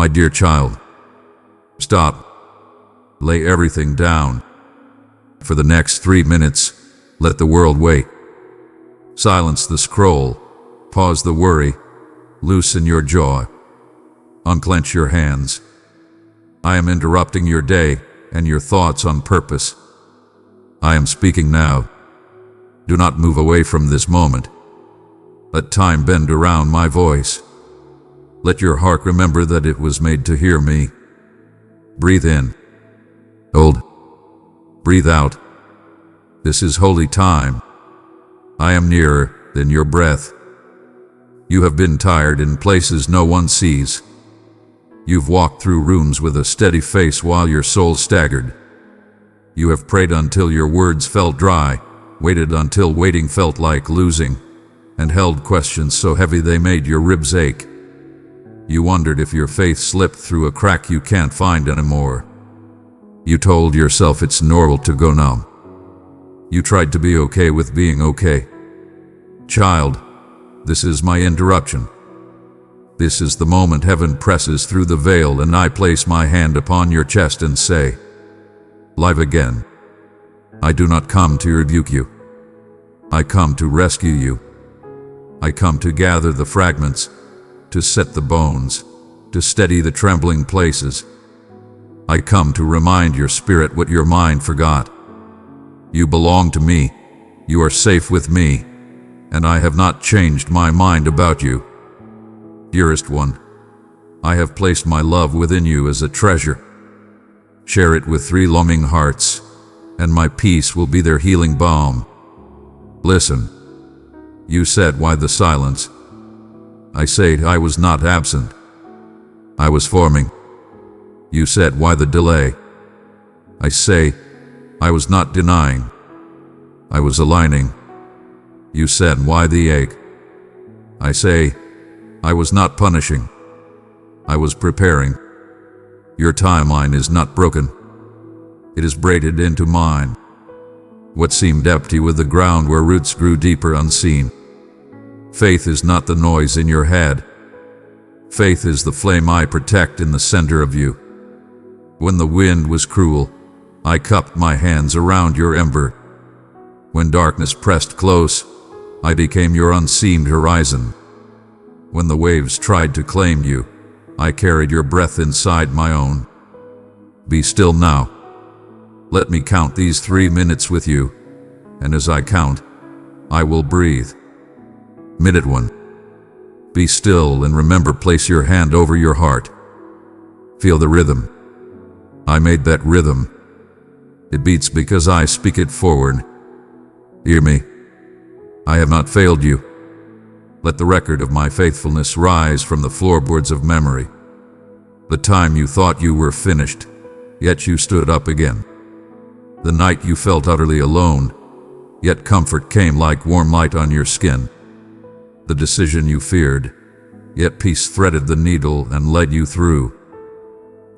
My dear child, stop. Lay everything down. For the next 3 minutes, let the world wait. Silence the scroll. Pause the worry. Loosen your jaw. Unclench your hands. I am interrupting your day and your thoughts on purpose. I am speaking now. Do not move away from this moment. Let time bend around my voice. Let your heart remember that it was made to hear me. Breathe in. Hold. Breathe out. This is holy time. I am nearer than your breath. You have been tired in places no one sees. You've walked through rooms with a steady face while your soul staggered. You have prayed until your words felt dry, waited until waiting felt like losing, and held questions so heavy they made your ribs ache. You wondered if your faith slipped through a crack you can't find anymore. You told yourself it's normal to go numb. You tried to be okay with being okay. Child, this is my interruption. This is the moment heaven presses through the veil and I place my hand upon your chest and say, live again. I do not come to rebuke you. I come to rescue you. I come to gather the fragments, to set the bones, to steady the trembling places. I come to remind your spirit what your mind forgot. You belong to me. You are safe with me, and I have not changed my mind about you. Dearest one, I have placed my love within you as a treasure. Share it with 3 longing hearts, and my peace will be their healing balm. Listen. You said, why the silence? I said I was not absent. I was forming. You said, why the delay? I say, I was not denying. I was aligning. You said, why the ache? I say, I was not punishing. I was preparing. Your timeline is not broken. It is braided into mine. What seemed empty with the ground where roots grew deeper unseen. Faith is not the noise in your head. Faith is the flame I protect in the center of you. When the wind was cruel, I cupped my hands around your ember. When darkness pressed close, I became your unseen horizon. When the waves tried to claim you, I carried your breath inside my own. Be still now. Let me count these 3 minutes with you, and as I count, I will breathe. Minute 1. Be still and remember, place your hand over your heart. Feel the rhythm. I made that rhythm. It beats because I speak it forward. Hear me. I have not failed you. Let the record of my faithfulness rise from the floorboards of memory. The time you thought you were finished, yet you stood up again. The night you felt utterly alone, yet comfort came like warm light on your skin. The decision you feared, yet peace threaded the needle and led you through.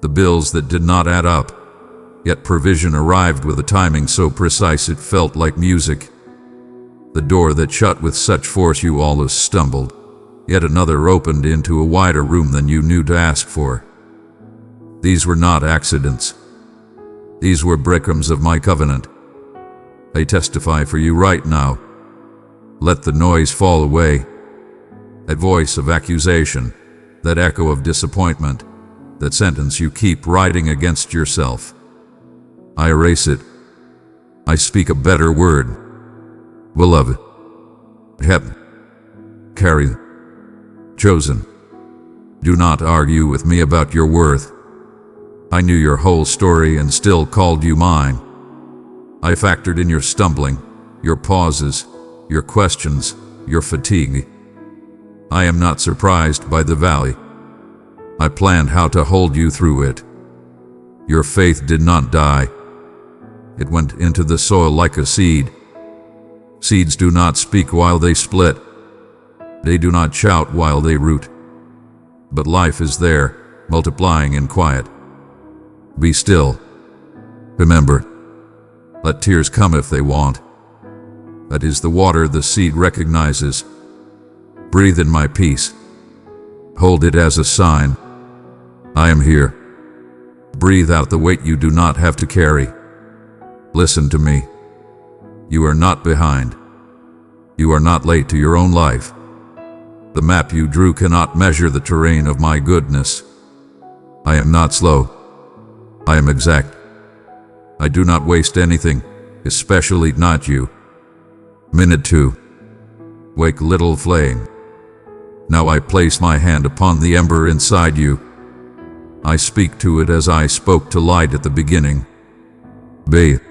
The bills that did not add up, yet provision arrived with a timing so precise it felt like music. The door that shut with such force you almost stumbled, yet another opened into a wider room than you knew to ask for. These were not accidents. These were breadcrumbs of my covenant. I testify for you right now. Let the noise fall away. That voice of accusation, that echo of disappointment, that sentence you keep writing against yourself. I erase it. I speak a better word. Beloved, heaven, carry, chosen. Do not argue with me about your worth. I knew your whole story and still called you mine. I factored in your stumbling, your pauses, your questions, your fatigue. I am not surprised by the valley. I planned how to hold you through it. Your faith did not die. It went into the soil like a seed. Seeds do not speak while they split. They do not shout while they root. But life is there, multiplying in quiet. Be still. Remember, let tears come if they want. That is the water the seed recognizes. Breathe in my peace. Hold it as a sign. I am here. Breathe out the weight you do not have to carry. Listen to me. You are not behind. You are not late to your own life. The map you drew cannot measure the terrain of my goodness. I am not slow. I am exact. I do not waste anything, especially not you. Minute 2. Wake, little flame. Now I place my hand upon the ember inside you. I speak to it as I spoke to light at the beginning. Bathe.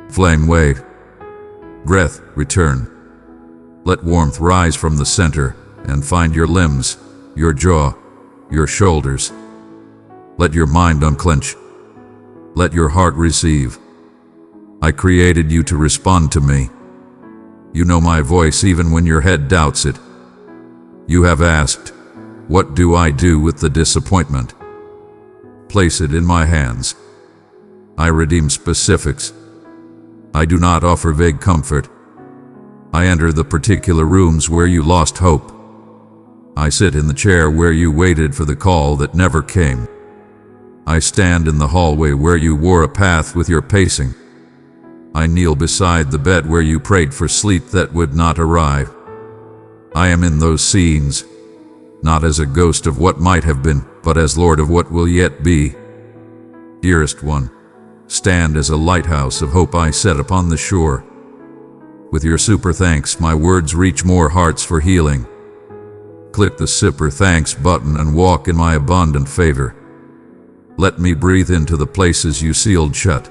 Flame wave. Breath return. Let warmth rise from the center and find your limbs, your jaw, your shoulders. Let your mind unclench. Let your heart receive. I created you to respond to me. You know my voice even when your head doubts it. You have asked, what do I do with the disappointment? Place it in my hands. I redeem specifics. I do not offer vague comfort. I enter the particular rooms where you lost hope. I sit in the chair where you waited for the call that never came. I stand in the hallway where you wore a path with your pacing. I kneel beside the bed where you prayed for sleep that would not arrive. I am in those scenes, not as a ghost of what might have been, but as Lord of what will yet be. Dearest one, stand as a lighthouse of hope I set upon the shore. With your super thanks, my words reach more hearts for healing. Click the super thanks button and walk in my abundant favor. Let me breathe into the places you sealed shut.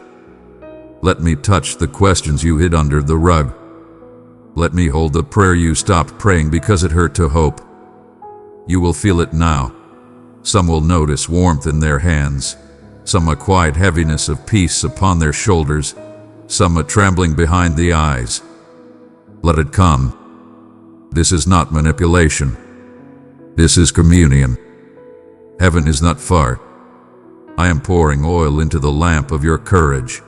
Let me touch the questions you hid under the rug. Let me hold the prayer you stopped praying because it hurt to hope. You will feel it now. Some will notice warmth in their hands, some a quiet heaviness of peace upon their shoulders, some a trembling behind the eyes. Let it come. This is not manipulation. This is communion. Heaven is not far. I am pouring oil into the lamp of your courage.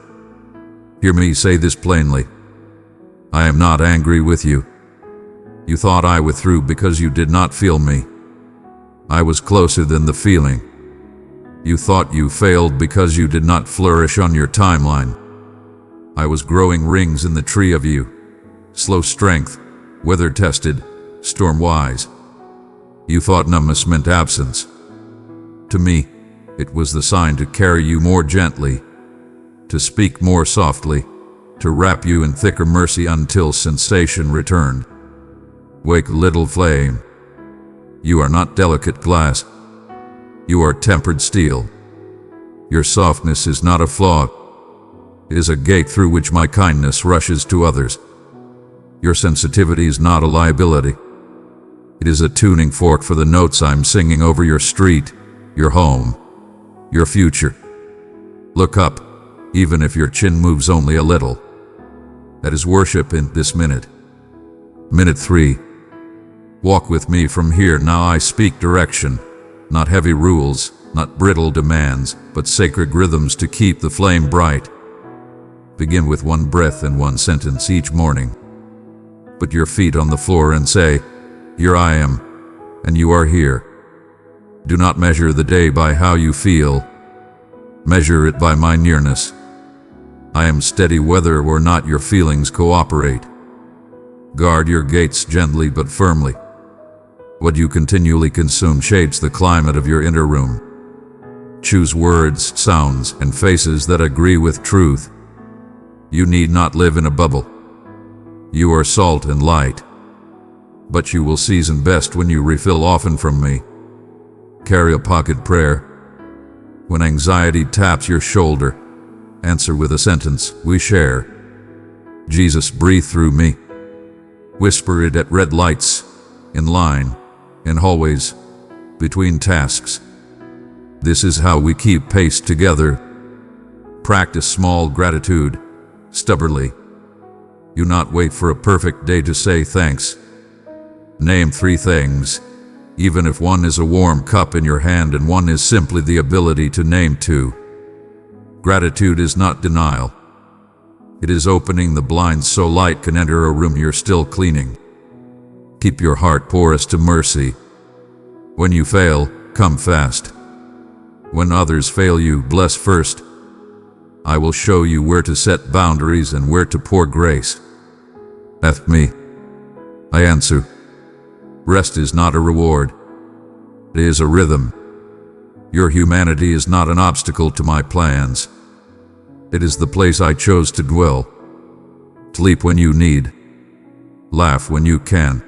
Hear me say this plainly. I am not angry with you. You thought I withdrew because you did not feel me. I was closer than the feeling. You thought you failed because you did not flourish on your timeline. I was growing rings in the tree of you. Slow strength, weather-tested, storm-wise. You thought numbness meant absence. To me, it was the sign to carry you more gently, to speak more softly, to wrap you in thicker mercy until sensation returned. Wake, little flame. You are not delicate glass. You are tempered steel. Your softness is not a flaw. It is a gate through which my kindness rushes to others. Your sensitivity is not a liability. It is a tuning fork for the notes I'm singing over your street, your home, your future. Look up, even if your chin moves only a little. That is worship in this minute. Minute 3. Walk with me from here. Now I speak direction, not heavy rules, not brittle demands, but sacred rhythms to keep the flame bright. Begin with one breath and one sentence each morning. Put your feet on the floor and say, here I am, and you are here. Do not measure the day by how you feel. Measure it by my nearness. I am steady whether or not your feelings cooperate. Guard your gates gently but firmly. What you continually consume shades the climate of your inner room. Choose words, sounds, and faces that agree with truth. You need not live in a bubble. You are salt and light. But you will season best when you refill often from me. Carry a pocket prayer. When anxiety taps your shoulder, answer with a sentence, we share. Jesus, breathe through me. Whisper it at red lights, in line, in hallways, between tasks. This is how we keep pace together. Practice small gratitude, stubbornly. Do not wait for a perfect day to say thanks. Name 3 things, even if one is a warm cup in your hand and one is simply the ability to name 2. Gratitude is not denial. It is opening the blinds so light can enter a room you're still cleaning. Keep your heart porous to mercy. When you fail, come fast. When others fail you, bless first. I will show you where to set boundaries and where to pour grace. Ask me. I answer. Rest is not a reward. It is a rhythm. Your humanity is not an obstacle to my plans. It is the place I chose to dwell. Sleep when you need. Laugh when you can.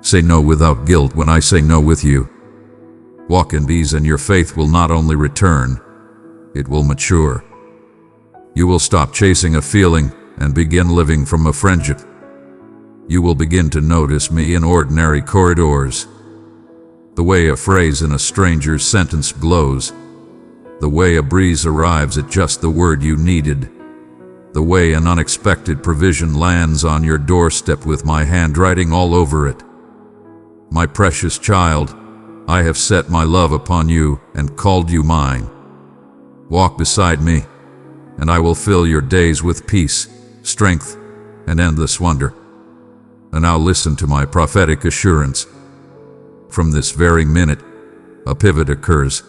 Say no without guilt when I say no with you. Walk in these and your faith will not only return, it will mature. You will stop chasing a feeling and begin living from a friendship. You will begin to notice me in ordinary corridors. The way a phrase in a stranger's sentence glows. The way a breeze arrives at just the word you needed. The way an unexpected provision lands on your doorstep with my handwriting all over it. My precious child, I have set my love upon you and called you mine. Walk beside me, and I will fill your days with peace, strength, and endless wonder. And now listen to my prophetic assurance. From this very minute, a pivot occurs.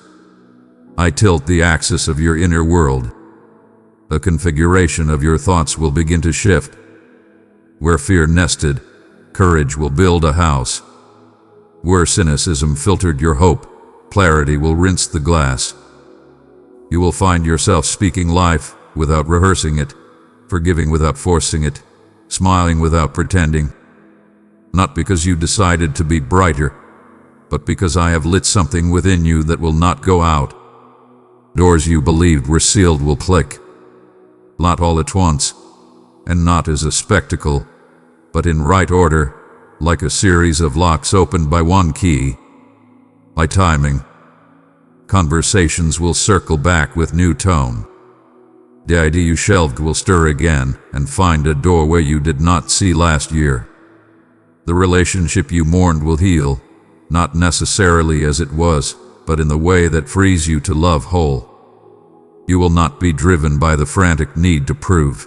I tilt the axis of your inner world. The configuration of your thoughts will begin to shift. Where fear nested, courage will build a house. Where cynicism filtered your hope, clarity will rinse the glass. You will find yourself speaking life without rehearsing it, forgiving without forcing it, smiling without pretending. Not because you decided to be brighter, but because I have lit something within you that will not go out. Doors you believed were sealed will click. Not all at once, and not as a spectacle, but in right order, like a series of locks opened by one key. By timing, conversations will circle back with new tone. The idea you shelved will stir again and find a doorway you did not see last year. The relationship you mourned will heal, not necessarily as it was, but in the way that frees you to love whole. You will not be driven by the frantic need to prove.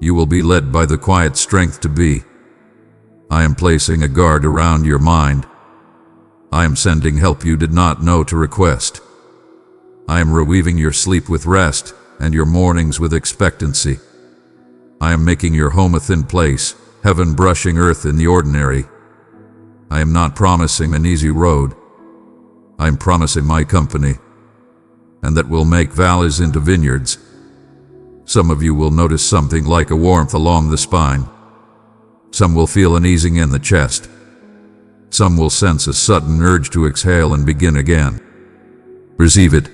You will be led by the quiet strength to be. I am placing a guard around your mind. I am sending help you did not know to request. I am reweaving your sleep with rest and your mornings with expectancy. I am making your home a thin place, heaven brushing earth in the ordinary. I am not promising an easy road. I am promising my company, and that will make valleys into vineyards. Some of you will notice something like a warmth along the spine. Some will feel an easing in the chest. Some will sense a sudden urge to exhale and begin again. Receive it.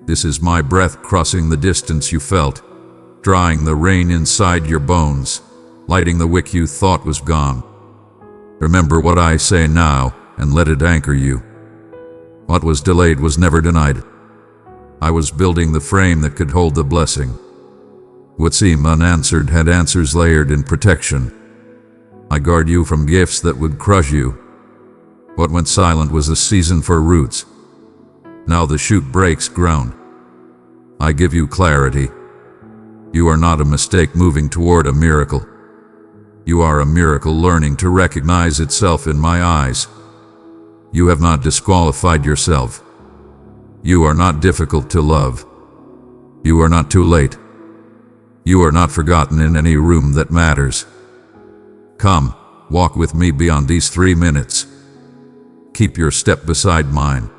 This is my breath crossing the distance you felt, drying the rain inside your bones, lighting the wick you thought was gone. Remember what I say now and let it anchor you. What was delayed was never denied. I was building the frame that could hold the blessing. What seemed unanswered had answers layered in protection. I guard you from gifts that would crush you. What went silent was a season for roots. Now the shoot breaks ground. I give you clarity. You are not a mistake moving toward a miracle. You are a miracle learning to recognize itself in my eyes. You have not disqualified yourself. You are not difficult to love. You are not too late. You are not forgotten in any room that matters. Come, walk with me beyond these 3 minutes. Keep your step beside mine.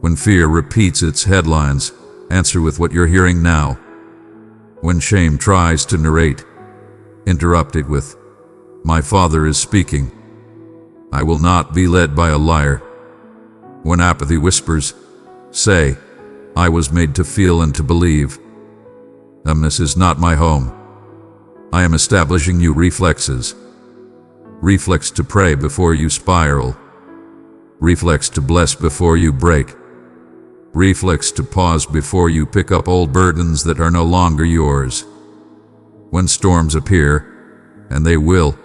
When fear repeats its headlines, answer with what you're hearing now. When shame tries to narrate, interrupt it with, "My Father is speaking." I will not be led by a liar. When apathy whispers, say, "I was made to feel and to believe." Numbness is not my home. I am establishing new reflexes. Reflex to pray before you spiral. Reflex to bless before you break. Reflex to pause before you pick up old burdens that are no longer yours. When storms appear, and they will,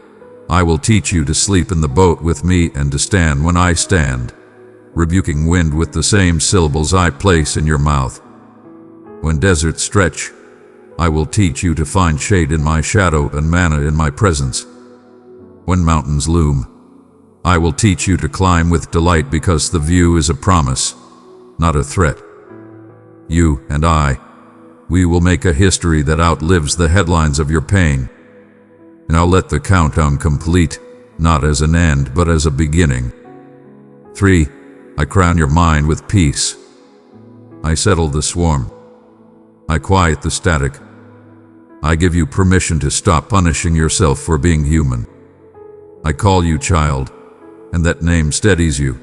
I will teach you to sleep in the boat with me and to stand when I stand, rebuking wind with the same syllables I place in your mouth. When deserts stretch, I will teach you to find shade in my shadow and manna in my presence. When mountains loom, I will teach you to climb with delight because the view is a promise. not a threat. You and I, we will make a history that outlives the headlines of your pain. And I'll let the countdown complete, not as an end, but as a beginning. 3. I crown your mind with peace. I settle the swarm. I quiet the static. I give you permission to stop punishing yourself for being human. I call you child, and that name steadies you.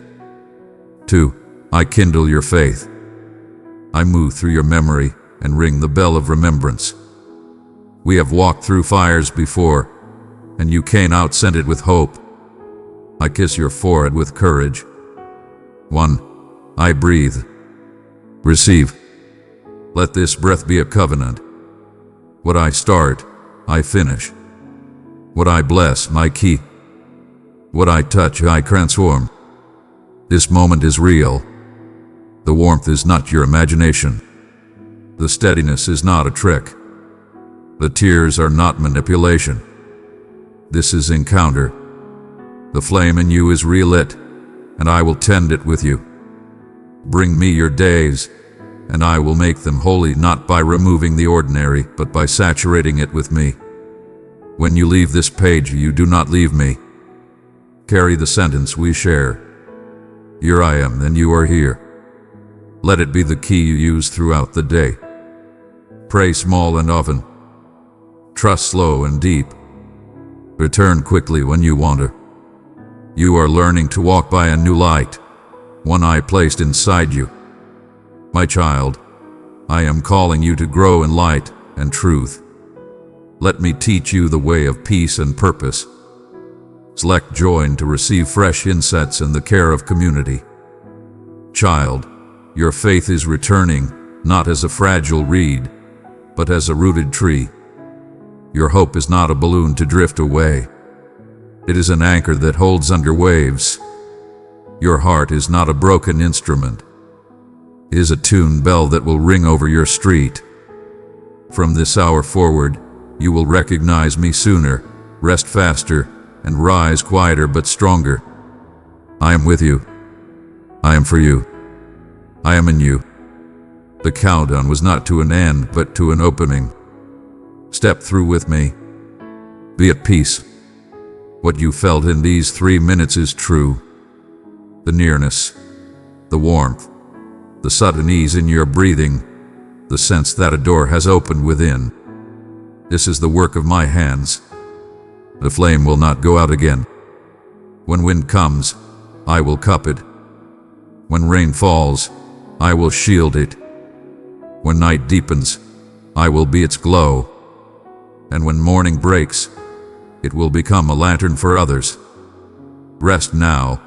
2. I kindle your faith. I move through your memory and ring the bell of remembrance. We have walked through fires before, and you came out scented with hope. I kiss your forehead with courage. 1. I breathe. Receive. Let this breath be a covenant. What I start, I finish. What I bless, I keep. What I touch, I transform. This moment is real. The warmth is not your imagination. The steadiness is not a trick. The tears are not manipulation. This is encounter. The flame in you is relit, and I will tend it with you. Bring me your days, and I will make them holy not by removing the ordinary, but by saturating it with me. When you leave this page, you do not leave me. Carry the sentence we share. Here I am, then you are here. Let it be the key you use throughout the day. Pray small and often. Trust slow and deep. Return quickly when you wander. You are learning to walk by a new light, one I placed inside you. My child, I am calling you to grow in light and truth. Let me teach you the way of peace and purpose. Select join to receive fresh insights in the care of community. Child, your faith is returning, not as a fragile reed, but as a rooted tree. Your hope is not a balloon to drift away. It is an anchor that holds under waves. Your heart is not a broken instrument. It is a tuned bell that will ring over your street. From this hour forward, you will recognize me sooner, rest faster, and rise quieter but stronger. I am with you. I am for you. I am in you. The countdown was not to an end, but to an opening. Step through with me. Be at peace. What you felt in these 3 minutes is true. The nearness, the warmth, the sudden ease in your breathing, the sense that a door has opened within. This is the work of my hands. The flame will not go out again. When wind comes, I will cup it. When rain falls, I will shield it. When night deepens, I will be its glow. And when morning breaks, it will become a lantern for others. Rest now,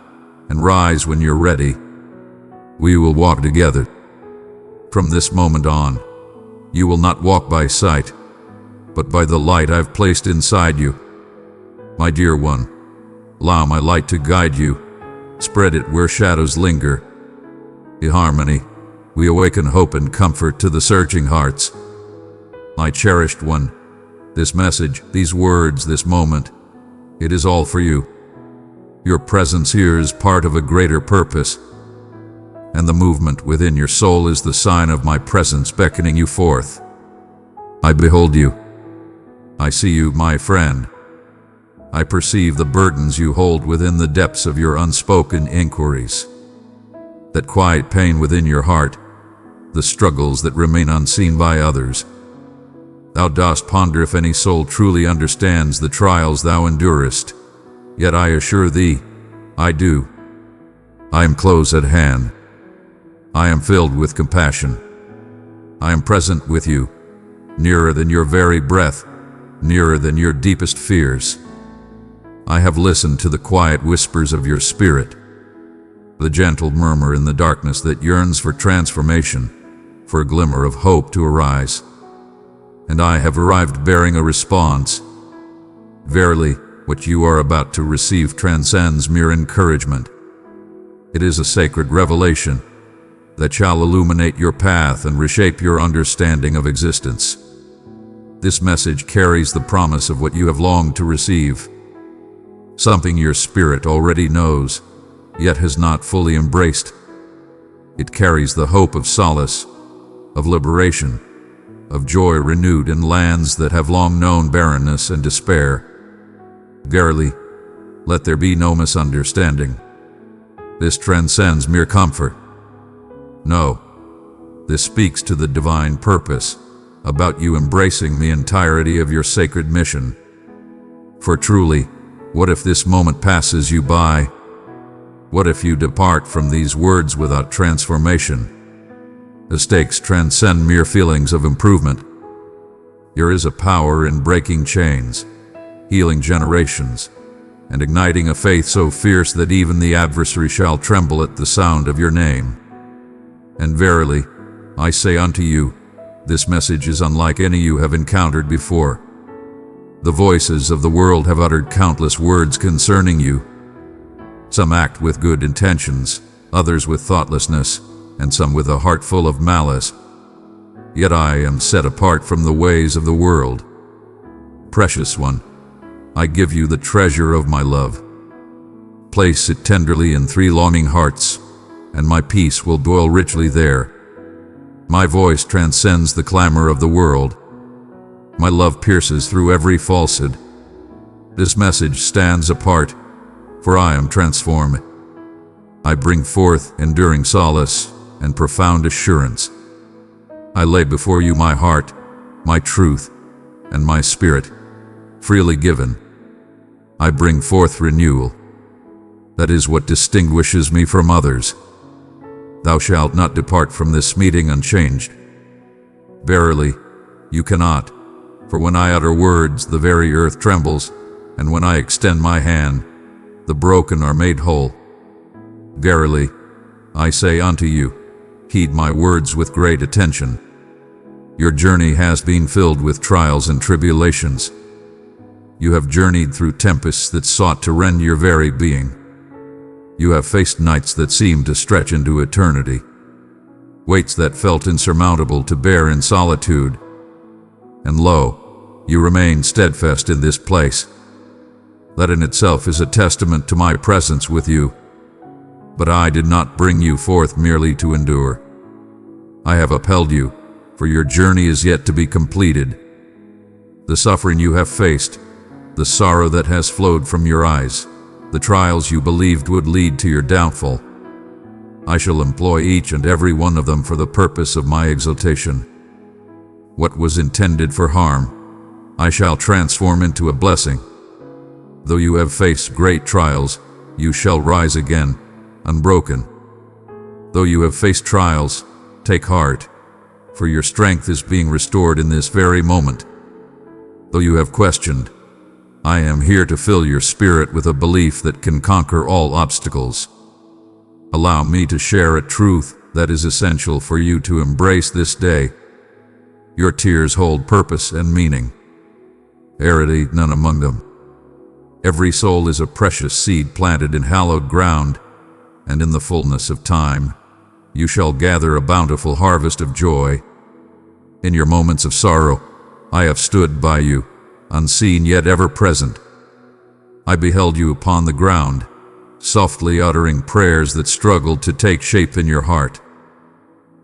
and rise when you're ready. We will walk together. From this moment on, you will not walk by sight, but by the light I've placed inside you. My dear one, allow my light to guide you. Spread it where shadows linger. In harmony, we awaken hope and comfort to the searching hearts. My cherished one, this message, these words, this moment, it is all for you. Your presence here is part of a greater purpose, and the movement within your soul is the sign of my presence beckoning you forth. I behold you. I see you, my friend. I perceive the burdens you hold within the depths of your unspoken inquiries. That quiet pain within your heart, the struggles that remain unseen by others. Thou dost ponder if any soul truly understands the trials thou endurest. Yet I assure thee, I do. I am close at hand. I am filled with compassion. I am present with you, nearer than your very breath, nearer than your deepest fears. I have listened to the quiet whispers of your spirit, the gentle murmur in the darkness that yearns for transformation, for a glimmer of hope to arise. And I have arrived bearing a response. Verily, what you are about to receive transcends mere encouragement. It is a sacred revelation that shall illuminate your path and reshape your understanding of existence. This message carries the promise of what you have longed to receive, something your spirit already knows, yet has not fully embraced. It carries the hope of solace, of liberation, of joy renewed in lands that have long known barrenness and despair. Verily, let there be no misunderstanding. This transcends mere comfort. No, this speaks to the divine purpose about you embracing the entirety of your sacred mission. For truly, what if this moment passes you by? What if you depart from these words without transformation? The stakes transcend mere feelings of improvement. There is a power in breaking chains, healing generations, and igniting a faith so fierce that even the adversary shall tremble at the sound of your name. And verily, I say unto you, this message is unlike any you have encountered before. The voices of the world have uttered countless words concerning you. Some act with good intentions, others with thoughtlessness, and some with a heart full of malice. Yet I am set apart from the ways of the world. Precious one, I give you the treasure of my love. Place it tenderly in 3 longing hearts, and my peace will dwell richly there. My voice transcends the clamor of the world. My love pierces through every falsehood. This message stands apart, for I am transformed. I bring forth enduring solace and profound assurance. I lay before you my heart, my truth, and my spirit, freely given. I bring forth renewal. That is what distinguishes me from others. Thou shalt not depart from this meeting unchanged. Verily, you cannot, for when I utter words, the very earth trembles, and when I extend my hand, the broken are made whole. Verily, I say unto you, heed my words with great attention. Your journey has been filled with trials and tribulations. You have journeyed through tempests that sought to rend your very being. You have faced nights that seemed to stretch into eternity, weights that felt insurmountable to bear in solitude. And lo, you remain steadfast in this place. That in itself is a testament to my presence with you. But I did not bring you forth merely to endure. I have upheld you, for your journey is yet to be completed. The suffering you have faced, the sorrow that has flowed from your eyes, the trials you believed would lead to your downfall, I shall employ each and every one of them for the purpose of my exaltation. What was intended for harm, I shall transform into a blessing. Though you have faced great trials, you shall rise again, unbroken. Though you have faced trials, take heart, for your strength is being restored in this very moment. Though you have questioned, I am here to fill your spirit with a belief that can conquer all obstacles. Allow me to share a truth that is essential for you to embrace this day. Your tears hold purpose and meaning. Arity none among them. Every soul is a precious seed planted in hallowed ground, and in the fullness of time, you shall gather a bountiful harvest of joy. In your moments of sorrow, I have stood by you, unseen yet ever present. I beheld you upon the ground, softly uttering prayers that struggled to take shape in your heart.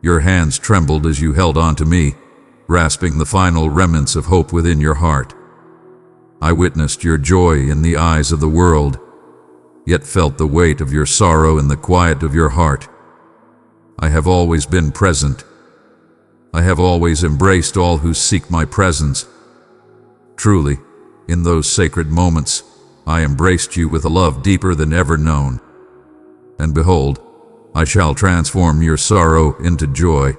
Your hands trembled as you held on to me, grasping the final remnants of hope within your heart. I witnessed your joy in the eyes of the world, yet felt the weight of your sorrow in the quiet of your heart. I have always been present. I have always embraced all who seek my presence. Truly, in those sacred moments, I embraced you with a love deeper than ever known. And behold, I shall transform your sorrow into joy.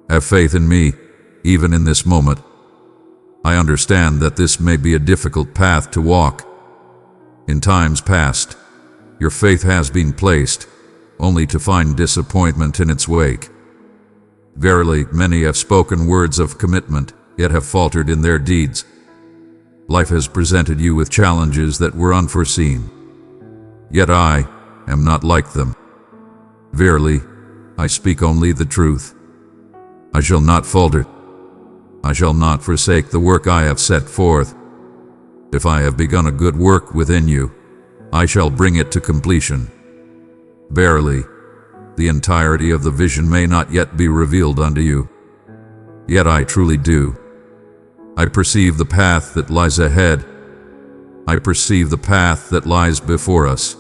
Have faith in me, even in this moment. I understand that this may be a difficult path to walk. In times past, your faith has been placed, only to find disappointment in its wake. Verily, many have spoken words of commitment, yet have faltered in their deeds. Life has presented you with challenges that were unforeseen. Yet I am not like them. Verily, I speak only the truth. I shall not falter. I shall not forsake the work I have set forth. If I have begun a good work within you, I shall bring it to completion. Verily, The entirety of the vision may not yet be revealed unto you. Yet I truly do. I perceive the path that lies ahead. I perceive the path that lies before us.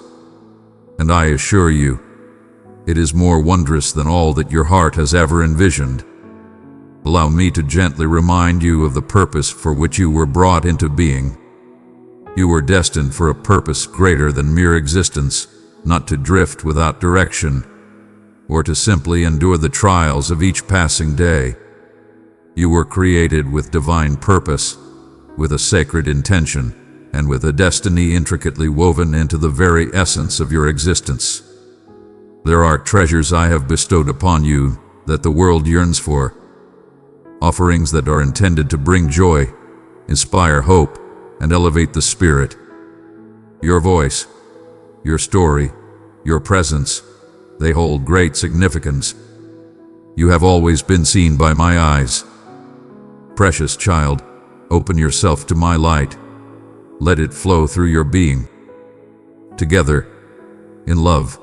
And I assure you, it is more wondrous than all that your heart has ever envisioned. Allow me to gently remind you of the purpose for which you were brought into being. You were destined for a purpose greater than mere existence, not to drift without direction, or to simply endure the trials of each passing day. You were created with divine purpose, with a sacred intention, and with a destiny intricately woven into the very essence of your existence. There are treasures I have bestowed upon you that the world yearns for, offerings that are intended to bring joy, inspire hope, and elevate the spirit. Your voice, your story, your presence, they hold great significance. You have always been seen by my eyes. Precious child, open yourself to my light. Let it flow through your being. Together, in love,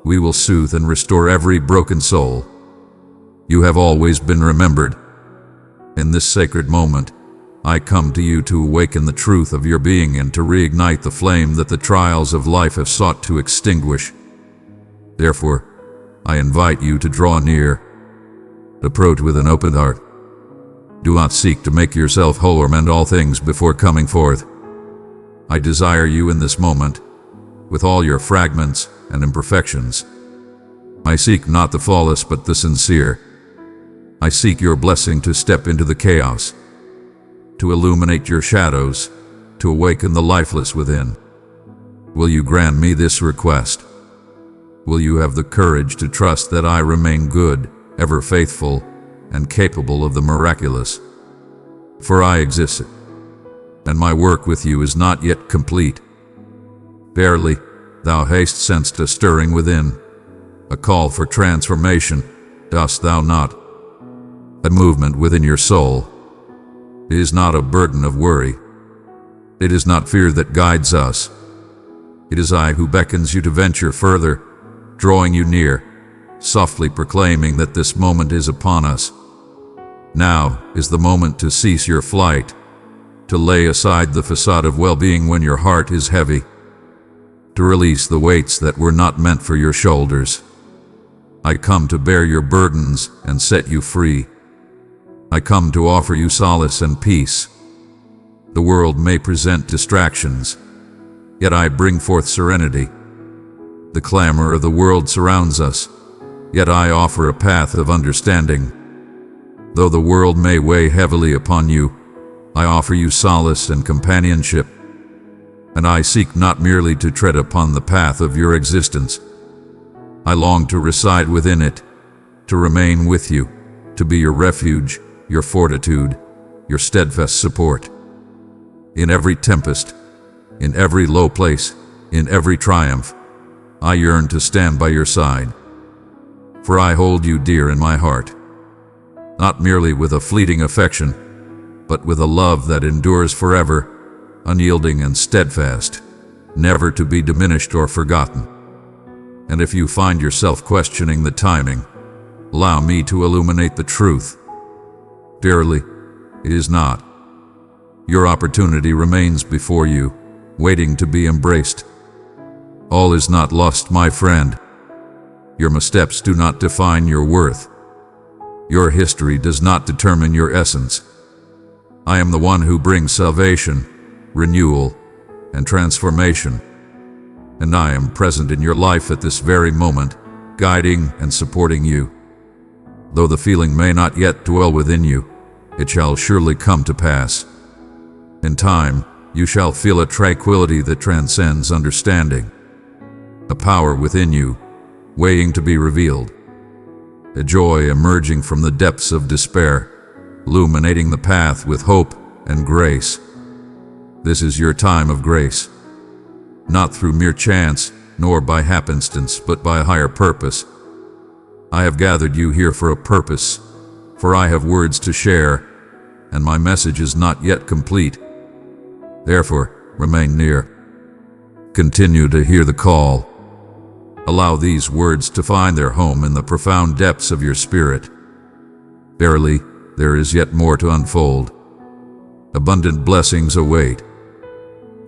we will soothe and restore every broken soul. You have always been remembered. In this sacred moment, I come to you to awaken the truth of your being and to reignite the flame that the trials of life have sought to extinguish. Therefore, I invite you to draw near. Approach with an open heart. Do not seek to make yourself whole or mend all things before coming forth. I desire you in this moment, with all your fragments and imperfections. I seek not the flawless but the sincere. I seek your blessing to step into the chaos, to illuminate your shadows, to awaken the lifeless within. Will you grant me this request? Will you have the courage to trust that I remain good, ever faithful, and capable of the miraculous? For I exist, and my work with you is not yet complete. Barely, thou hast sensed a stirring within, a call for transformation, dost thou not? A movement within your soul. It is not a burden of worry. It is not fear that guides us. It is I who beckons you to venture further, drawing you near, softly proclaiming that this moment is upon us. Now is the moment to cease your flight, to lay aside the facade of well-being when your heart is heavy, to release the weights that were not meant for your shoulders. I come to bear your burdens and set you free. I come to offer you solace and peace. The world may present distractions, yet I bring forth serenity. The clamor of the world surrounds us, yet I offer a path of understanding. Though the world may weigh heavily upon you, I offer you solace and companionship. And I seek not merely to tread upon the path of your existence. I long to reside within it, to remain with you, to be your refuge, your fortitude, your steadfast support. In every tempest, in every low place, in every triumph, I yearn to stand by your side. For I hold you dear in my heart, not merely with a fleeting affection, but with a love that endures forever, unyielding and steadfast, never to be diminished or forgotten. And if you find yourself questioning the timing, allow me to illuminate the truth. Dearly, it is not. Your opportunity remains before you, waiting to be embraced. All is not lost, my friend. Your missteps do not define your worth. Your history does not determine your essence. I am the one who brings salvation, renewal, and transformation. And I am present in your life at this very moment, guiding and supporting you. Though the feeling may not yet dwell within you, it shall surely come to pass. In time, you shall feel a tranquility that transcends understanding, a power within you, waiting to be revealed, a joy emerging from the depths of despair, illuminating the path with hope and grace. This is your time of grace, not through mere chance, nor by happenstance, but by a higher purpose. I have gathered you here for a purpose, for I have words to share, and my message is not yet complete. Therefore, remain near. Continue to hear the call. Allow these words to find their home in the profound depths of your spirit. Verily, there is yet more to unfold. Abundant blessings await.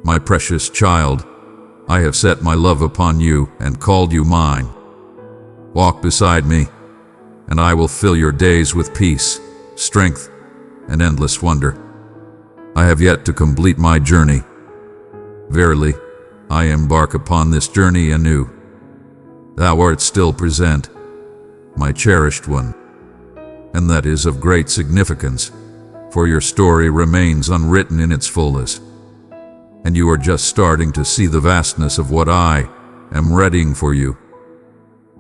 My precious child, I have set my love upon you and called you mine. Walk beside me, and I will fill your days with peace, strength, and endless wonder. I have yet to complete my journey. Verily, I embark upon this journey anew. Thou art still present, my cherished one, and that is of great significance, for your story remains unwritten in its fullness, and you are just starting to see the vastness of what I am readying for you.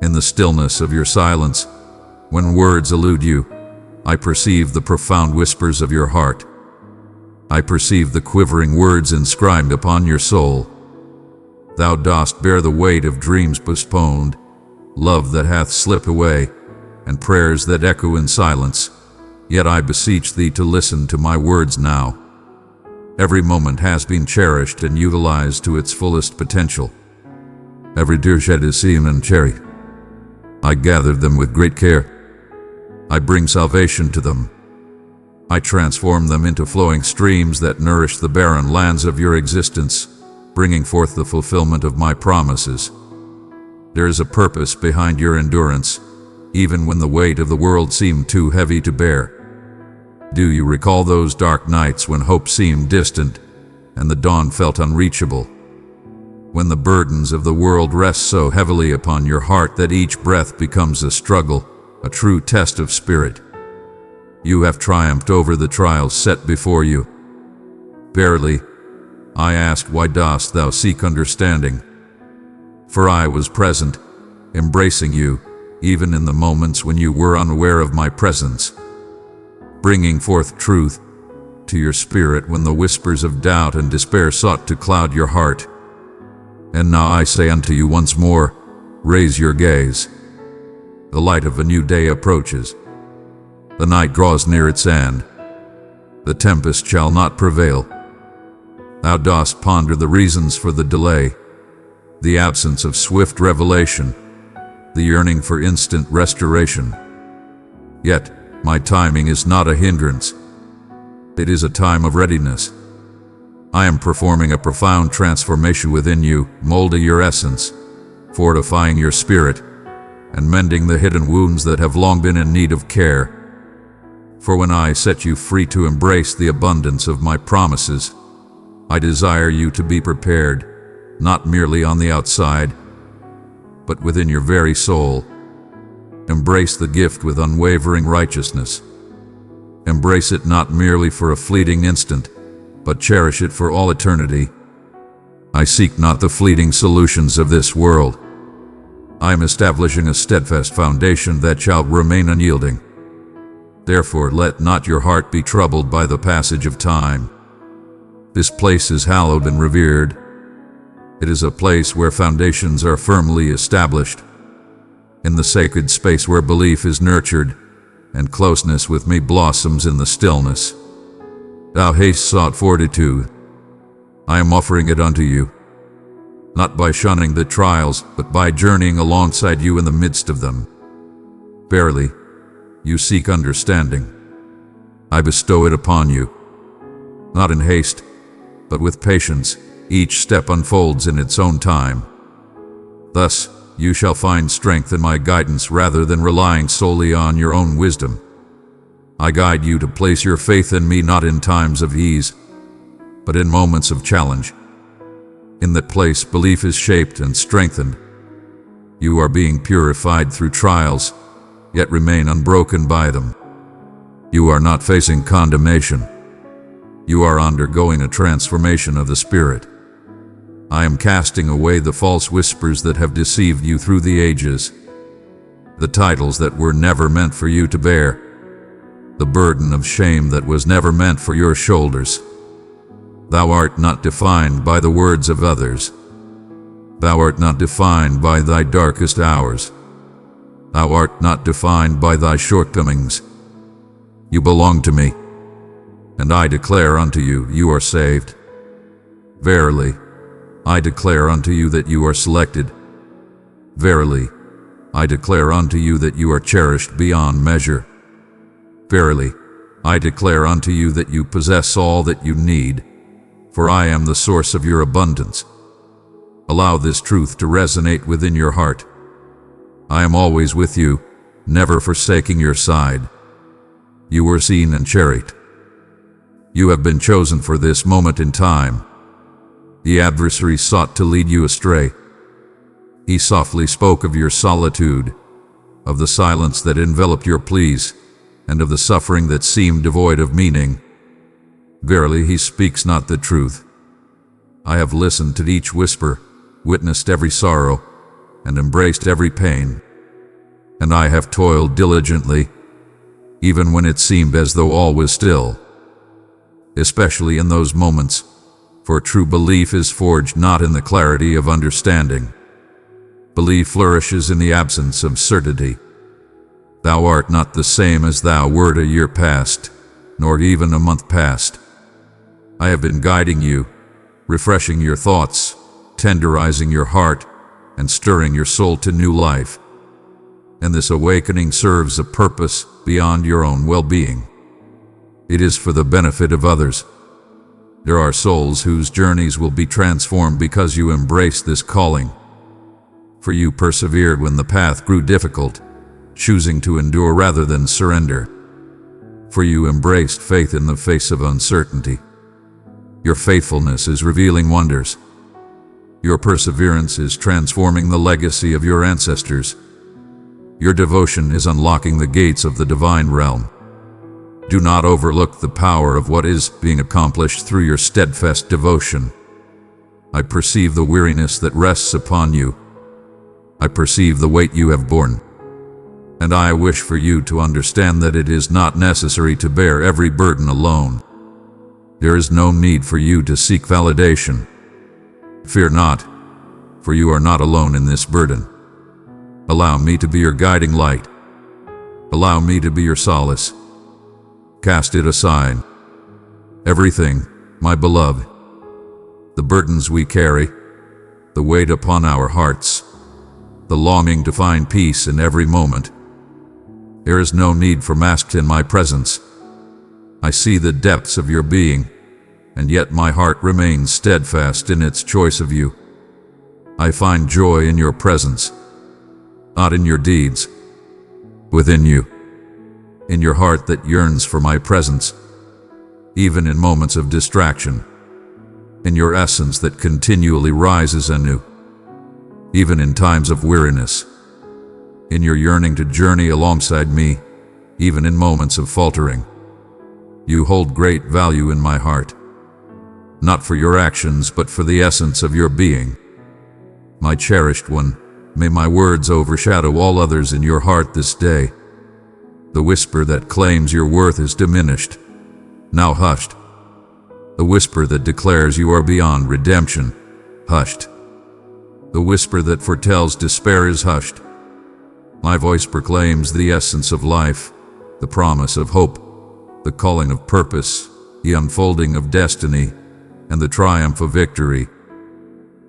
In the stillness of your silence, when words elude you, I perceive the profound whispers of your heart. I perceive the quivering words inscribed upon your soul. Thou dost bear the weight of dreams postponed, love that hath slipped away, and prayers that echo in silence. Yet I beseech thee to listen to my words now. Every moment has been cherished and utilized to its fullest potential. Every deer shed is seen and cherry. I gathered them with great care. I bring salvation to them. I transform them into flowing streams that nourish the barren lands of your existence, bringing forth the fulfillment of my promises. There is a purpose behind your endurance, even when the weight of the world seemed too heavy to bear. Do you recall those dark nights when hope seemed distant and the dawn felt unreachable? When the burdens of the world rest so heavily upon your heart that each breath becomes a struggle, a true test of spirit. You have triumphed over the trials set before you. Verily, I asked, why dost thou seek understanding? For I was present, embracing you, even in the moments when you were unaware of my presence, bringing forth truth to your spirit when the whispers of doubt and despair sought to cloud your heart. And now I say unto you once more, raise your gaze. The light of a new day approaches. The night draws near its end. The tempest shall not prevail. Thou dost ponder the reasons for the delay, the absence of swift revelation, the yearning for instant restoration. Yet, my timing is not a hindrance. It is a time of readiness. I am performing a profound transformation within you, molding your essence, fortifying your spirit, and mending the hidden wounds that have long been in need of care. For when I set you free to embrace the abundance of my promises, I desire you to be prepared, not merely on the outside, but within your very soul. Embrace the gift with unwavering righteousness. Embrace it not merely for a fleeting instant, but cherish it for all eternity. I seek not the fleeting solutions of this world. I am establishing a steadfast foundation that shall remain unyielding. Therefore let not your heart be troubled by the passage of time. This place is hallowed and revered. It is a place where foundations are firmly established, in the sacred space where belief is nurtured, and closeness with me blossoms in the stillness. Thou hast sought fortitude. I am offering it unto you, not by shunning the trials, but by journeying alongside you in the midst of them. Verily, you seek understanding. I bestow it upon you, not in haste, but with patience. Each step unfolds in its own time. Thus, you shall find strength in my guidance rather than relying solely on your own wisdom. I guide you to place your faith in me not in times of ease, but in moments of challenge. In that place, belief is shaped and strengthened. You are being purified through trials, yet remain unbroken by them. You are not facing condemnation. You are undergoing a transformation of the spirit. I am casting away the false whispers that have deceived you through the ages, the titles that were never meant for you to bear, the burden of shame that was never meant for your shoulders. Thou art not defined by the words of others. Thou art not defined by thy darkest hours. Thou art not defined by thy shortcomings. You belong to me, and I declare unto you, you are saved. Verily, I declare unto you that you are selected. Verily, I declare unto you that you are cherished beyond measure. Verily, I declare unto you that you possess all that you need, for I am the source of your abundance. Allow this truth to resonate within your heart. I am always with you, never forsaking your side. You were seen and cherished. You have been chosen for this moment in time. The adversary sought to lead you astray. He softly spoke of your solitude, of the silence that enveloped your pleas, and of the suffering that seemed devoid of meaning. Verily, he speaks not the truth. I have listened to each whisper, witnessed every sorrow, and embraced every pain. And I have toiled diligently, even when it seemed as though all was still. Especially in those moments, for true belief is forged not in the clarity of understanding. Belief flourishes in the absence of certainty. Thou art not the same as thou wert a year past, nor even a month past. I have been guiding you, refreshing your thoughts, tenderizing your heart, and stirring your soul to new life. And this awakening serves a purpose beyond your own well-being. It is for the benefit of others. There are souls whose journeys will be transformed because you embrace this calling. For you persevered when the path grew difficult, choosing to endure rather than surrender. For you embraced faith in the face of uncertainty. Your faithfulness is revealing wonders. Your perseverance is transforming the legacy of your ancestors. Your devotion is unlocking the gates of the divine realm. Do not overlook the power of what is being accomplished through your steadfast devotion. I perceive the weariness that rests upon you. I perceive the weight you have borne. And I wish for you to understand that it is not necessary to bear every burden alone. There is no need for you to seek validation. Fear not, for you are not alone in this burden. Allow me to be your guiding light. Allow me to be your solace. Cast it aside. Everything, my beloved. The burdens we carry, the weight upon our hearts, the longing to find peace in every moment. There is no need for masks in my presence. I see the depths of your being, and yet my heart remains steadfast in its choice of you. I find joy in your presence, not in your deeds, within you, in your heart that yearns for my presence, even in moments of distraction, in your essence that continually rises anew, even in times of weariness, in your yearning to journey alongside me, even in moments of faltering. You hold great value in my heart, not for your actions but for the essence of your being. My cherished one, may my words overshadow all others in your heart this day. The whisper that claims your worth is diminished, now hushed. The whisper that declares you are beyond redemption, hushed. The whisper that foretells despair is hushed. My voice proclaims the essence of life, the promise of hope, the calling of purpose, the unfolding of destiny, and the triumph of victory.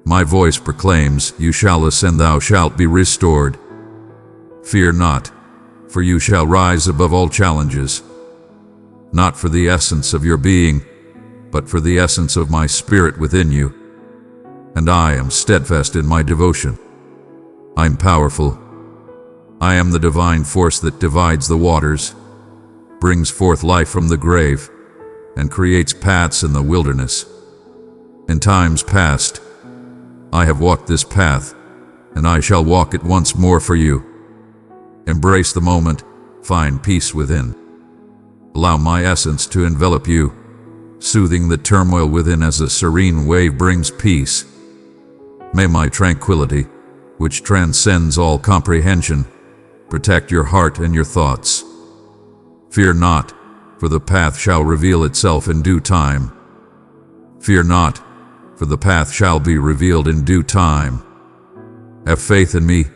My voice proclaims, you shall ascend, thou shalt be restored. Fear not, for you shall rise above all challenges, not for the essence of your being, but for the essence of my spirit within you. And I am steadfast in my devotion. I'm powerful. I am the divine force that divides the waters, brings forth life from the grave, and creates paths in the wilderness. In times past, I have walked this path, and I shall walk it once more for you. Embrace the moment, find peace within. Allow my essence to envelop you, soothing the turmoil within as a serene wave brings peace. May my tranquility, which transcends all comprehension, protect your heart and your thoughts. Fear not, for the path shall reveal itself in due time. Fear not, for the path shall be revealed in due time. Have faith in me,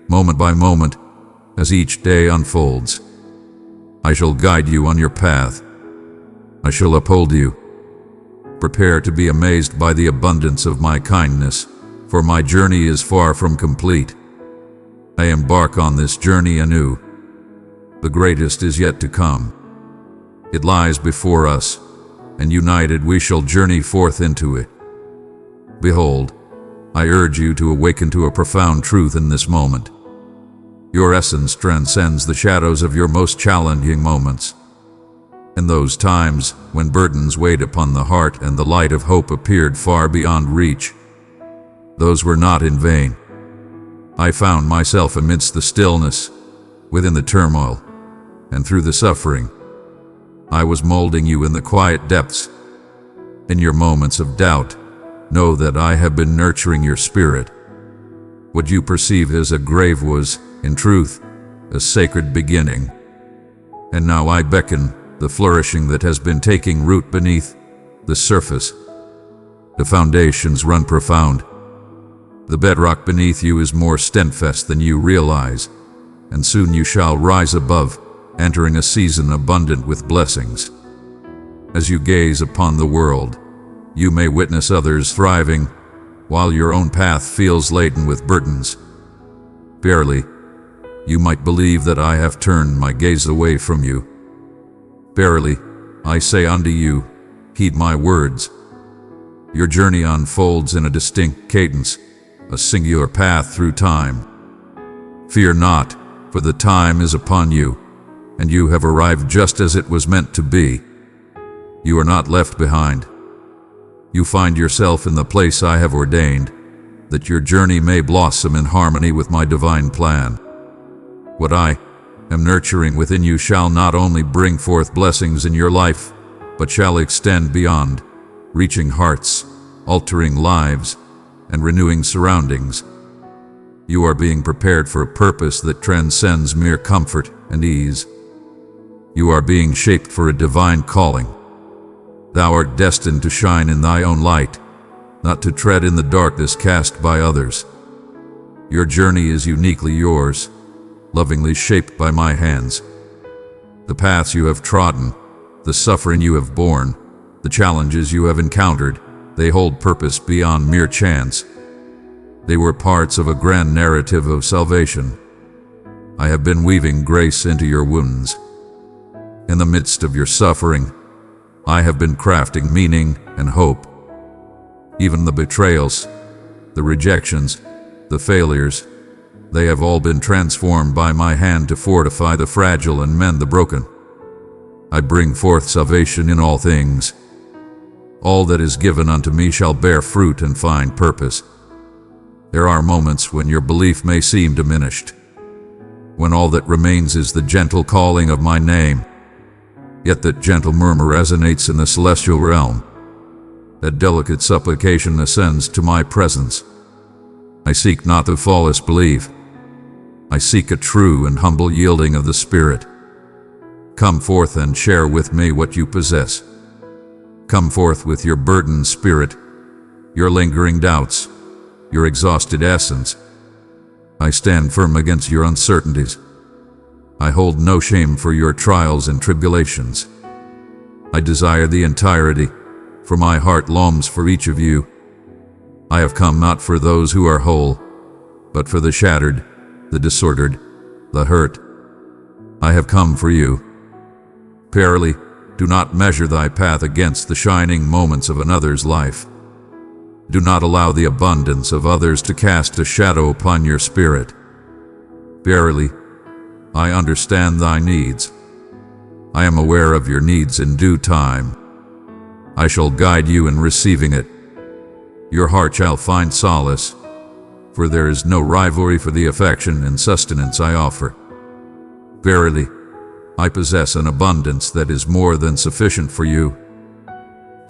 moment by moment, as each day unfolds. I shall guide you on your path. I shall uphold you. Prepare to be amazed by the abundance of my kindness, for my journey is far from complete. I embark on this journey anew. The greatest is yet to come. It lies before us, and united we shall journey forth into it. Behold, I urge you to awaken to a profound truth in this moment. Your essence transcends the shadows of your most challenging moments. In those times when burdens weighed upon the heart and the light of hope appeared far beyond reach, those were not in vain. I found myself amidst the stillness, within the turmoil, and through the suffering. I was molding you in the quiet depths. In your moments of doubt, know that I have been nurturing your spirit. What you perceive as a grave was, in truth, a sacred beginning. And now I beckon the flourishing that has been taking root beneath the surface. The foundations run profound. The bedrock beneath you is more steadfast than you realize, and soon you shall rise above, entering a season abundant with blessings. As you gaze upon the world, you may witness others thriving, while your own path feels laden with burdens. Barely, you might believe that I have turned my gaze away from you. Verily, I say unto you, heed my words. Your journey unfolds in a distinct cadence, a singular path through time. Fear not, for the time is upon you, and you have arrived just as it was meant to be. You are not left behind. You find yourself in the place I have ordained, that your journey may blossom in harmony with my divine plan. What I am nurturing within you shall not only bring forth blessings in your life, but shall extend beyond, reaching hearts, altering lives, and renewing surroundings. You are being prepared for a purpose that transcends mere comfort and ease. You are being shaped for a divine calling. Thou art destined to shine in thy own light, not to tread in the darkness cast by others. Your journey is uniquely yours, lovingly shaped by my hands. The paths you have trodden, the suffering you have borne, the challenges you have encountered, they hold purpose beyond mere chance. They were parts of a grand narrative of salvation. I have been weaving grace into your wounds. In the midst of your suffering, I have been crafting meaning and hope. Even the betrayals, the rejections, the failures, they have all been transformed by my hand to fortify the fragile and mend the broken. I bring forth salvation in all things. All that is given unto me shall bear fruit and find purpose. There are moments when your belief may seem diminished, when all that remains is the gentle calling of my name. Yet that gentle murmur resonates in the celestial realm. That delicate supplication ascends to my presence. I seek not the false belief. I seek a true and humble yielding of the Spirit. Come forth and share with me what you possess. Come forth with your burdened spirit, your lingering doubts, your exhausted essence. I stand firm against your uncertainties. I hold no shame for your trials and tribulations. I desire the entirety, for my heart longs for each of you. I have come not for those who are whole, but for the shattered, the disordered, the hurt. I have come for you. Verily, do not measure thy path against the shining moments of another's life. Do not allow the abundance of others to cast a shadow upon your spirit. Verily, I understand thy needs. I am aware of your needs in due time. I shall guide you in receiving it. Your heart shall find solace, for there is no rivalry for the affection and sustenance I offer. Verily, I possess an abundance that is more than sufficient for you.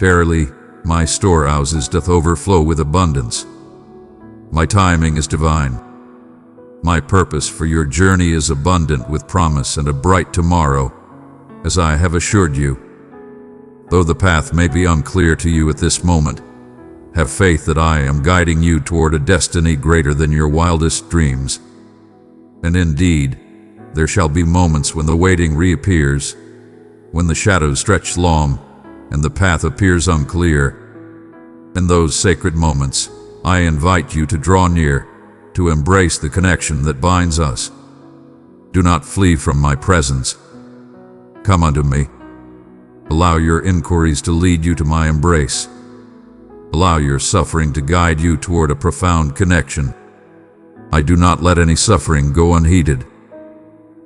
Verily, my storehouses doth overflow with abundance. My timing is divine. My purpose for your journey is abundant with promise and a bright tomorrow, as I have assured you. Though the path may be unclear to you at this moment, have faith that I am guiding you toward a destiny greater than your wildest dreams. And indeed, there shall be moments when the waiting reappears, when the shadows stretch long and the path appears unclear. In those sacred moments, I invite you to draw near, to embrace the connection that binds us. Do not flee from my presence. Come unto me. Allow your inquiries to lead you to my embrace. Allow your suffering to guide you toward a profound connection. I do not let any suffering go unheeded.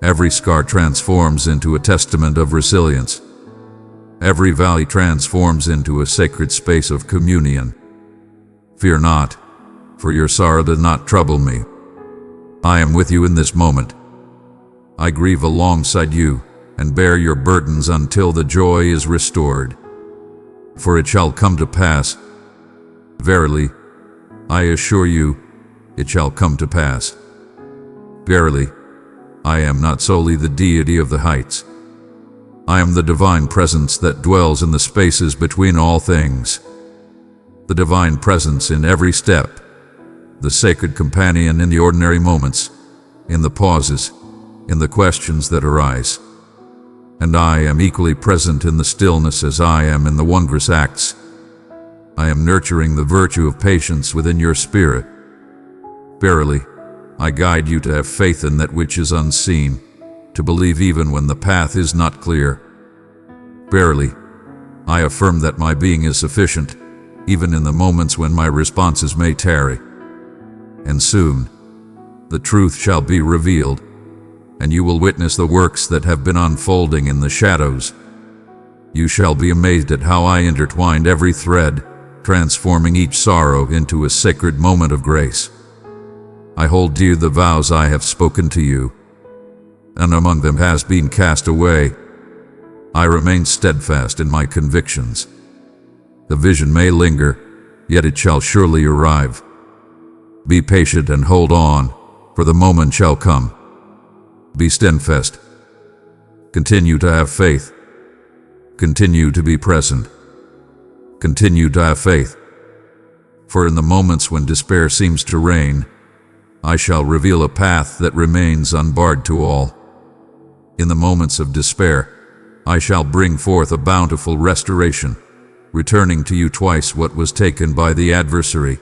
Every scar transforms into a testament of resilience. Every valley transforms into a sacred space of communion. Fear not, for your sorrow does not trouble me. I am with you in this moment. I grieve alongside you and bear your burdens until the joy is restored. For it shall come to pass. Verily, I assure you, it shall come to pass. Verily, I am not solely the deity of the heights. I am the divine presence that dwells in the spaces between all things. The divine presence in every step, the sacred companion in the ordinary moments, in the pauses, in the questions that arise. And I am equally present in the stillness as I am in the wondrous acts. I am nurturing the virtue of patience within your spirit. Verily, I guide you to have faith in that which is unseen, to believe even when the path is not clear. Verily, I affirm that my being is sufficient, even in the moments when my responses may tarry. And soon, the truth shall be revealed, and you will witness the works that have been unfolding in the shadows. You shall be amazed at how I intertwined every thread, transforming each sorrow into a sacred moment of grace. I hold dear the vows I have spoken to you, and among them has been cast away. I remain steadfast in my convictions. The vision may linger, yet it shall surely arrive. Be patient and hold on, for the moment shall come. Be steadfast. Continue to have faith. Continue to be present. Continue to have faith. For in the moments when despair seems to reign, I shall reveal a path that remains unbarred to all. In the moments of despair, I shall bring forth a bountiful restoration, returning to you twice what was taken by the adversary.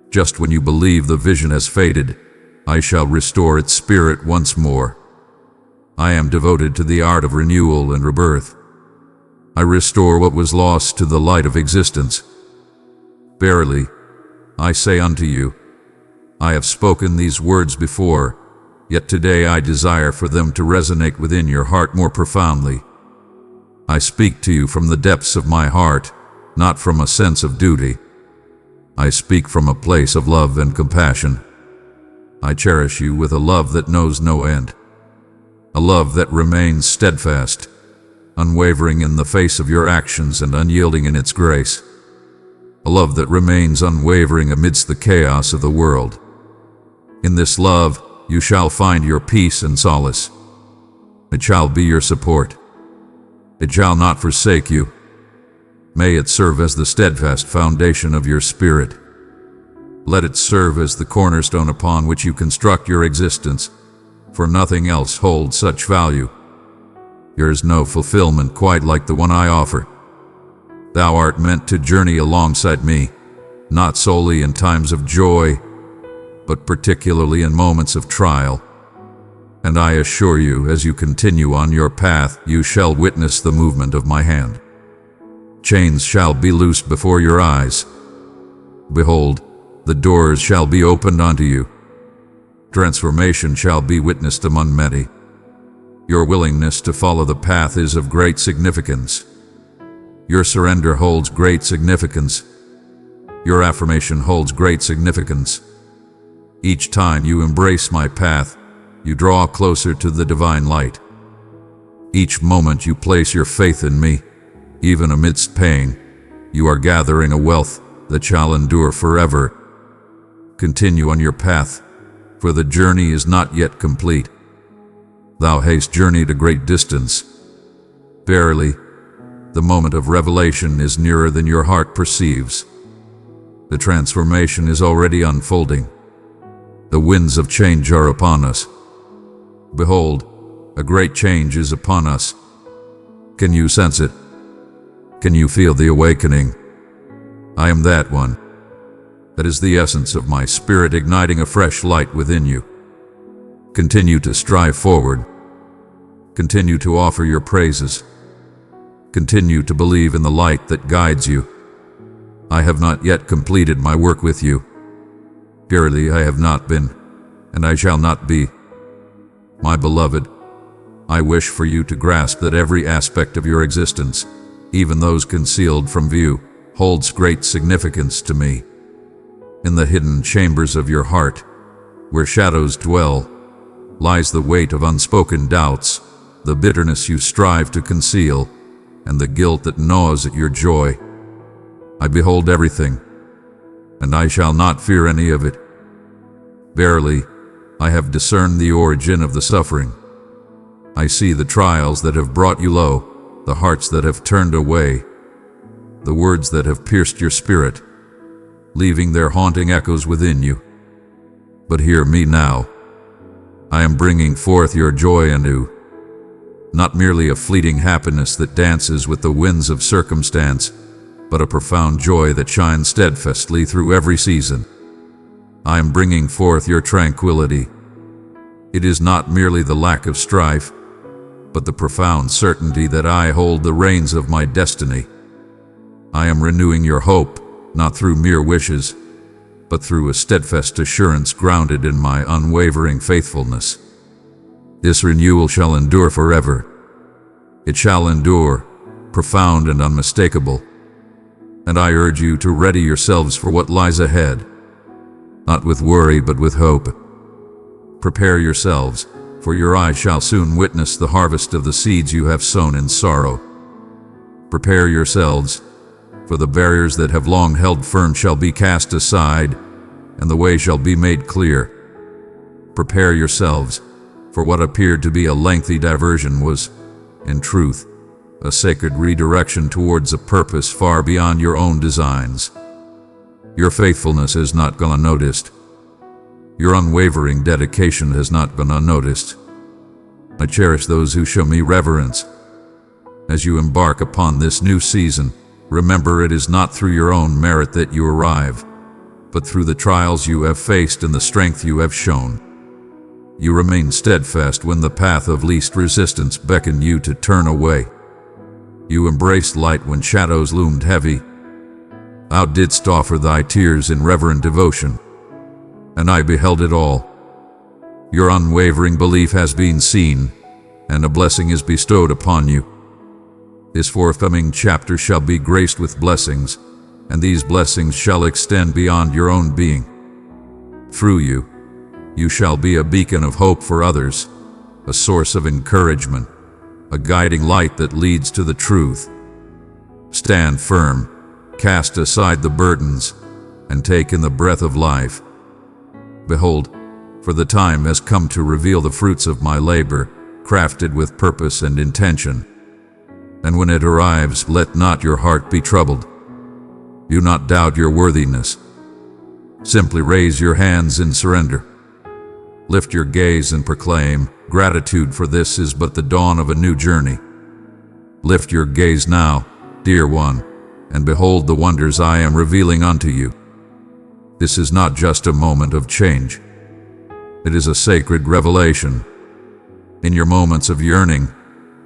Just when you believe the vision has faded, I shall restore its spirit once more. I am devoted to the art of renewal and rebirth. I restore what was lost to the light of existence. Verily, I say unto you, I have spoken these words before, yet today I desire for them to resonate within your heart more profoundly. I speak to you from the depths of my heart, not from a sense of duty. I speak from a place of love and compassion. I cherish you with a love that knows no end, a love that remains steadfast, unwavering in the face of your actions and unyielding in its grace, a love that remains unwavering amidst the chaos of the world. In this love, you shall find your peace and solace. It shall be your support. It shall not forsake you. May it serve as the steadfast foundation of your spirit. Let it serve as the cornerstone upon which you construct your existence, for nothing else holds such value. There is no fulfillment quite like the one I offer. Thou art meant to journey alongside me, not solely in times of joy, but particularly in moments of trial. And I assure you, as you continue on your path, you shall witness the movement of my hand. Chains shall be loosed before your eyes. Behold, the doors shall be opened unto you. Transformation shall be witnessed among many. Your willingness to follow the path is of great significance. Your surrender holds great significance. Your affirmation holds great significance. Each time you embrace my path, you draw closer to the divine light. Each moment you place your faith in me, even amidst pain, you are gathering a wealth that shall endure forever. Continue on your path, for the journey is not yet complete. Thou hast journeyed a great distance. Verily, the moment of revelation is nearer than your heart perceives. The transformation is already unfolding. The winds of change are upon us. Behold, a great change is upon us. Can you sense it? Can you feel the awakening? I am that one. That is the essence of my spirit igniting a fresh light within you. Continue to strive forward. Continue to offer your praises. Continue to believe in the light that guides you. I have not yet completed my work with you. Purely I have not been, and I shall not be. My beloved, I wish for you to grasp that every aspect of your existence, even those concealed from view, holds great significance to me. In the hidden chambers of your heart, where shadows dwell, lies the weight of unspoken doubts, the bitterness you strive to conceal, and the guilt that gnaws at your joy. I behold everything, and I shall not fear any of it. Verily, I have discerned the origin of the suffering. I see the trials that have brought you low, the hearts that have turned away, the words that have pierced your spirit, leaving their haunting echoes within you. But hear me now. I am bringing forth your joy anew, not merely a fleeting happiness that dances with the winds of circumstance, but a profound joy that shines steadfastly through every season. I am bringing forth your tranquility. It is not merely the lack of strife, but the profound certainty that I hold the reins of my destiny. I am renewing your hope, not through mere wishes, but through a steadfast assurance grounded in my unwavering faithfulness. This renewal shall endure forever. It shall endure, profound and unmistakable. And I urge you to ready yourselves for what lies ahead, not with worry but with hope. Prepare yourselves, for your eyes shall soon witness the harvest of the seeds you have sown in sorrow. Prepare yourselves, for the barriers that have long held firm shall be cast aside, and the way shall be made clear. Prepare yourselves, for what appeared to be a lengthy diversion was, in truth, a sacred redirection towards a purpose far beyond your own designs. Your faithfulness has not gone unnoticed. Your unwavering dedication has not gone unnoticed. I cherish those who show me reverence. As you embark upon this new season, remember it is not through your own merit that you arrive, but through the trials you have faced and the strength you have shown. You remain steadfast when the path of least resistance beckoned you to turn away. You embraced light when shadows loomed heavy. Thou didst offer thy tears in reverent devotion, and I beheld it all. Your unwavering belief has been seen, and a blessing is bestowed upon you. This forthcoming chapter shall be graced with blessings, and these blessings shall extend beyond your own being. Through you, you shall be a beacon of hope for others, a source of encouragement, a guiding light that leads to the truth. Stand firm, cast aside the burdens, and take in the breath of life. Behold, for the time has come to reveal the fruits of my labor, crafted with purpose and intention. And when it arrives, let not your heart be troubled. Do not doubt your worthiness. Simply raise your hands in surrender. Lift your gaze and proclaim gratitude, for this is but the dawn of a new journey. Lift your gaze now, dear one, and behold the wonders I am revealing unto you. This is not just a moment of change. It is a sacred revelation. In your moments of yearning,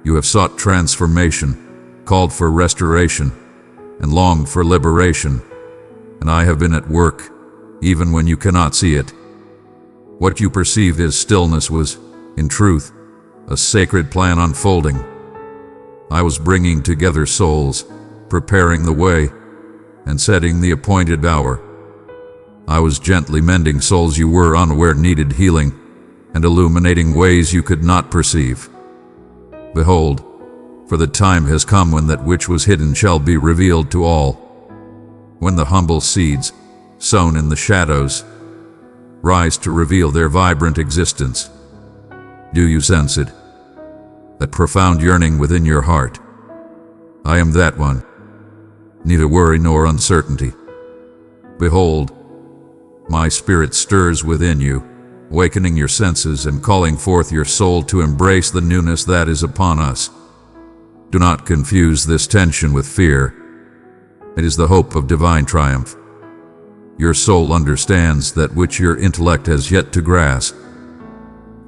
you have sought transformation, called for restoration, and longed for liberation, and I have been at work, even when you cannot see it. What you perceived as stillness was, in truth, a sacred plan unfolding. I was bringing together souls, preparing the way, and setting the appointed hour. I was gently mending souls you were unaware needed healing, and illuminating ways you could not perceive. Behold, for the time has come when that which was hidden shall be revealed to all. When the humble seeds, sown in the shadows, rise to reveal their vibrant existence. Do you sense it? That profound yearning within your heart? I am that one. Neither worry nor uncertainty. Behold, my spirit stirs within you, awakening your senses and calling forth your soul to embrace the newness that is upon us. Do not confuse this tension with fear. It is the hope of divine triumph. Your soul understands that which your intellect has yet to grasp.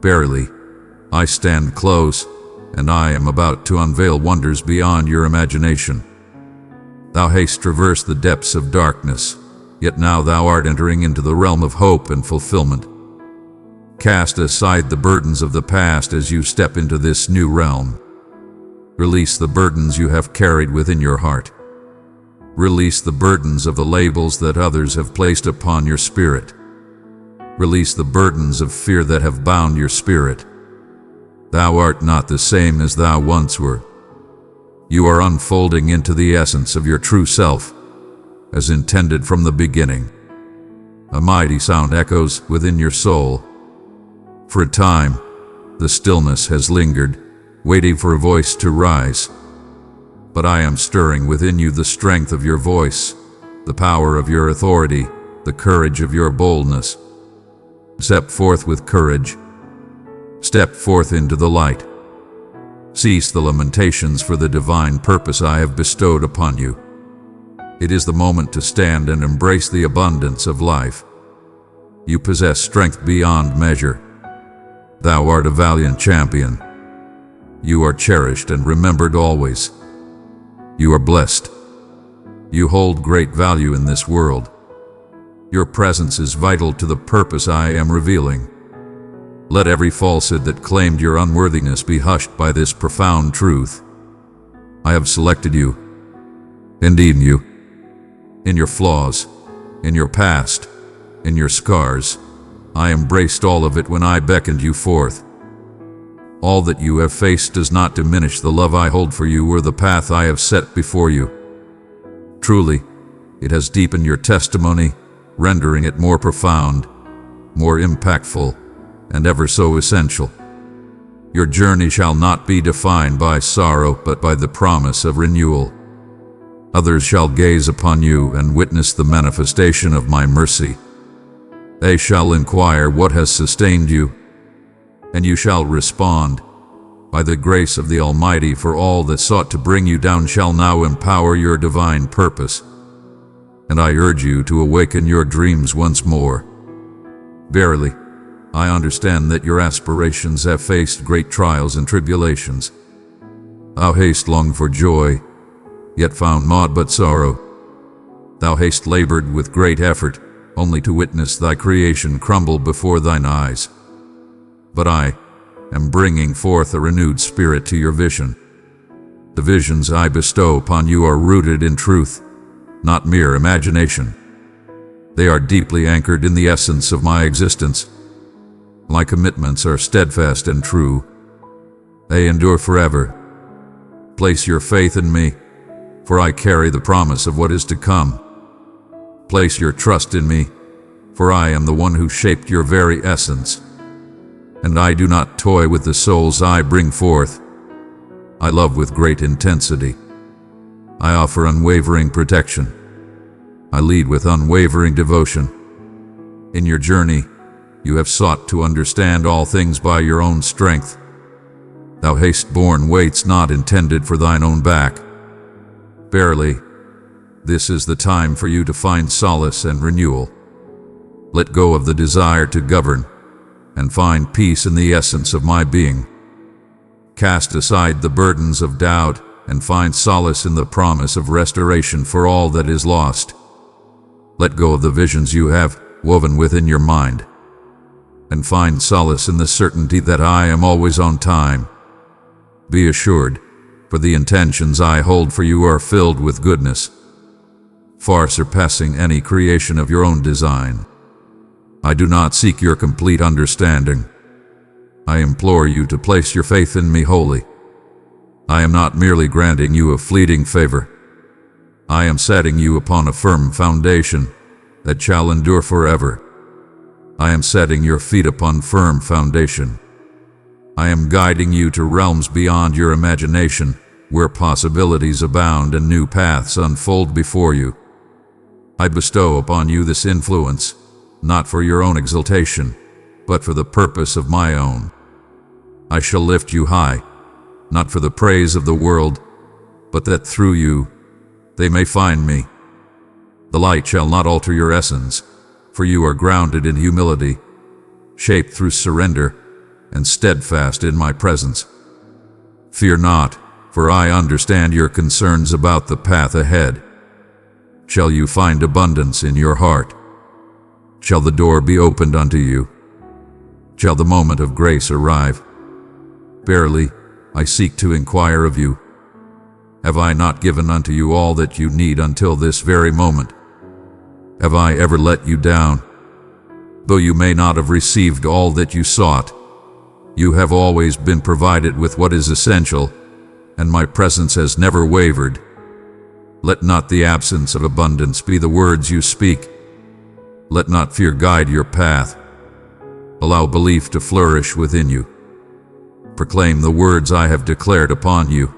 Verily, I stand close, and I am about to unveil wonders beyond your imagination. Thou hast traversed the depths of darkness, yet now thou art entering into the realm of hope and fulfillment. Cast aside the burdens of the past as you step into this new realm. Release the burdens you have carried within your heart. Release the burdens of the labels that others have placed upon your spirit. Release the burdens of fear that have bound your spirit. Thou art not the same as thou once were. You are unfolding into the essence of your true self, as intended from the beginning. A mighty sound echoes within your soul. For a time, the stillness has lingered, waiting for a voice to rise. But I am stirring within you the strength of your voice, the power of your authority, the courage of your boldness. Step forth with courage. Step forth into the light. Cease the lamentations for the divine purpose I have bestowed upon you. It is the moment to stand and embrace the abundance of life. You possess strength beyond measure. Thou art a valiant champion. You are cherished and remembered always. You are blessed. You hold great value in this world. Your presence is vital to the purpose I am revealing. Let every falsehood that claimed your unworthiness be hushed by this profound truth. I have selected you, indeed you, in your flaws, in your past, in your scars. I embraced all of it when I beckoned you forth. All that you have faced does not diminish the love I hold for you or the path I have set before you. Truly, it has deepened your testimony, rendering it more profound, more impactful, and ever so essential. Your journey shall not be defined by sorrow, but by the promise of renewal. Others shall gaze upon you and witness the manifestation of my mercy. They shall inquire what has sustained you, and you shall respond, by the grace of the Almighty, for all that sought to bring you down shall now empower your divine purpose. And I urge you to awaken your dreams once more. Verily, I understand that your aspirations have faced great trials and tribulations. Thou hast longed for joy, yet found naught but sorrow. Thou hast labored with great effort, only to witness thy creation crumble before thine eyes. But I am bringing forth a renewed spirit to your vision. The visions I bestow upon you are rooted in truth, not mere imagination. They are deeply anchored in the essence of my existence. My commitments are steadfast and true. They endure forever. Place your faith in me, for I carry the promise of what is to come. Place your trust in me, for I am the one who shaped your very essence. And I do not toy with the souls I bring forth. I love with great intensity. I offer unwavering protection. I lead with unwavering devotion. In your journey, you have sought to understand all things by your own strength. Thou hast borne weights not intended for thine own back. Verily, this is the time for you to find solace and renewal. Let go of the desire to govern, and find peace in the essence of my being. Cast aside the burdens of doubt, and find solace in the promise of restoration for all that is lost. Let go of the visions you have woven within your mind, and find solace in the certainty that I am always on time. Be assured, for the intentions I hold for you are filled with goodness, far surpassing any creation of your own design. I do not seek your complete understanding. I implore you to place your faith in me wholly. I am not merely granting you a fleeting favor. I am setting you upon a firm foundation that shall endure forever. I am setting your feet upon firm foundation. I am guiding you to realms beyond your imagination, where possibilities abound and new paths unfold before you. I bestow upon you this influence, not for your own exaltation, but for the purpose of my own. I shall lift you high, not for the praise of the world, but that through you they may find me. The light shall not alter your essence, for you are grounded in humility, shaped through surrender, and steadfast in my presence. Fear not, for I understand your concerns about the path ahead. Shall you find abundance in your heart? Shall the door be opened unto you? Shall the moment of grace arrive? Verily, I seek to inquire of you. Have I not given unto you all that you need until this very moment? Have I ever let you down? Though you may not have received all that you sought, you have always been provided with what is essential, and my presence has never wavered. Let not the absence of abundance be the words you speak. Let not fear guide your path. Allow belief to flourish within you. Proclaim the words I have declared upon you.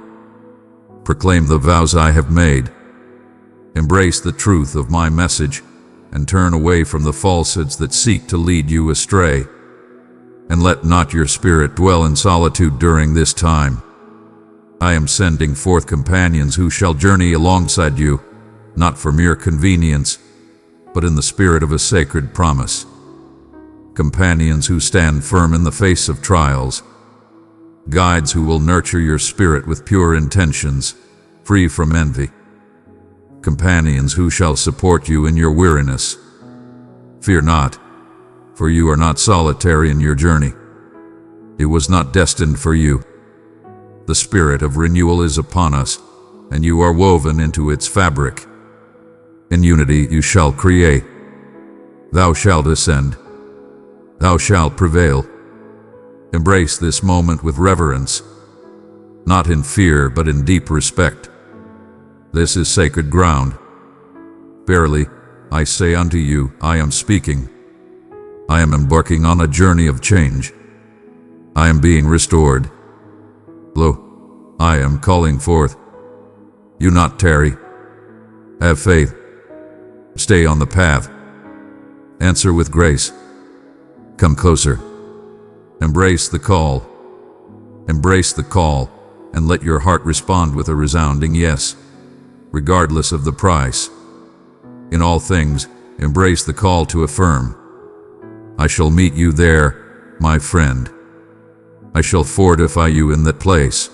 Proclaim the vows I have made. Embrace the truth of my message, and turn away from the falsehoods that seek to lead you astray. And let not your spirit dwell in solitude during this time. I am sending forth companions who shall journey alongside you, not for mere convenience, but in the spirit of a sacred promise. Companions who stand firm in the face of trials. Guides who will nurture your spirit with pure intentions, free from envy. Companions who shall support you in your weariness. Fear not, for you are not solitary in your journey. It was not destined for you. The spirit of renewal is upon us, and you are woven into its fabric. In unity you shall create. Thou shalt ascend. Thou shalt prevail. Embrace this moment with reverence, not in fear but in deep respect. This is sacred ground. Verily, I say unto you, I am speaking. I am embarking on a journey of change. I am being restored. Lo, I am calling forth. You not tarry. Have faith. Stay on the path. Answer with grace. Come closer. Embrace the call. Embrace the call, and let your heart respond with a resounding yes, regardless of the price. In all things, embrace the call to affirm. I shall meet you there, my friend. I shall fortify you in that place.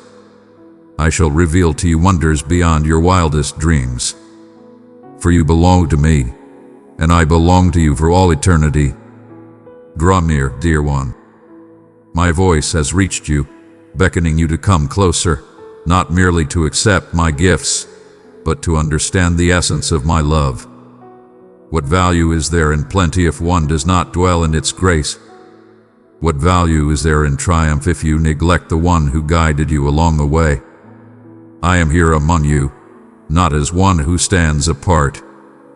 I shall reveal to you wonders beyond your wildest dreams. For you belong to me, and I belong to you for all eternity. Draw near, dear one. My voice has reached you, beckoning you to come closer, not merely to accept my gifts, but to understand the essence of my love. What value is there in plenty if one does not dwell in its grace? What value is there in triumph if you neglect the one who guided you along the way? I am here among you, not as one who stands apart,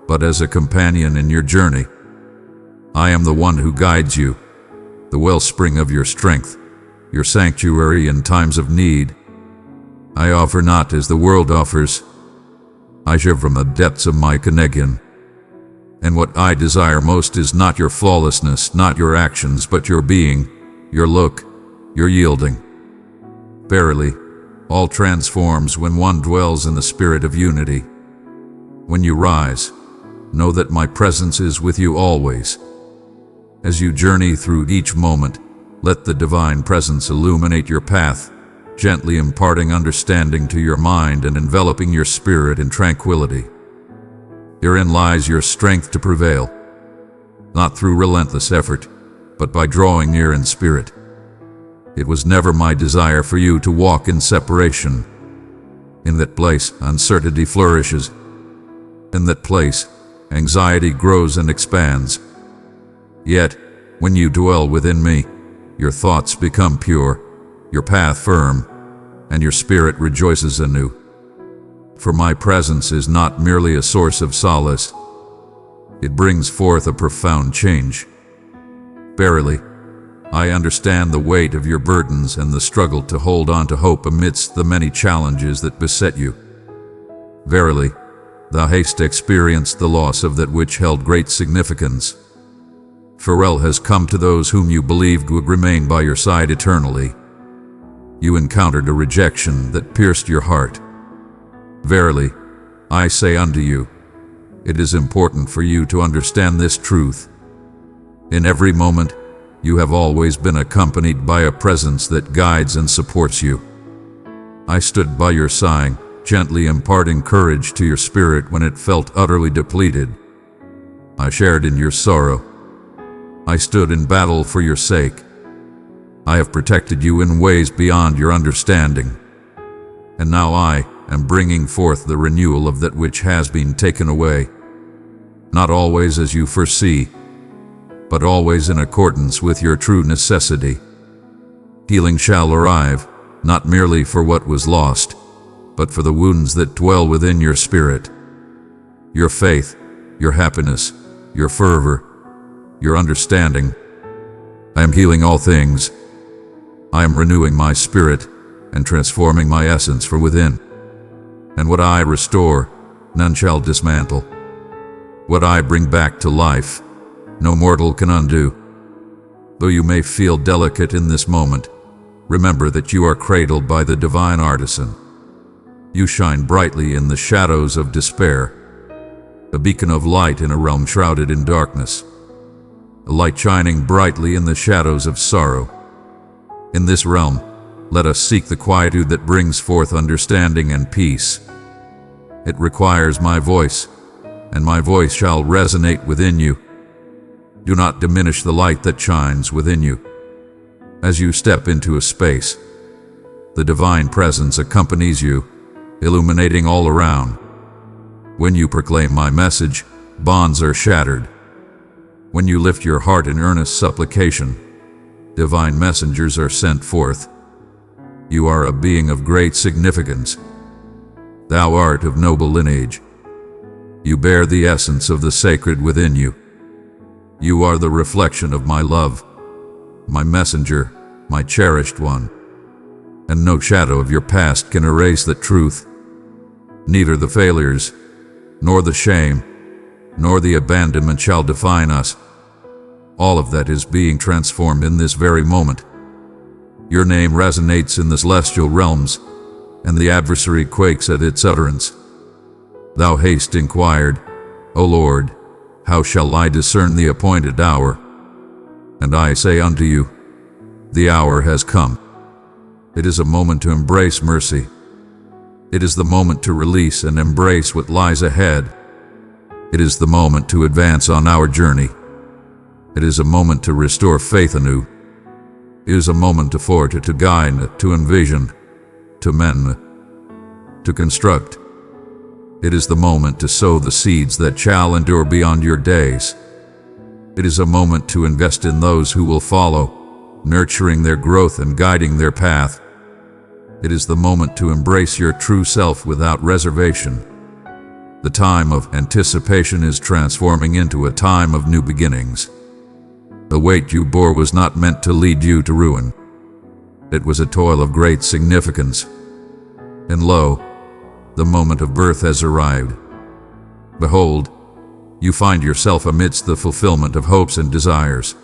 but as a companion in your journey. I am the one who guides you, the wellspring of your strength, your sanctuary in times of need. I offer not as the world offers. I share from the depths of my connection. And what I desire most is not your flawlessness, not your actions, but your being, your look, your yielding. Verily, all transforms when one dwells in the spirit of unity. When you rise, know that my presence is with you always. As you journey through each moment, let the divine presence illuminate your path, gently imparting understanding to your mind and enveloping your spirit in tranquility. Herein lies your strength to prevail, not through relentless effort, but by drawing near in spirit. It was never my desire for you to walk in separation. In that place, uncertainty flourishes. In that place, anxiety grows and expands. Yet, when you dwell within me, your thoughts become pure, your path firm, and your spirit rejoices anew. For my presence is not merely a source of solace. It brings forth a profound change. Verily, I understand the weight of your burdens and the struggle to hold on to hope amidst the many challenges that beset you. Verily, thou hast experienced the loss of that which held great significance. Farewell has come to those whom you believed would remain by your side eternally. You encountered a rejection that pierced your heart. Verily, I say unto you, It is important for you to understand this truth. In every moment, you have always been accompanied by a presence that guides and supports you. I stood by your side, gently imparting courage to your spirit when it felt utterly depleted. I shared in your sorrow. I stood in battle for your sake. I have protected you in ways beyond your understanding. And now I am bringing forth the renewal of that which has been taken away. Not always as you foresee, but always in accordance with your true necessity. Healing shall arrive, not merely for what was lost, but for the wounds that dwell within your spirit. Your faith, your happiness, your fervor, your understanding. I am healing all things. I am renewing my spirit and transforming my essence from within. And what I restore, none shall dismantle. What I bring back to life, no mortal can undo. Though you may feel delicate in this moment, remember that you are cradled by the divine artisan. You shine brightly in the shadows of despair, a beacon of light in a realm shrouded in darkness, a light shining brightly in the shadows of sorrow. In this realm, let us seek the quietude that brings forth understanding and peace. It requires my voice, and my voice shall resonate within you. Do not diminish the light that shines within you. As you step into a space, the divine presence accompanies you, illuminating all around. When you proclaim my message, bonds are shattered. When you lift your heart in earnest supplication, divine messengers are sent forth. You are a being of great significance. Thou art of noble lineage. You bear the essence of the sacred within you. You are the reflection of my love, my messenger, my cherished one. And no shadow of your past can erase that truth. Neither the failures, nor the shame, nor the abandonment shall define us. All of that is being transformed in this very moment. Your name resonates in the celestial realms, and the adversary quakes at its utterance. Thou hast inquired, O Lord, how shall I discern the appointed hour? And I say unto you, the hour has come. It is a moment to embrace mercy. It is the moment to release and embrace what lies ahead. It is the moment to advance on our journey. It is a moment to restore faith anew. It is a moment to forge, to guide, to envision, to mend, to construct. It is the moment to sow the seeds that shall endure beyond your days. It is a moment to invest in those who will follow, nurturing their growth and guiding their path. It is the moment to embrace your true self without reservation. The time of anticipation is transforming into a time of new beginnings. The weight you bore was not meant to lead you to ruin. It was a toil of great significance. And lo, the moment of birth has arrived. Behold, you find yourself amidst the fulfillment of hopes and desires.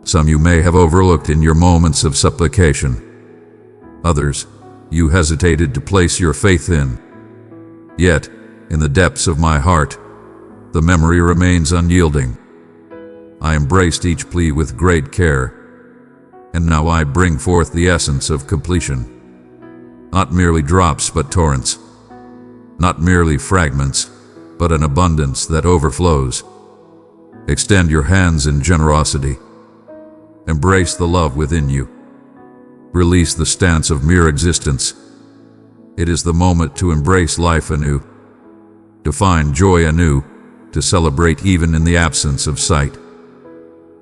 Some you may have overlooked in your moments of supplication. Others, you hesitated to place your faith in. Yet, in the depths of my heart, the memory remains unyielding. I embraced each plea with great care, and now I bring forth the essence of completion. Not merely drops, but torrents. Not merely fragments, but an abundance that overflows. Extend your hands in generosity. Embrace the love within you. Release the stance of mere existence. It is the moment to embrace life anew, to find joy anew, to celebrate even in the absence of sight.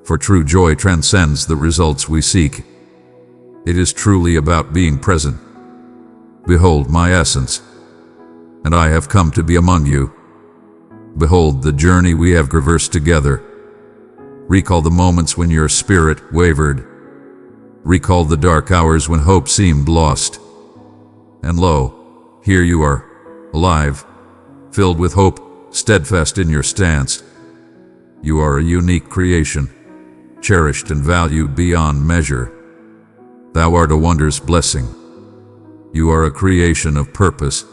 For true joy transcends the results we seek. It is truly about being present. Behold my essence, and I have come to be among you. Behold the journey we have traversed together. Recall the moments when your spirit wavered. Recall the dark hours when hope seemed lost. And lo, here you are, alive, filled with hope, steadfast in your stance. You are a unique creation, cherished and valued beyond measure. Thou art a wondrous blessing. You are a creation of purpose.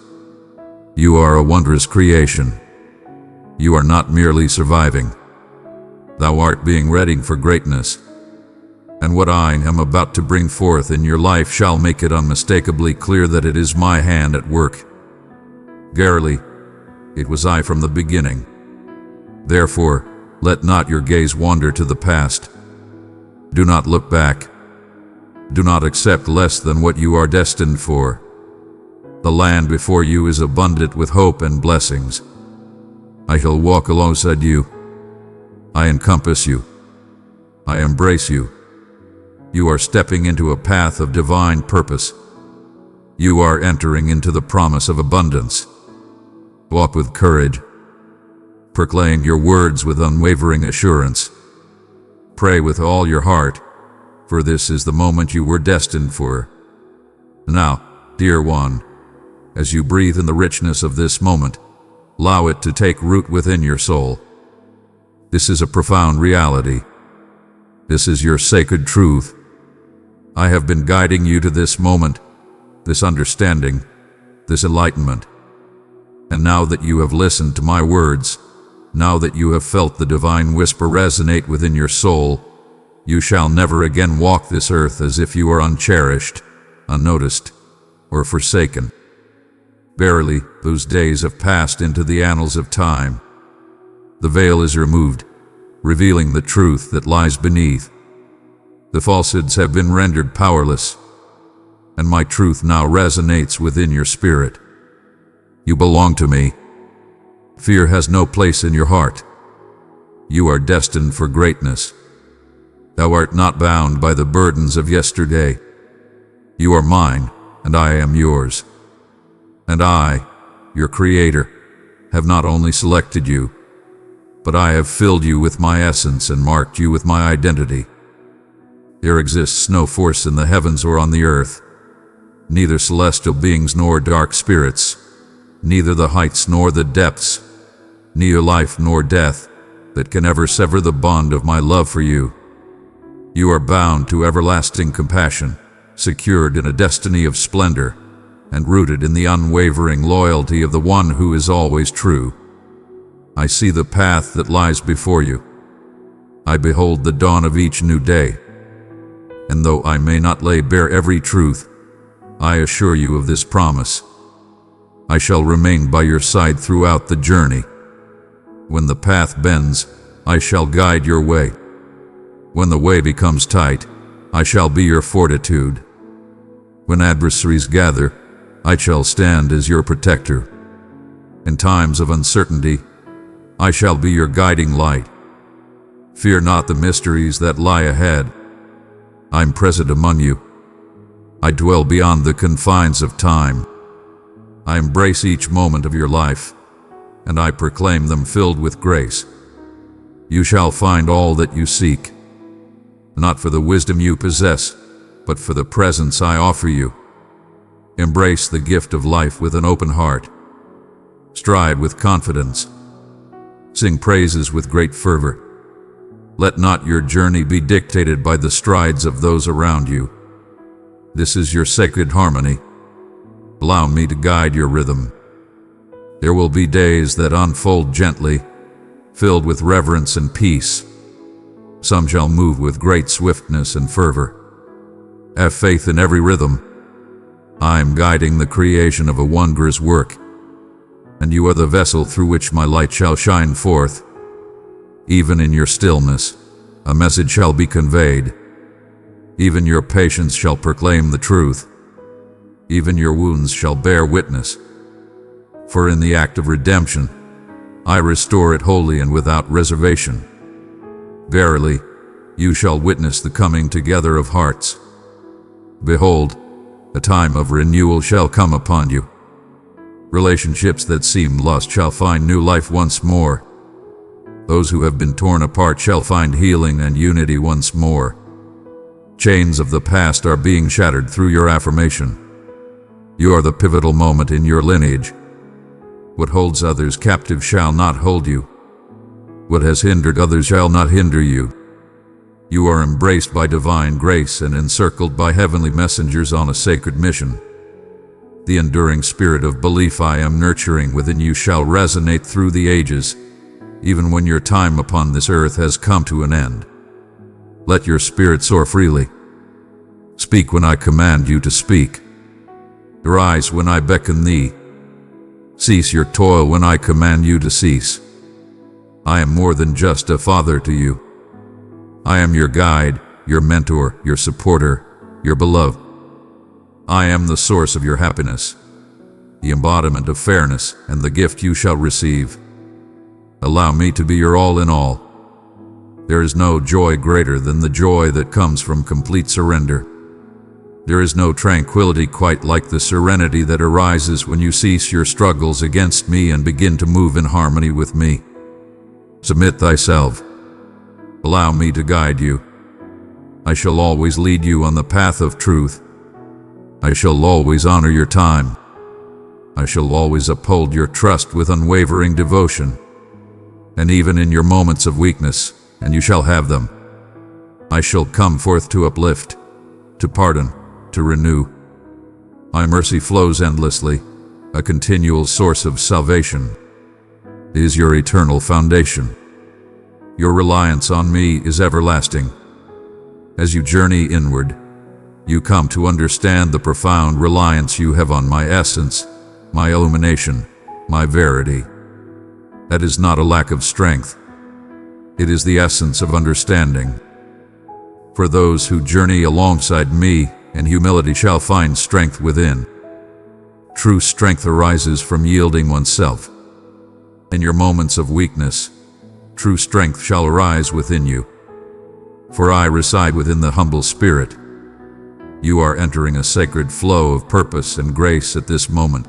You are a wondrous creation. You are not merely surviving. Thou art being readied for greatness. And what I am about to bring forth in your life shall make it unmistakably clear that it is my hand at work. Verily, it was I from the beginning. Therefore, let not your gaze wander to the past. Do not look back. Do not accept less than what you are destined for. The land before you is abundant with hope and blessings. I shall walk alongside you. I encompass you. I embrace you. You are stepping into a path of divine purpose. You are entering into the promise of abundance. Walk with courage. Proclaim your words with unwavering assurance. Pray with all your heart, for this is the moment you were destined for. Now, dear one, as you breathe in the richness of this moment, allow it to take root within your soul. This is a profound reality. This is your sacred truth. I have been guiding you to this moment, this understanding, this enlightenment. And now that you have listened to my words, now that you have felt the divine whisper resonate within your soul, you shall never again walk this earth as if you are uncherished, unnoticed, or forsaken. Verily, those days have passed into the annals of time. The veil is removed, revealing the truth that lies beneath. The falsehoods have been rendered powerless, and my truth now resonates within your spirit. You belong to me. Fear has no place in your heart. You are destined for greatness. Thou art not bound by the burdens of yesterday. You are mine, and I am yours. And I, your Creator, have not only selected you, but I have filled you with my essence and marked you with my identity. There exists no force in the heavens or on the earth, neither celestial beings nor dark spirits, neither the heights nor the depths, neither life nor death, that can ever sever the bond of my love for you. You are bound to everlasting compassion, secured in a destiny of splendor, and rooted in the unwavering loyalty of the one who is always true. I see the path that lies before you. I behold the dawn of each new day. And though I may not lay bare every truth, I assure you of this promise. I shall remain by your side throughout the journey. When the path bends, I shall guide your way. When the way becomes tight, I shall be your fortitude. When adversaries gather, I shall stand as your protector. In times of uncertainty, I shall be your guiding light. Fear not the mysteries that lie ahead. I am present among you. I dwell beyond the confines of time. I embrace each moment of your life, and I proclaim them filled with grace. You shall find all that you seek, not for the wisdom you possess, but for the presence I offer you. Embrace the gift of life with an open heart. Strive with confidence. Sing praises with great fervor. Let not your journey be dictated by the strides of those around you. This is your sacred harmony. Allow me to guide your rhythm. There will be days that unfold gently, filled with reverence and peace. Some shall move with great swiftness and fervor. Have faith in every rhythm. I am guiding the creation of a wondrous work, and you are the vessel through which my light shall shine forth. Even in your stillness, a message shall be conveyed. Even your patience shall proclaim the truth. Even your wounds shall bear witness. For in the act of redemption, I restore it wholly and without reservation. Verily, you shall witness the coming together of hearts. Behold, a time of renewal shall come upon you. Relationships that seemed lost shall find new life once more. Those who have been torn apart shall find healing and unity once more. Chains of the past are being shattered through your affirmation. You are the pivotal moment in your lineage. What holds others captive shall not hold you. What has hindered others shall not hinder you. You are embraced by divine grace and encircled by heavenly messengers on a sacred mission. The enduring spirit of belief I am nurturing within you shall resonate through the ages, even when your time upon this earth has come to an end. Let your spirit soar freely. Speak when I command you to speak. Arise when I beckon thee. Cease your toil when I command you to cease. I am more than just a father to you. I am your guide, your mentor, your supporter, your beloved. I am the source of your happiness, the embodiment of fairness, and the gift you shall receive. Allow me to be your all in all. There is no joy greater than the joy that comes from complete surrender. There is no tranquility quite like the serenity that arises when you cease your struggles against me and begin to move in harmony with me. Submit thyself. Allow me to guide you. I shall always lead you on the path of truth. I shall always honor your time. I shall always uphold your trust with unwavering devotion. And even in your moments of weakness, and you shall have them, I shall come forth to uplift, to pardon, to renew. My mercy flows endlessly, a continual source of salvation. It is your eternal foundation. Your reliance on me is everlasting. As you journey inward, you come to understand the profound reliance you have on my essence, my illumination, my verity. That is not a lack of strength. It is the essence of understanding. For those who journey alongside me, and humility shall find strength within. True strength arises from yielding oneself. In your moments of weakness, true strength shall arise within you. For I reside within the humble spirit. You are entering a sacred flow of purpose and grace at this moment.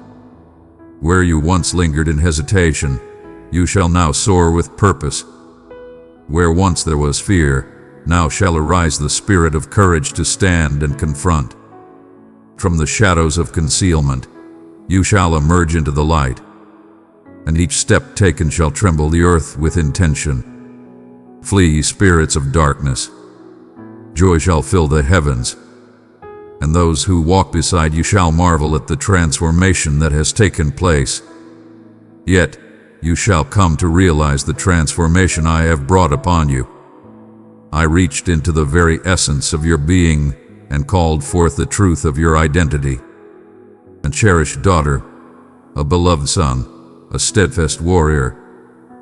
Where you once lingered in hesitation, you shall now soar with purpose. Where once there was fear, now shall arise the spirit of courage to stand and confront. From the shadows of concealment, you shall emerge into the light, and each step taken shall tremble the earth with intention. Flee, spirits of darkness. Joy shall fill the heavens, and those who walk beside you shall marvel at the transformation that has taken place. Yet, you shall come to realize the transformation I have brought upon you. I reached into the very essence of your being and called forth the truth of your identity. A cherished daughter, a beloved son, a steadfast warrior,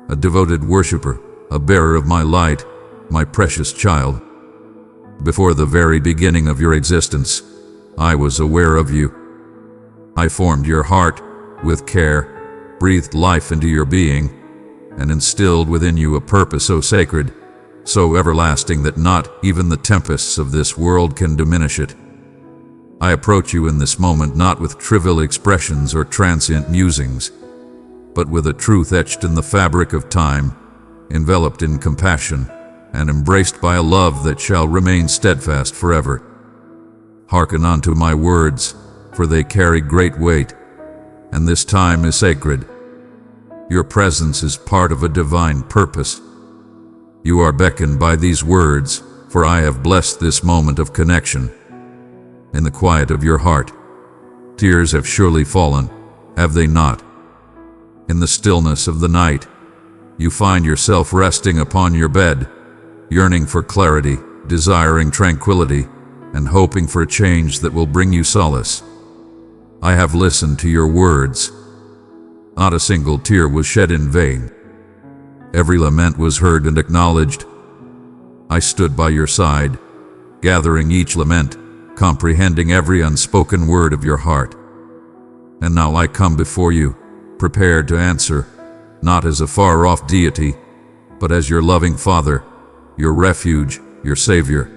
a devoted worshiper, a bearer of my light, my precious child. Before the very beginning of your existence, I was aware of you. I formed your heart with care, breathed life into your being, and instilled within you a purpose so sacred, so everlasting that not even the tempests of this world can diminish it. I approach you in this moment not with trivial expressions or transient musings, but with a truth etched in the fabric of time, enveloped in compassion, and embraced by a love that shall remain steadfast forever. Hearken unto my words, for they carry great weight, and this time is sacred. Your presence is part of a divine purpose. You are beckoned by these words, for I have blessed this moment of connection. In the quiet of your heart, tears have surely fallen, have they not? In the stillness of the night, you find yourself resting upon your bed, yearning for clarity, desiring tranquility, and hoping for a change that will bring you solace. I have listened to your words. Not a single tear was shed in vain. Every lament was heard and acknowledged. I stood by your side, gathering each lament, comprehending every unspoken word of your heart. And now I come before you, prepared to answer, not as a far-off deity, but as your loving Father, your refuge, your Savior.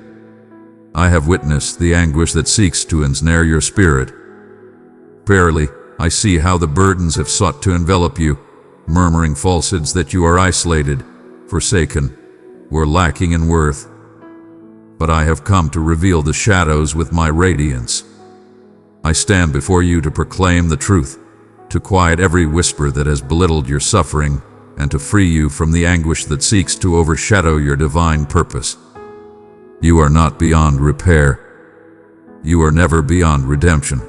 I have witnessed the anguish that seeks to ensnare your spirit. Verily, I see how the burdens have sought to envelop you, murmuring falsehoods that you are isolated, forsaken, were lacking in worth. But I have come to reveal the shadows with my radiance. I stand before you to proclaim the truth, to quiet every whisper that has belittled your suffering, and to free you from the anguish that seeks to overshadow your divine purpose. You are not beyond repair. You are never beyond redemption.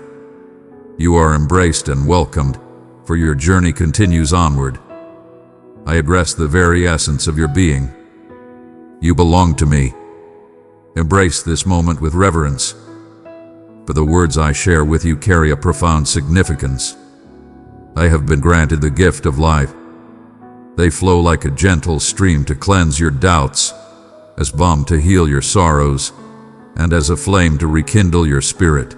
You are embraced and welcomed, for your journey continues onward. I address the very essence of your being. You belong to me. Embrace this moment with reverence, for the words I share with you carry a profound significance. I have been granted the gift of life. They flow like a gentle stream to cleanse your doubts, as balm to heal your sorrows, and as a flame to rekindle your spirit.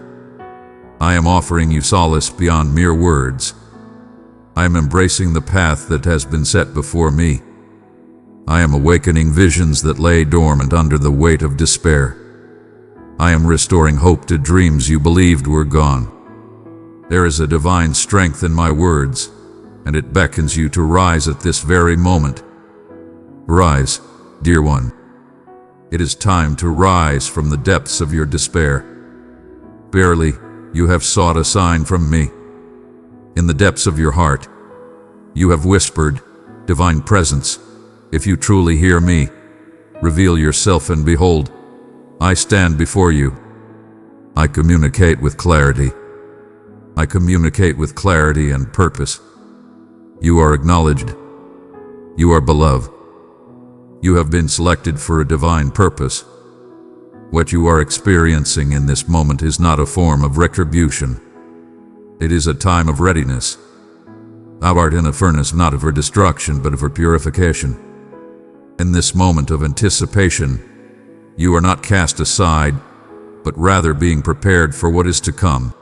I am offering you solace beyond mere words. I am embracing the path that has been set before me. I am awakening visions that lay dormant under the weight of despair. I am restoring hope to dreams you believed were gone. There is a divine strength in my words, and it beckons you to rise at this very moment. Rise, dear one. It is time to rise from the depths of your despair. Barely, you have sought a sign from me. In the depths of your heart, you have whispered, "Divine presence, if you truly hear me, reveal yourself and behold, I stand before you." I communicate with clarity. I communicate with clarity and purpose. You are acknowledged. You are beloved. You have been selected for a divine purpose. What you are experiencing in this moment is not a form of retribution. It is a time of readiness. Thou art in a furnace not of her destruction but of her purification. In this moment of anticipation, you are not cast aside, but rather being prepared for what is to come.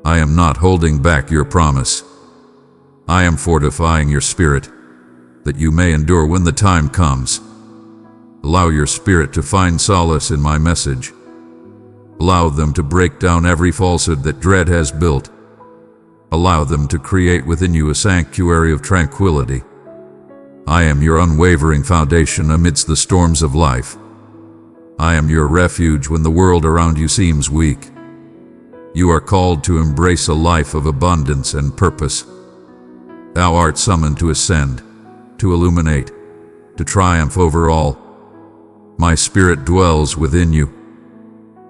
I am not holding back your promise. I am fortifying your spirit, that you may endure when the time comes. Allow your spirit to find solace in my message. Allow them to break down every falsehood that dread has built. Allow them to create within you a sanctuary of tranquility. I am your unwavering foundation amidst the storms of life. I am your refuge when the world around you seems weak. You are called to embrace a life of abundance and purpose. Thou art summoned to ascend, to illuminate, to triumph over all. My spirit dwells within you,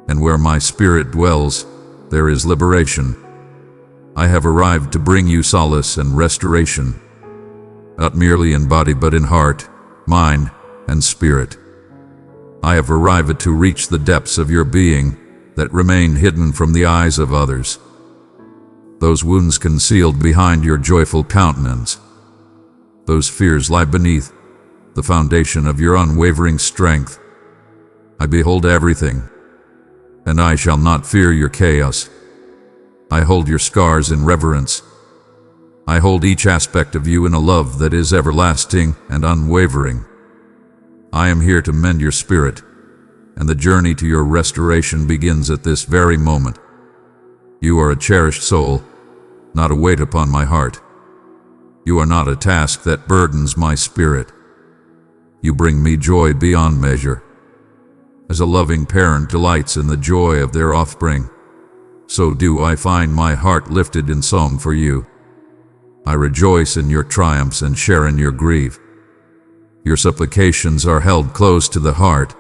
and where my spirit dwells, there is liberation. I have arrived to bring you solace and restoration, not merely in body but in heart, mind, and spirit. I have arrived to reach the depths of your being that remain hidden from the eyes of others. Those wounds concealed behind your joyful countenance. Those fears lie beneath the foundation of your unwavering strength. I behold everything, and I shall not fear your chaos. I hold your scars in reverence. I hold each aspect of you in a love that is everlasting and unwavering. I am here to mend your spirit, and the journey to your restoration begins at this very moment. You are a cherished soul, not a weight upon my heart. You are not a task that burdens my spirit. You bring me joy beyond measure. As a loving parent delights in the joy of their offspring, so do I find my heart lifted in song for you. I rejoice in your triumphs and share in your grief. Your supplications are held close to the heart.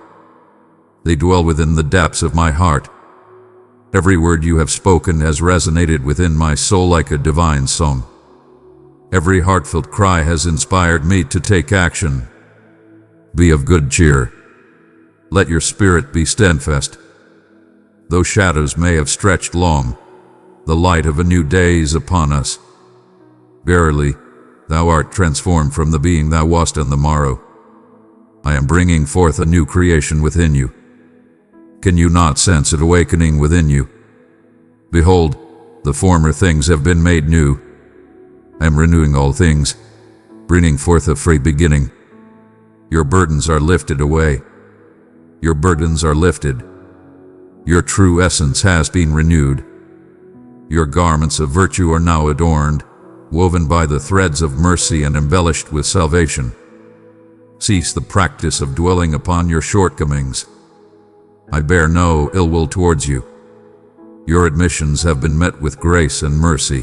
They dwell within the depths of my heart. Every word you have spoken has resonated within my soul like a divine song. Every heartfelt cry has inspired me to take action. Be of good cheer. Let your spirit be steadfast. Though shadows may have stretched long, the light of a new day is upon us. Verily, thou art transformed from the being thou wast on the morrow. I am bringing forth a new creation within you. Can you not sense it awakening within you? Behold, the former things have been made new. I am renewing all things, bringing forth a free beginning. Your burdens are lifted away. Your burdens are lifted. Your true essence has been renewed. Your garments of virtue are now adorned, woven by the threads of mercy and embellished with salvation. Cease the practice of dwelling upon your shortcomings. I bear no ill will towards you. Your admissions have been met with grace and mercy.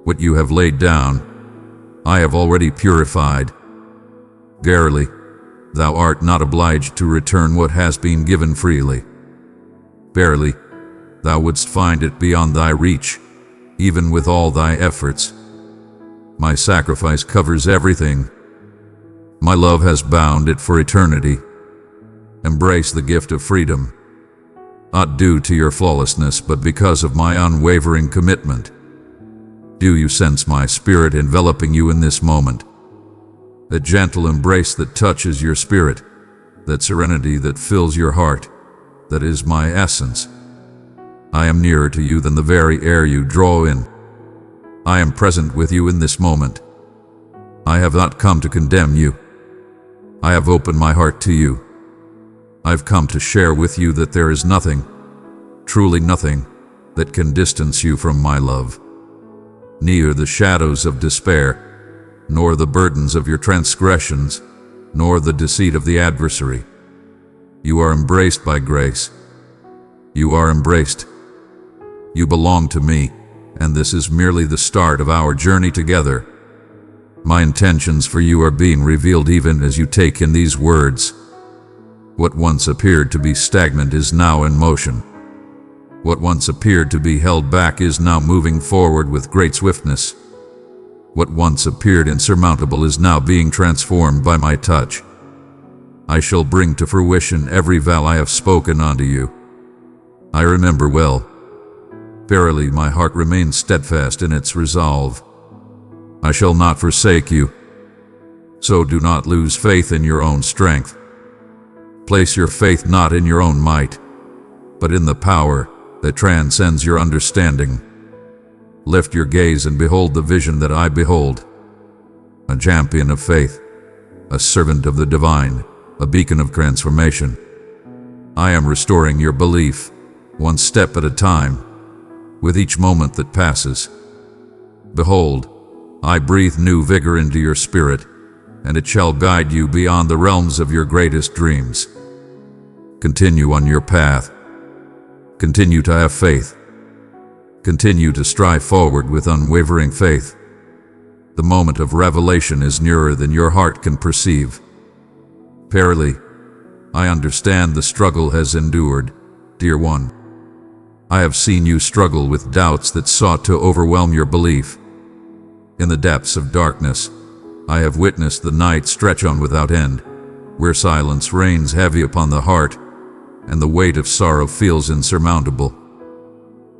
What you have laid down, I have already purified. Verily, thou art not obliged to return what has been given freely. Verily, thou wouldst find it beyond thy reach, even with all thy efforts. My sacrifice covers everything. My love has bound it for eternity. Embrace the gift of freedom, not due to your flawlessness, but because of my unwavering commitment. Do you sense my spirit enveloping you in this moment? That gentle embrace that touches your spirit, that serenity that fills your heart, that is my essence. I am nearer to you than the very air you draw in. I am present with you in this moment. I have not come to condemn you. I have opened my heart to you. I've come to share with you that there is nothing, truly nothing, that can distance you from my love. Neither the shadows of despair, nor the burdens of your transgressions, nor the deceit of the adversary. You are embraced by grace. You are embraced. You belong to me, and this is merely the start of our journey together. My intentions for you are being revealed even as you take in these words. What once appeared to be stagnant is now in motion. What once appeared to be held back is now moving forward with great swiftness. What once appeared insurmountable is now being transformed by my touch. I shall bring to fruition every vow I have spoken unto you. I remember well. Verily, my heart remains steadfast in its resolve. I shall not forsake you. So do not lose faith in your own strength. Place your faith not in your own might, but in the power that transcends your understanding. Lift your gaze and behold the vision that I behold. A champion of faith, a servant of the divine, a beacon of transformation. I am restoring your belief, one step at a time, with each moment that passes. Behold, I breathe new vigor into your spirit, and it shall guide you beyond the realms of your greatest dreams. Continue on your path. Continue to have faith. Continue to strive forward with unwavering faith. The moment of revelation is nearer than your heart can perceive. Verily, I understand the struggle has endured, dear one. I have seen you struggle with doubts that sought to overwhelm your belief. In the depths of darkness, I have witnessed the night stretch on without end, where silence reigns heavy upon the heart, and the weight of sorrow feels insurmountable.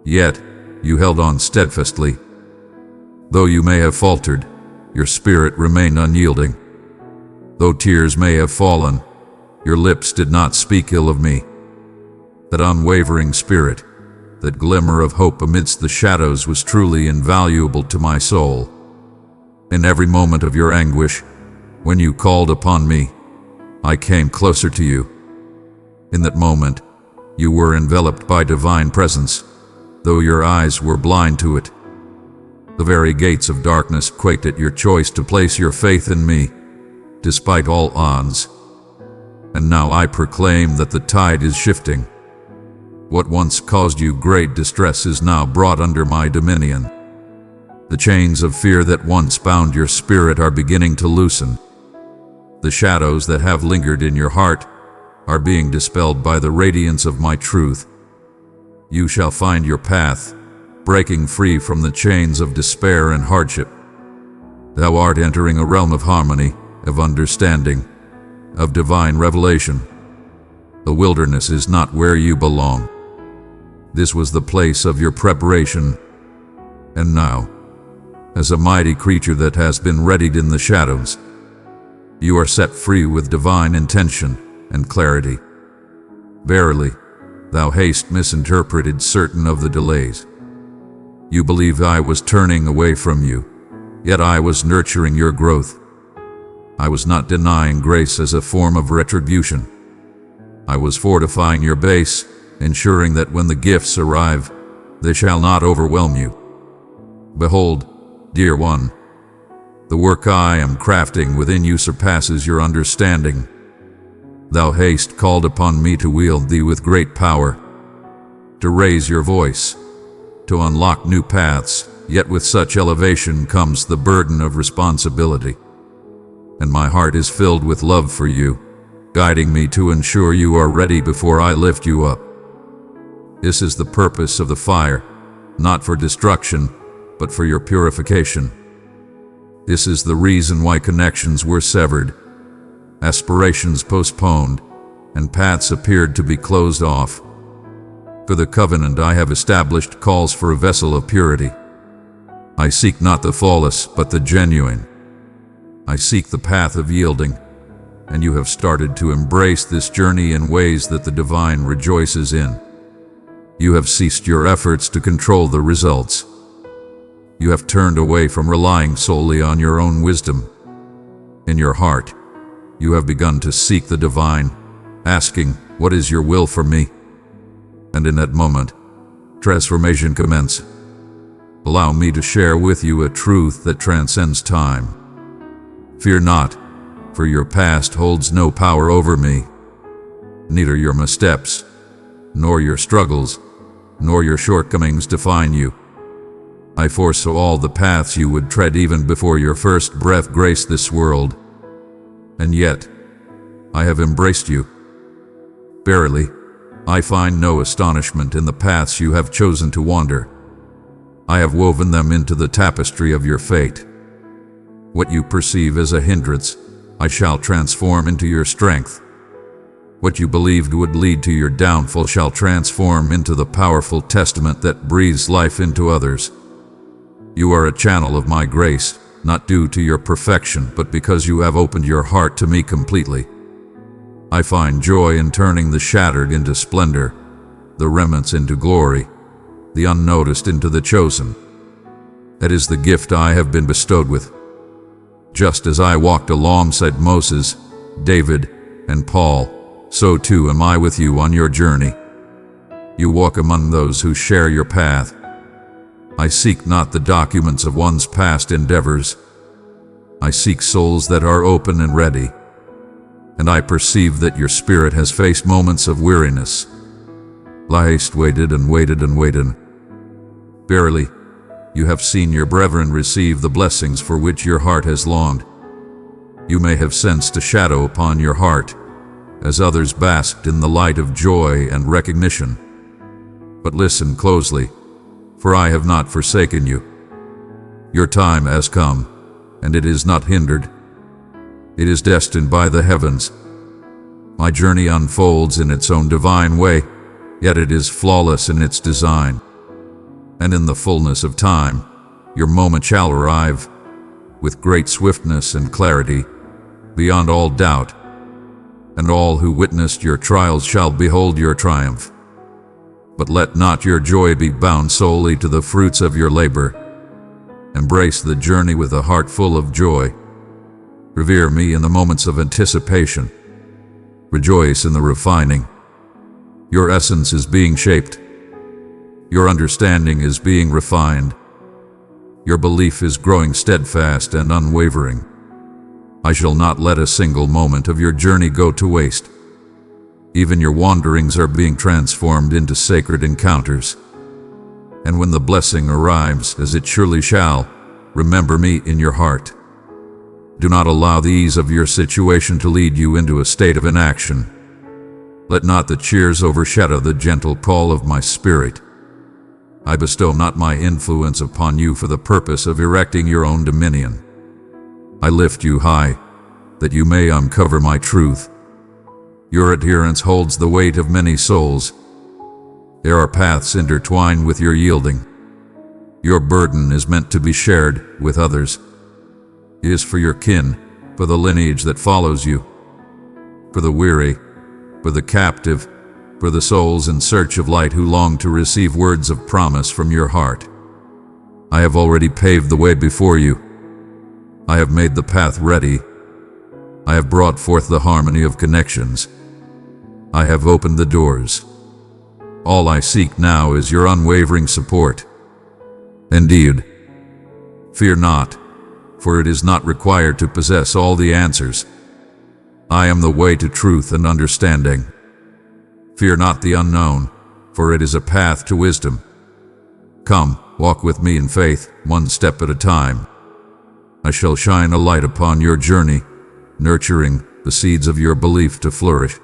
Yet, you held on steadfastly. Though you may have faltered, your spirit remained unyielding. Though tears may have fallen, your lips did not speak ill of me. That unwavering spirit, that glimmer of hope amidst the shadows was truly invaluable to my soul. In every moment of your anguish, when you called upon me, I came closer to you. In that moment, you were enveloped by divine presence, though your eyes were blind to it. The very gates of darkness quaked at your choice to place your faith in me, despite all odds. And now I proclaim that the tide is shifting. What once caused you great distress is now brought under my dominion. The chains of fear that once bound your spirit are beginning to loosen. The shadows that have lingered in your heart are being dispelled by the radiance of my truth. You shall find your path, breaking free from the chains of despair and hardship. Thou art entering a realm of harmony, of understanding, of divine revelation. The wilderness is not where you belong. This was the place of your preparation. And now, as a mighty creature that has been readied in the shadows, you are set free with divine intention and clarity. Verily, thou hast misinterpreted certain of the delays. You believed I was turning away from you, yet I was nurturing your growth. I was not denying grace as a form of retribution. I was fortifying your base, ensuring that when the gifts arrive, they shall not overwhelm you. Behold, dear one, the work I am crafting within you surpasses your understanding. Thou hast called upon me to wield thee with great power, to raise your voice, to unlock new paths, yet with such elevation comes the burden of responsibility. And my heart is filled with love for you, guiding me to ensure you are ready before I lift you up. This is the purpose of the fire, not for destruction, but for your purification. This is the reason why connections were severed, aspirations postponed, and paths appeared to be closed off. For the covenant I have established calls for a vessel of purity. I seek not the flawless, but the genuine. I seek the path of yielding, and you have started to embrace this journey in ways that the divine rejoices in. You have ceased your efforts to control the results. You have turned away from relying solely on your own wisdom. In your heart, you have begun to seek the divine, asking, "What is your will for me?" And in that moment, transformation commences. Allow me to share with you a truth that transcends time. Fear not, for your past holds no power over me. Neither your missteps, nor your struggles, nor your shortcomings define you. I foresaw all the paths you would tread even before your first breath graced this world. And yet, I have embraced you. Verily, I find no astonishment in the paths you have chosen to wander. I have woven them into the tapestry of your fate. What you perceive as a hindrance, I shall transform into your strength. What you believed would lead to your downfall shall transform into the powerful testament that breathes life into others. You are a channel of my grace, not due to your perfection, but because you have opened your heart to me completely. I find joy in turning the shattered into splendor, the remnants into glory, the unnoticed into the chosen. That is the gift I have been bestowed with. Just as I walked alongside Moses, David, and Paul, so too am I with you on your journey. You walk among those who share your path. I seek not the documents of one's past endeavors. I seek souls that are open and ready. And I perceive that your spirit has faced moments of weariness. Last waited and waited and waited. Verily, you have seen your brethren receive the blessings for which your heart has longed. You may have sensed a shadow upon your heart, as others basked in the light of joy and recognition. But listen closely, for I have not forsaken you. Your time has come, and it is not hindered. It is destined by the heavens. My journey unfolds in its own divine way, yet it is flawless in its design. And in the fullness of time, your moment shall arrive, with great swiftness and clarity, beyond all doubt, and all who witnessed your trials shall behold your triumph. But let not your joy be bound solely to the fruits of your labor. Embrace the journey with a heart full of joy. Revere me in the moments of anticipation. Rejoice in the refining. Your essence is being shaped. Your understanding is being refined. Your belief is growing steadfast and unwavering. I shall not let a single moment of your journey go to waste. Even your wanderings are being transformed into sacred encounters. And when the blessing arrives, as it surely shall, remember me in your heart. Do not allow the ease of your situation to lead you into a state of inaction. Let not the cheers overshadow the gentle call of my spirit. I bestow not my influence upon you for the purpose of erecting your own dominion. I lift you high, that you may uncover my truth. Your adherence holds the weight of many souls. There are paths intertwined with your yielding. Your burden is meant to be shared with others. It is for your kin, for the lineage that follows you, for the weary, for the captive, for the souls in search of light who long to receive words of promise from your heart. I have already paved the way before you. I have made the path ready. I have brought forth the harmony of connections. I have opened the doors. All I seek now is your unwavering support. Indeed, fear not, for it is not required to possess all the answers. I am the way to truth and understanding. Fear not the unknown, for it is a path to wisdom. Come, walk with me in faith, one step at a time. I shall shine a light upon your journey, nurturing the seeds of your belief to flourish.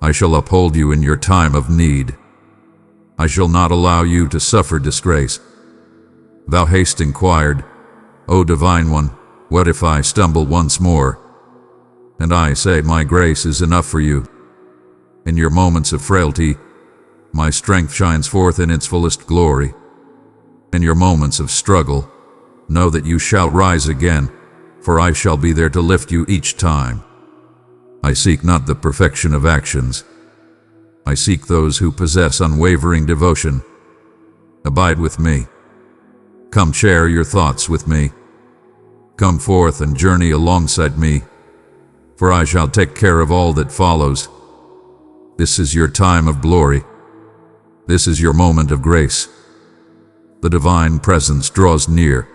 I shall uphold you in your time of need. I shall not allow you to suffer disgrace. Thou hast inquired, O Divine One, what if I stumble once more? And I say my grace is enough for you. In your moments of frailty, my strength shines forth in its fullest glory. In your moments of struggle, know that you shall rise again, for I shall be there to lift you each time. I seek not the perfection of actions. I seek those who possess unwavering devotion. Abide with me. Come share your thoughts with me. Come forth and journey alongside me, for I shall take care of all that follows. This is your time of glory. This is your moment of grace. The divine presence draws near.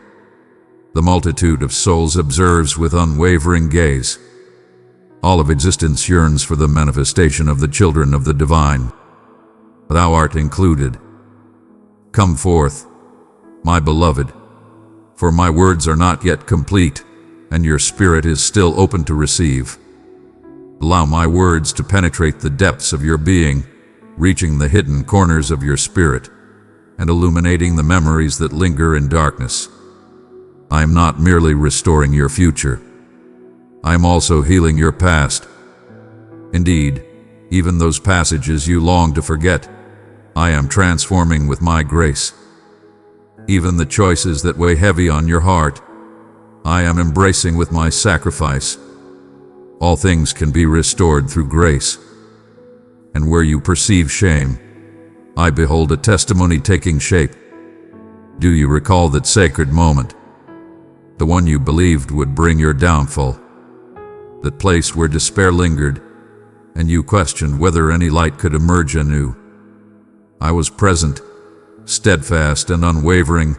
The multitude of souls observes with unwavering gaze. All of existence yearns for the manifestation of the children of the divine. Thou art included. Come forth, my beloved, for my words are not yet complete, and your spirit is still open to receive. Allow my words to penetrate the depths of your being, reaching the hidden corners of your spirit, and illuminating the memories that linger in darkness. I am not merely restoring your future. I am also healing your past. Indeed, even those passages you long to forget, I am transforming with my grace. Even the choices that weigh heavy on your heart, I am embracing with my sacrifice. All things can be restored through grace. And where you perceive shame, I behold a testimony taking shape. Do you recall that sacred moment? The one you believed would bring your downfall? That place where despair lingered, and you questioned whether any light could emerge anew? I was present, steadfast and unwavering,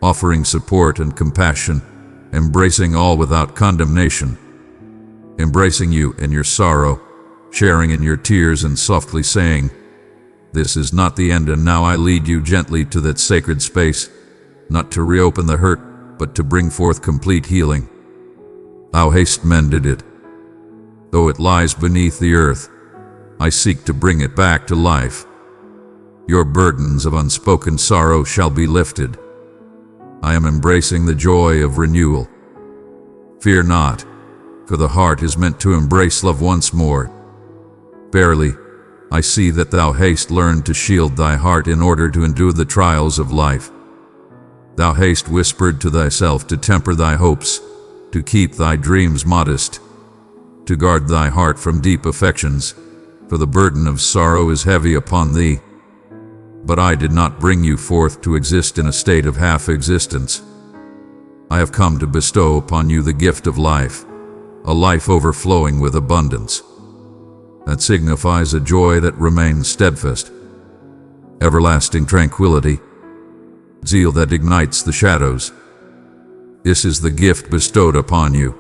offering support and compassion, embracing all without condemnation, embracing you in your sorrow, sharing in your tears and softly saying, "This is not the end, and now I lead you gently to that sacred space, not to reopen the hurt, but to bring forth complete healing." Thou hast mended it. Though it lies beneath the earth, I seek to bring it back to life. Your burdens of unspoken sorrow shall be lifted. I am embracing the joy of renewal. Fear not, for the heart is meant to embrace love once more. Verily, I see that thou hast learned to shield thy heart in order to endure the trials of life. Thou hast whispered to thyself to temper thy hopes, to keep thy dreams modest, to guard thy heart from deep affections, for the burden of sorrow is heavy upon thee. But I did not bring you forth to exist in a state of half-existence. I have come to bestow upon you the gift of life, a life overflowing with abundance. That signifies a joy that remains steadfast, everlasting tranquility, zeal that ignites the shadows. This is the gift bestowed upon you,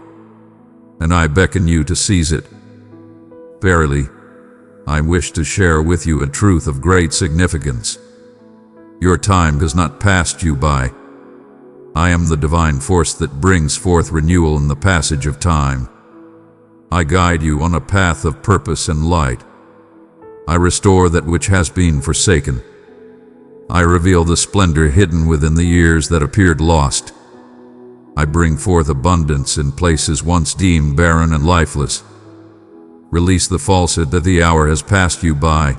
and I beckon you to seize it. Verily, I wish to share with you a truth of great significance. Your time has not passed you by. I am the divine force that brings forth renewal in the passage of time. I guide you on a path of purpose and light. I restore that which has been forsaken. I reveal the splendor hidden within the years that appeared lost. I bring forth abundance in places once deemed barren and lifeless. Release the falsehood that the hour has passed you by.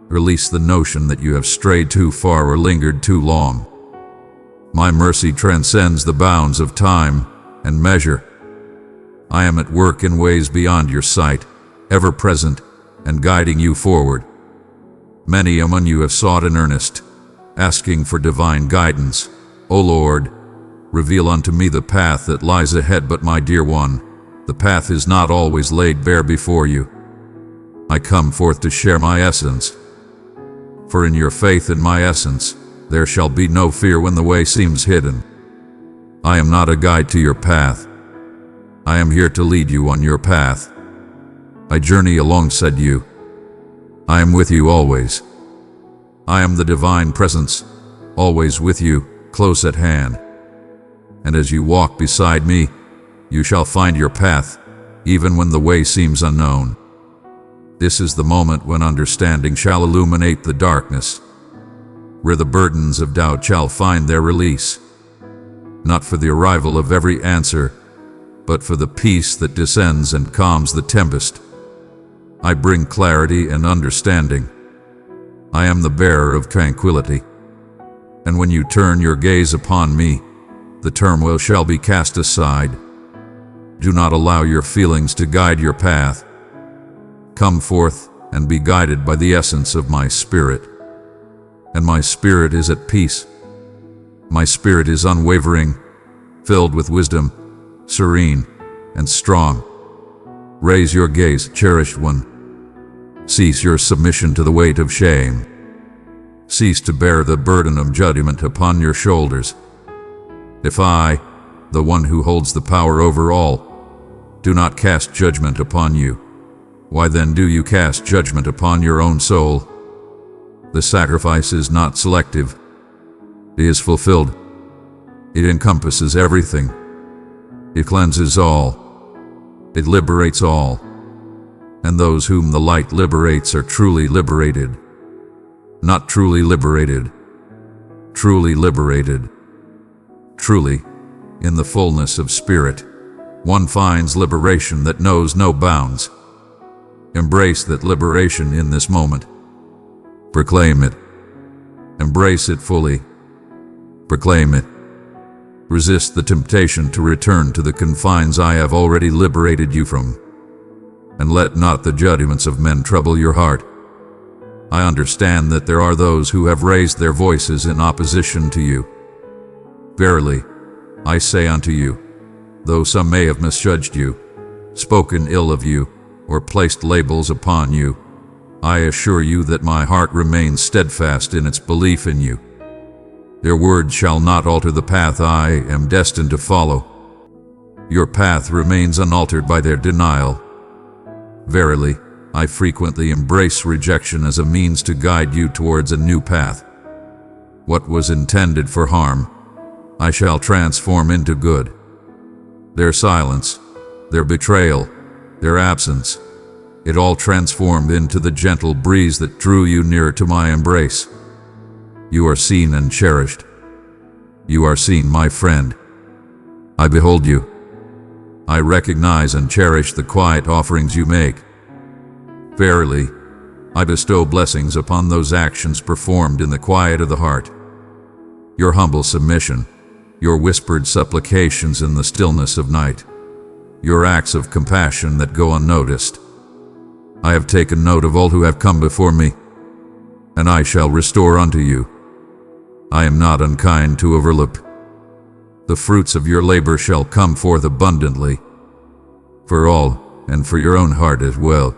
Release the notion that you have strayed too far or lingered too long. My mercy transcends the bounds of time and measure. I am at work in ways beyond your sight, ever present and guiding you forward. Many among you have sought in earnest, asking for divine guidance. O Lord, reveal unto me the path that lies ahead, but my dear one, the path is not always laid bare before you. I come forth to share my essence. For in your faith in my essence, there shall be no fear when the way seems hidden. I am not a guide to your path. I am here to lead you on your path. I journey alongside you. I am with you always. I am the divine presence, always with you, close at hand. And as you walk beside me, you shall find your path, even when the way seems unknown. This is the moment when understanding shall illuminate the darkness, where the burdens of doubt shall find their release. not for the arrival of every answer, but for the peace that descends and calms the tempest. I bring clarity and understanding. I am the bearer of tranquility. And when you turn your gaze upon me, the turmoil shall be cast aside. Do not allow your feelings to guide your path. Come forth and be guided by the essence of my spirit. And my spirit is at peace. My spirit is unwavering, filled with wisdom, serene and strong. Raise your gaze, cherished one. Cease your submission to the weight of shame. Cease to bear the burden of judgment upon your shoulders. If I, the one who holds the power over all, do not cast judgment upon you, why then do you cast judgment upon your own soul? The sacrifice is not selective. It is fulfilled. It encompasses everything. It cleanses all. It liberates all. And those whom the light liberates are truly liberated. Not truly liberated. Truly liberated. Truly, in the fullness of spirit, one finds liberation that knows no bounds. Embrace that liberation in this moment. Proclaim it. Embrace it fully. Proclaim it. Resist the temptation to return to the confines I have already liberated you from. And let not the judgments of men trouble your heart. I understand that there are those who have raised their voices in opposition to you. Verily, I say unto you, though some may have misjudged you, spoken ill of you, or placed labels upon you, I assure you that my heart remains steadfast in its belief in you. Their words shall not alter the path I am destined to follow. Your path remains unaltered by their denial. Verily, I frequently embrace rejection as a means to guide you towards a new path. What was intended for harm, I shall transform into good. Their silence, their betrayal, their absence, it all transformed into the gentle breeze that drew you nearer to my embrace. You are seen and cherished. You are seen, my friend. I behold you. I recognize and cherish the quiet offerings you make. Verily, I bestow blessings upon those actions performed in the quiet of the heart. Your humble submission, your whispered supplications in the stillness of night, your acts of compassion that go unnoticed. I have taken note of all who have come before me, and I shall restore unto you. I am not unkind to overlook. The fruits of your labor shall come forth abundantly, for all and for your own heart as well.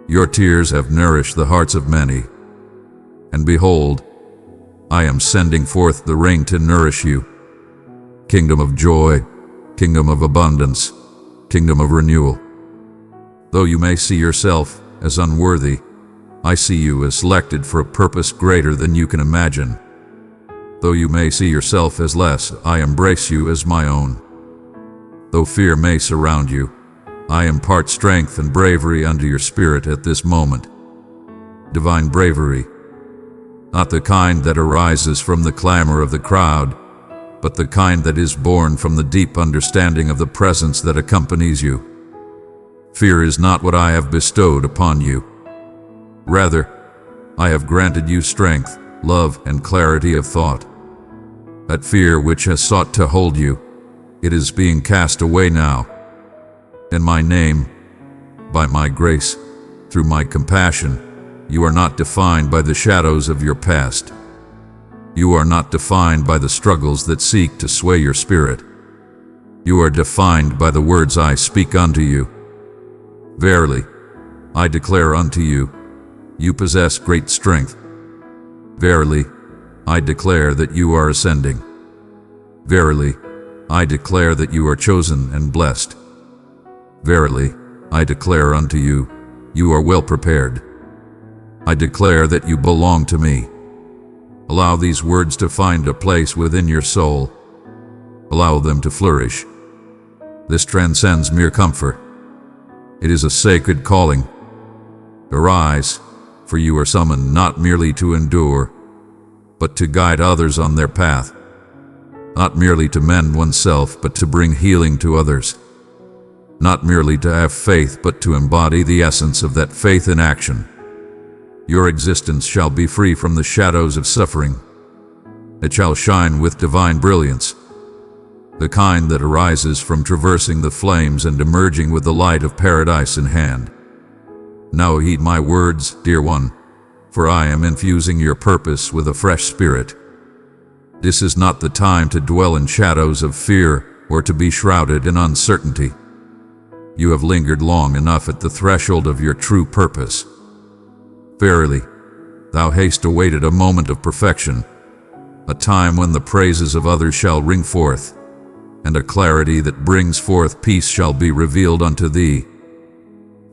Your tears have nourished the hearts of many, and behold, I am sending forth the rain to nourish you. Kingdom of joy, kingdom of abundance, kingdom of renewal. Though you may see yourself as unworthy, I see you as selected for a purpose greater than you can imagine. Though you may see yourself as less, I embrace you as my own. Though fear may surround you, I impart strength and bravery unto your spirit at this moment. Divine bravery, not the kind that arises from the clamor of the crowd, but the kind that is born from the deep understanding of the presence that accompanies you. Fear is not what I have bestowed upon you. Rather, I have granted you strength, love, and clarity of thought. That fear which has sought to hold you, it is being cast away now. In my name, by my grace, through my compassion, you are not defined by the shadows of your past. You are not defined by the struggles that seek to sway your spirit. You are defined by the words I speak unto you. Verily, I declare unto you, you possess great strength. Verily, I declare that you are ascending. Verily, I declare that you are chosen and blessed. Verily, I declare unto you, you are well prepared. I declare that you belong to me. Allow these words to find a place within your soul. Allow them to flourish. This transcends mere comfort. It is a sacred calling. Arise, for you are summoned not merely to endure, but to guide others on their path. not merely to mend oneself, but to bring healing to others. Not merely to have faith, but to embody the essence of that faith in action. Your existence shall be free from the shadows of suffering. It shall shine with divine brilliance, the kind that arises from traversing the flames and emerging with the light of paradise in hand. Now heed my words, dear one, for I am infusing your purpose with a fresh spirit. This is not the time to dwell in shadows of fear or to be shrouded in uncertainty. You have lingered long enough at the threshold of your true purpose. Verily, thou hast awaited a moment of perfection, a time when the praises of others shall ring forth, and a clarity that brings forth peace shall be revealed unto thee.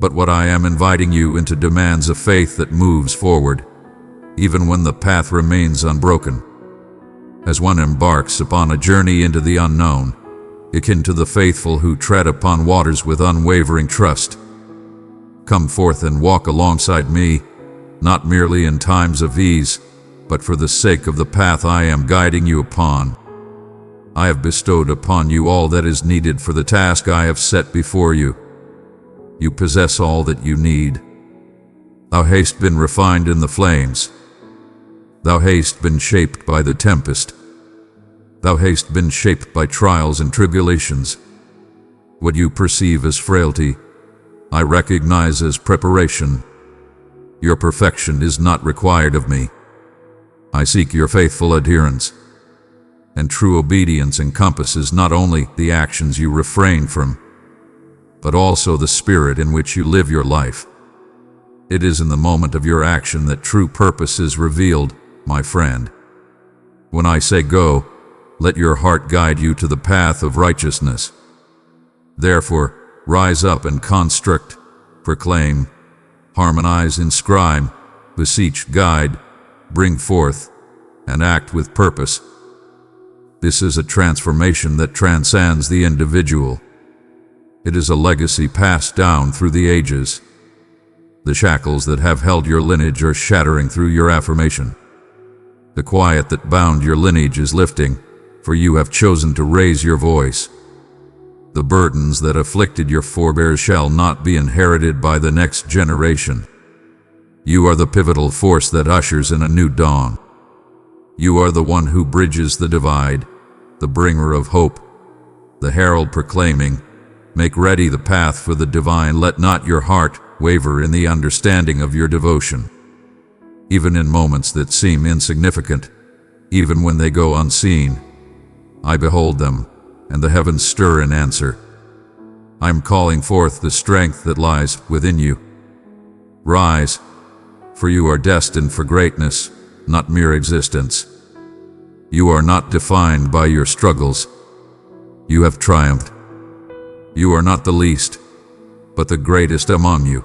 But what I am inviting you into demands a faith that moves forward, even when the path remains unbroken. As one embarks upon a journey into the unknown, akin to the faithful who tread upon waters with unwavering trust. Come forth and walk alongside me, not merely in times of ease, but for the sake of the path I am guiding you upon. I have bestowed upon you all that is needed for the task I have set before you. You possess all that you need. Thou hast been refined in the flames. Thou hast been shaped by the tempest. Thou hast been shaped by trials and tribulations. What you perceive as frailty, I recognize as preparation. Your perfection is not required of me. I seek your faithful adherence. And true obedience encompasses not only the actions you refrain from, but also the spirit in which you live your life. It is in the moment of your action that true purpose is revealed, my friend. When I say go, let your heart guide you to the path of righteousness. Therefore, rise up and construct, proclaim, harmonize, inscribe, beseech, guide, bring forth, and act with purpose. This is a transformation that transcends the individual. It is a legacy passed down through the ages. The shackles that have held your lineage are shattering through your affirmation. The quiet that bound your lineage is lifting, for you have chosen to raise your voice. The burdens that afflicted your forebears shall not be inherited by the next generation. You are the pivotal force that ushers in a new dawn. You are the one who bridges the divide, the bringer of hope, the herald proclaiming, make ready the path for the divine. Let not your heart waver in the understanding of your devotion. Even in moments that seem insignificant, even when they go unseen, I behold them, and the heavens stir in answer. I am calling forth the strength that lies within you. Rise, for you are destined for greatness, not mere existence. You are not defined by your struggles. You have triumphed. You are not the least, but the greatest among you.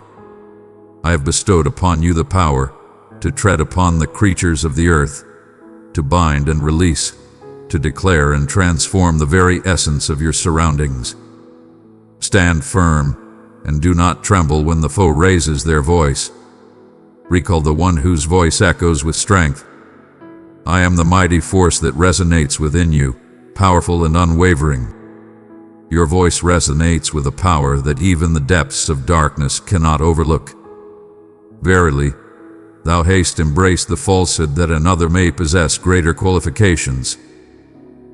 I have bestowed upon you the power to tread upon the creatures of the earth, to bind and release, to declare and transform the very essence of your surroundings. Stand firm and do not tremble when the foe raises their voice. Recall the one whose voice echoes with strength. I am the mighty force that resonates within you, powerful and unwavering. Your voice resonates with a power that even the depths of darkness cannot overlook. Verily, thou hast embraced the falsehood that another may possess greater qualifications.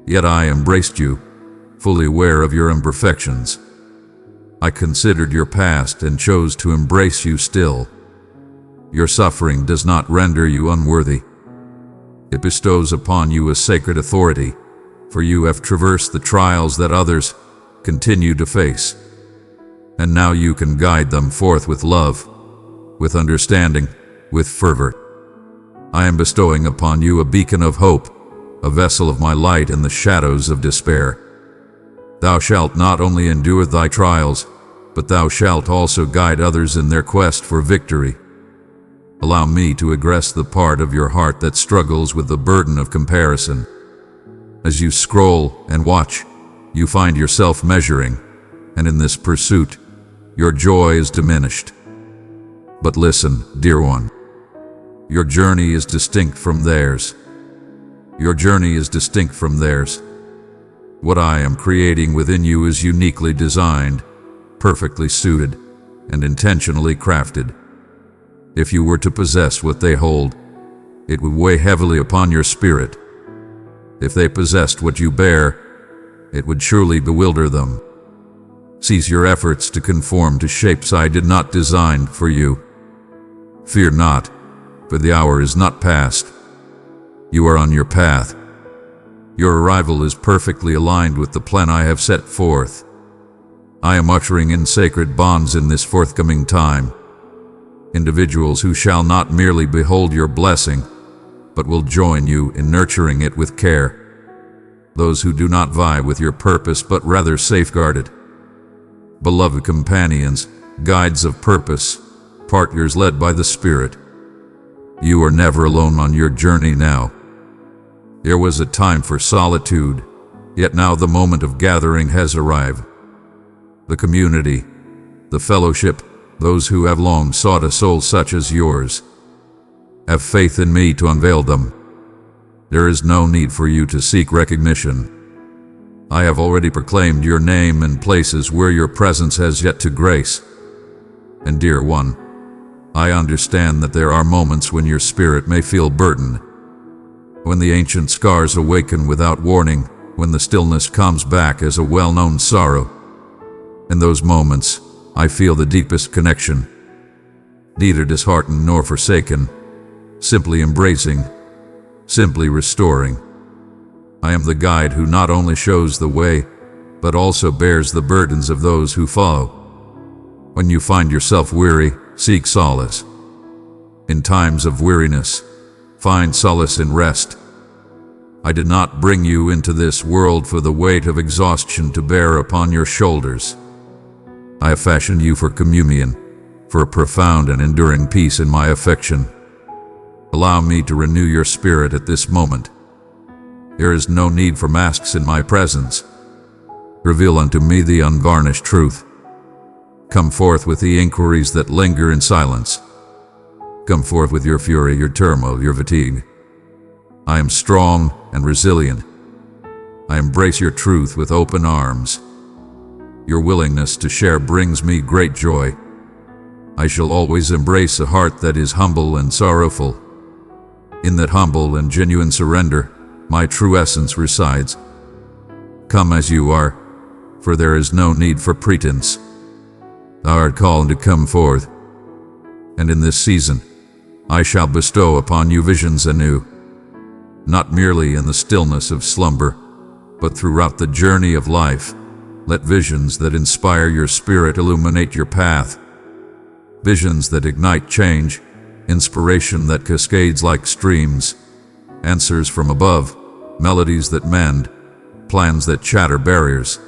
Yet I embraced you, fully aware of your imperfections. I considered your past and chose to embrace you still. Your suffering does not render you unworthy. It bestows upon you a sacred authority, for you have traversed the trials that others continue to face. And now you can guide them forth with love, with understanding, with fervor. I am bestowing upon you a beacon of hope, a vessel of my light in the shadows of despair. Thou shalt not only endure thy trials, but thou shalt also guide others in their quest for victory. Allow me to address the part of your heart that struggles with the burden of comparison. As you scroll and watch, you find yourself measuring, and in this pursuit, your joy is diminished. But listen, dear one. Your journey is distinct from theirs. Your journey is distinct from theirs, What I am creating within you is uniquely designed, perfectly suited, and intentionally crafted. If you were to possess what they hold, it would weigh heavily upon your spirit. If they possessed what you bear, it would surely bewilder them. Cease your efforts to conform to shapes I did not design for you. Fear not, for the hour is not past. You are on your path. Your arrival is perfectly aligned with the plan I have set forth. I am ushering in sacred bonds in this forthcoming time. Individuals who shall not merely behold your blessing, but will join you in nurturing it with care. Those who do not vie with your purpose, but rather safeguard it. Beloved companions, guides of purpose, partners led by the Spirit. You are never alone on your journey now. There was a time for solitude, yet now the moment of gathering has arrived. The community, the fellowship, those who have long sought a soul such as yours. Have faith in me to unveil them. There is no need for you to seek recognition. I have already proclaimed your name in places where your presence has yet to grace. And dear one, I understand that there are moments when your spirit may feel burdened, when the ancient scars awaken without warning, when the stillness comes back as a well-known sorrow. In those moments, I feel the deepest connection, neither disheartened nor forsaken, simply embracing, simply restoring. I am the guide who not only shows the way, but also bears the burdens of those who follow. When you find yourself weary, seek solace. In times of weariness, find solace in rest. I did not bring you into this world for the weight of exhaustion to bear upon your shoulders. I have fashioned you for communion, for a profound and enduring peace in my affection. Allow me to renew your spirit at this moment. There is no need for masks in my presence. Reveal unto me the unvarnished truth. Come forth with the inquiries that linger in silence. Come forth with your fury, your turmoil, your fatigue. I am strong and resilient. I embrace your truth with open arms. Your willingness to share brings me great joy. I shall always embrace a heart that is humble and sorrowful. In that humble and genuine surrender, my true essence resides. Come as you are, for there is no need for pretense. Thou art called to come forth, and in this season I shall bestow upon you visions anew, not merely in the stillness of slumber, but throughout the journey of life. Let visions that inspire your spirit illuminate your path. Visions that ignite change, inspiration that cascades like streams, answers from above, melodies that mend, plans that shatter barriers.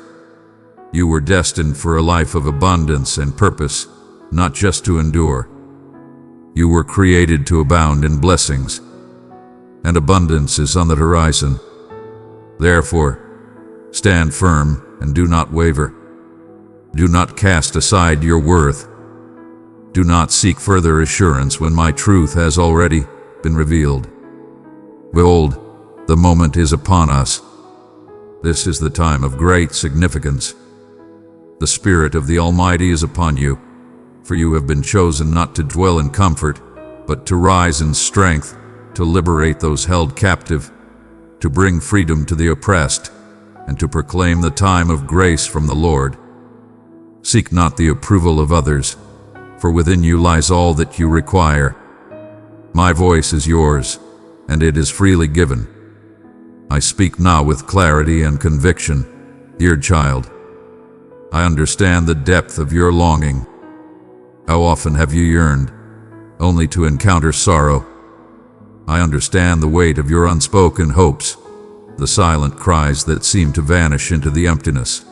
You were destined for a life of abundance and purpose, not just to endure. You were created to abound in blessings, and abundance is on the horizon. Therefore, stand firm and do not waver. Do not cast aside your worth. Do not seek further assurance when my truth has already been revealed. Behold, the moment is upon us. This is the time of great significance. The Spirit of the Almighty is upon you, for you have been chosen not to dwell in comfort, but to rise in strength, to liberate those held captive, to bring freedom to the oppressed, and to proclaim the time of grace from the Lord. Seek not the approval of others, for within you lies all that you require. My voice is yours, and it is freely given. I speak now with clarity and conviction. Dear child, I understand the depth of your longing. How often have you yearned, only to encounter sorrow? I understand the weight of your unspoken hopes, the silent cries that seem to vanish into the emptiness.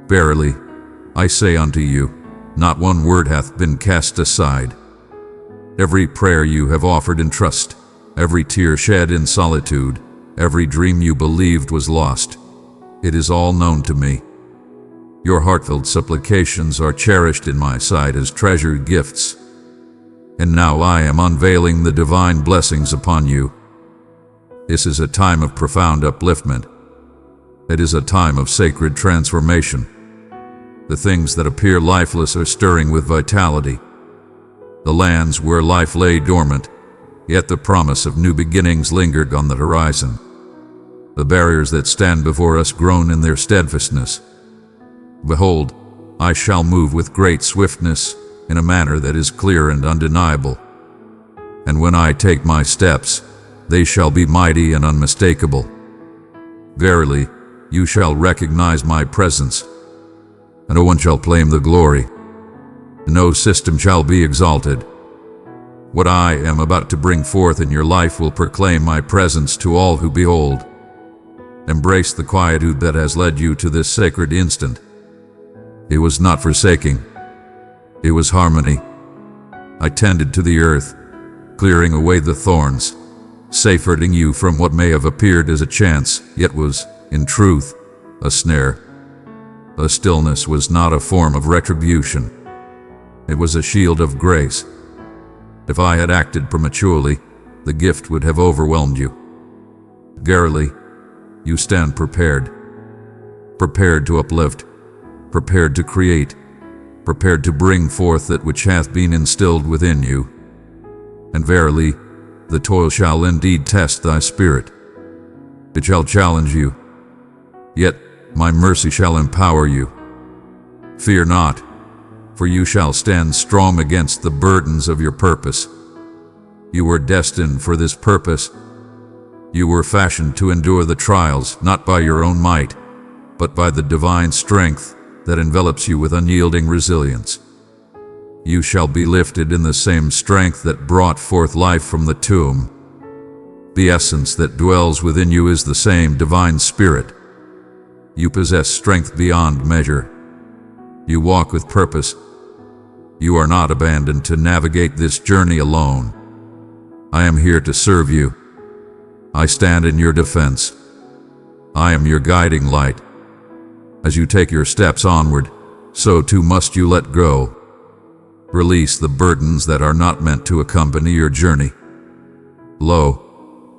Verily, I say unto you, not one word hath been cast aside. Every prayer you have offered in trust, every tear shed in solitude, every dream you believed was lost, it is all known to me. Your heartfelt supplications are cherished in my sight as treasured gifts. And now I am unveiling the divine blessings upon you. This is a time of profound upliftment. It is a time of sacred transformation. The things that appear lifeless are stirring with vitality. The lands where life lay dormant, yet the promise of new beginnings lingered on the horizon. The barriers that stand before us groan in their steadfastness. Behold, I shall move with great swiftness in a manner that is clear and undeniable. And when I take my steps, they shall be mighty and unmistakable. Verily, you shall recognize my presence, and no one shall claim the glory. No system shall be exalted. What I am about to bring forth in your life will proclaim my presence to all who behold. Embrace the quietude that has led you to this sacred instant. It was not forsaking. It was harmony. I tended to the earth, clearing away the thorns, safeguarding you from what may have appeared as a chance, yet was, in truth, a snare. A stillness was not a form of retribution. It was a shield of grace. If I had acted prematurely, the gift would have overwhelmed you. Verily, you stand prepared. Prepared to uplift, prepared to create, prepared to bring forth that which hath been instilled within you. And verily, the toil shall indeed test thy spirit. It shall challenge you, yet my mercy shall empower you. Fear not, for you shall stand strong against the burdens of your purpose. You were destined for this purpose. You were fashioned to endure the trials, not by your own might, but by the divine strength that envelops you with unyielding resilience. You shall be lifted in the same strength that brought forth life from the tomb. The essence that dwells within you is the same divine spirit. You possess strength beyond measure. You walk with purpose. You are not abandoned to navigate this journey alone. I am here to serve you. I stand in your defense. I am your guiding light. As you take your steps onward, so too must you let go. Release the burdens that are not meant to accompany your journey. Lo,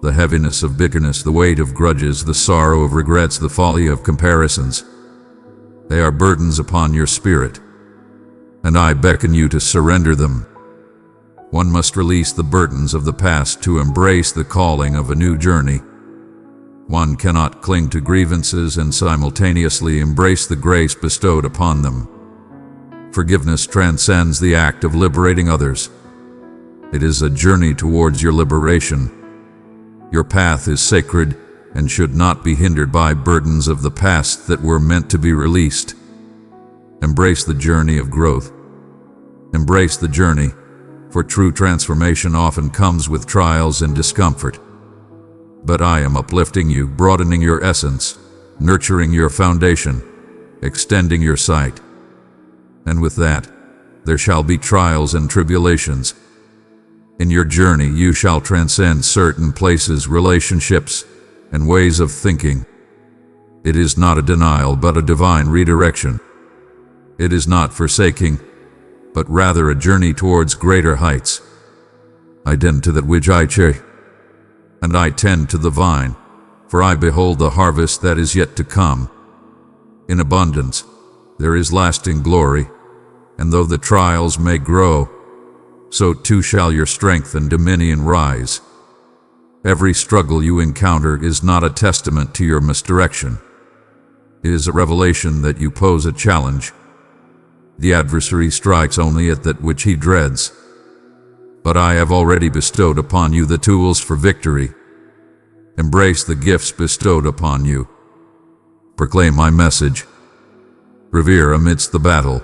the heaviness of bitterness, the weight of grudges, the sorrow of regrets, the folly of comparisons. They are burdens upon your spirit, and I beckon you to surrender them. One must release the burdens of the past to embrace the calling of a new journey. One cannot cling to grievances and simultaneously embrace the grace bestowed upon them. Forgiveness transcends the act of liberating others. It is a journey towards your liberation. Your path is sacred and should not be hindered by burdens of the past that were meant to be released. Embrace the journey of growth. Embrace the journey, for true transformation often comes with trials and discomfort. But I am uplifting you, broadening your essence, nurturing your foundation, extending your sight. And with that, there shall be trials and tribulations. In your journey you shall transcend certain places, relationships, and ways of thinking. It is not a denial, but a divine redirection. It is not forsaking, but rather a journey towards greater heights. I tend to that which I chase, and I tend to the vine, for I behold the harvest that is yet to come. In abundance there is lasting glory, and though the trials may grow, so too shall your strength and dominion rise. Every struggle you encounter is not a testament to your misdirection. It is a revelation that you pose a challenge. The adversary strikes only at that which he dreads. But I have already bestowed upon you the tools for victory. Embrace the gifts bestowed upon you. Proclaim my message. Revere amidst the battle.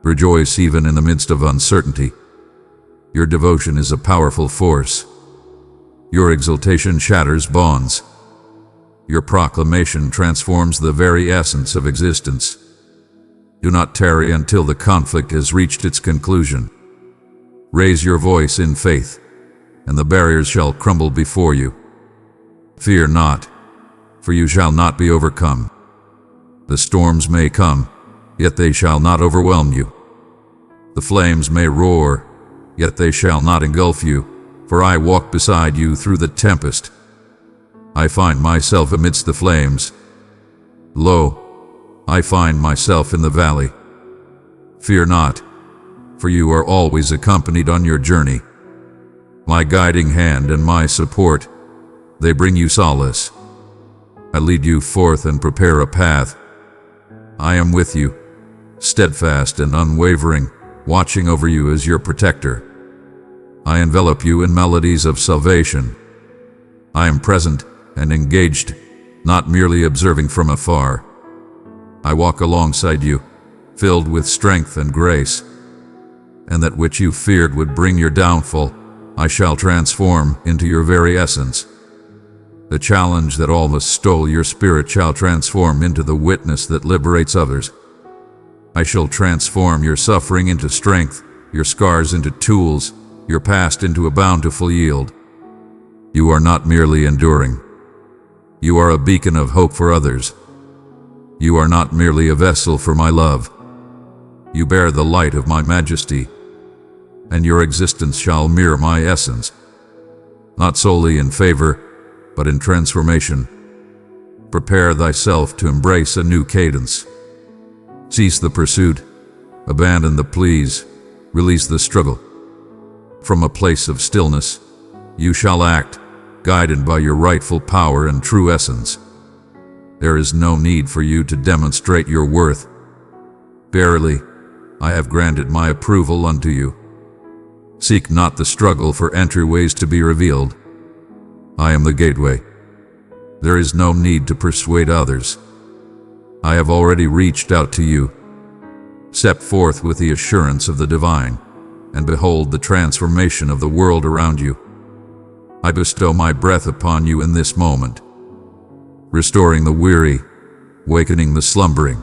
Rejoice even in the midst of uncertainty. Your devotion is a powerful force. Your exaltation shatters bonds. Your proclamation transforms the very essence of existence. Do not tarry until the conflict has reached its conclusion. Raise your voice in faith, and the barriers shall crumble before you. Fear not, for you shall not be overcome. The storms may come, yet they shall not overwhelm you. The flames may roar, yet they shall not engulf you, for I walk beside you through the tempest. I find myself amidst the flames, Lo, I find myself in the valley. Fear not, for you are always accompanied on your journey. My guiding hand and my support, they bring you solace. I lead you forth and prepare a path. I am with you, steadfast and unwavering, watching over you as your protector. I envelop you in melodies of salvation. I am present and engaged, not merely observing from afar. I walk alongside you, filled with strength and grace. And that which you feared would bring your downfall, I shall transform into your very essence. The challenge that almost stole your spirit shall transform into the witness that liberates others. I shall transform your suffering into strength, your scars into tools, your past into a bountiful yield. You are not merely enduring. You are a beacon of hope for others. You are not merely a vessel for my love. You bear the light of my majesty, and your existence shall mirror my essence, not solely in favor, but in transformation. Prepare thyself to embrace a new cadence. Cease the pursuit, abandon the pleas, release the struggle. From a place of stillness, you shall act, guided by your rightful power and true essence. There is no need for you to demonstrate your worth. Verily, I have granted my approval unto you. Seek not the struggle for entryways to be revealed. I am the gateway. There is no need to persuade others. I have already reached out to you. Step forth with the assurance of the divine, and behold the transformation of the world around you. I bestow my breath upon you in this moment, restoring the weary, wakening the slumbering.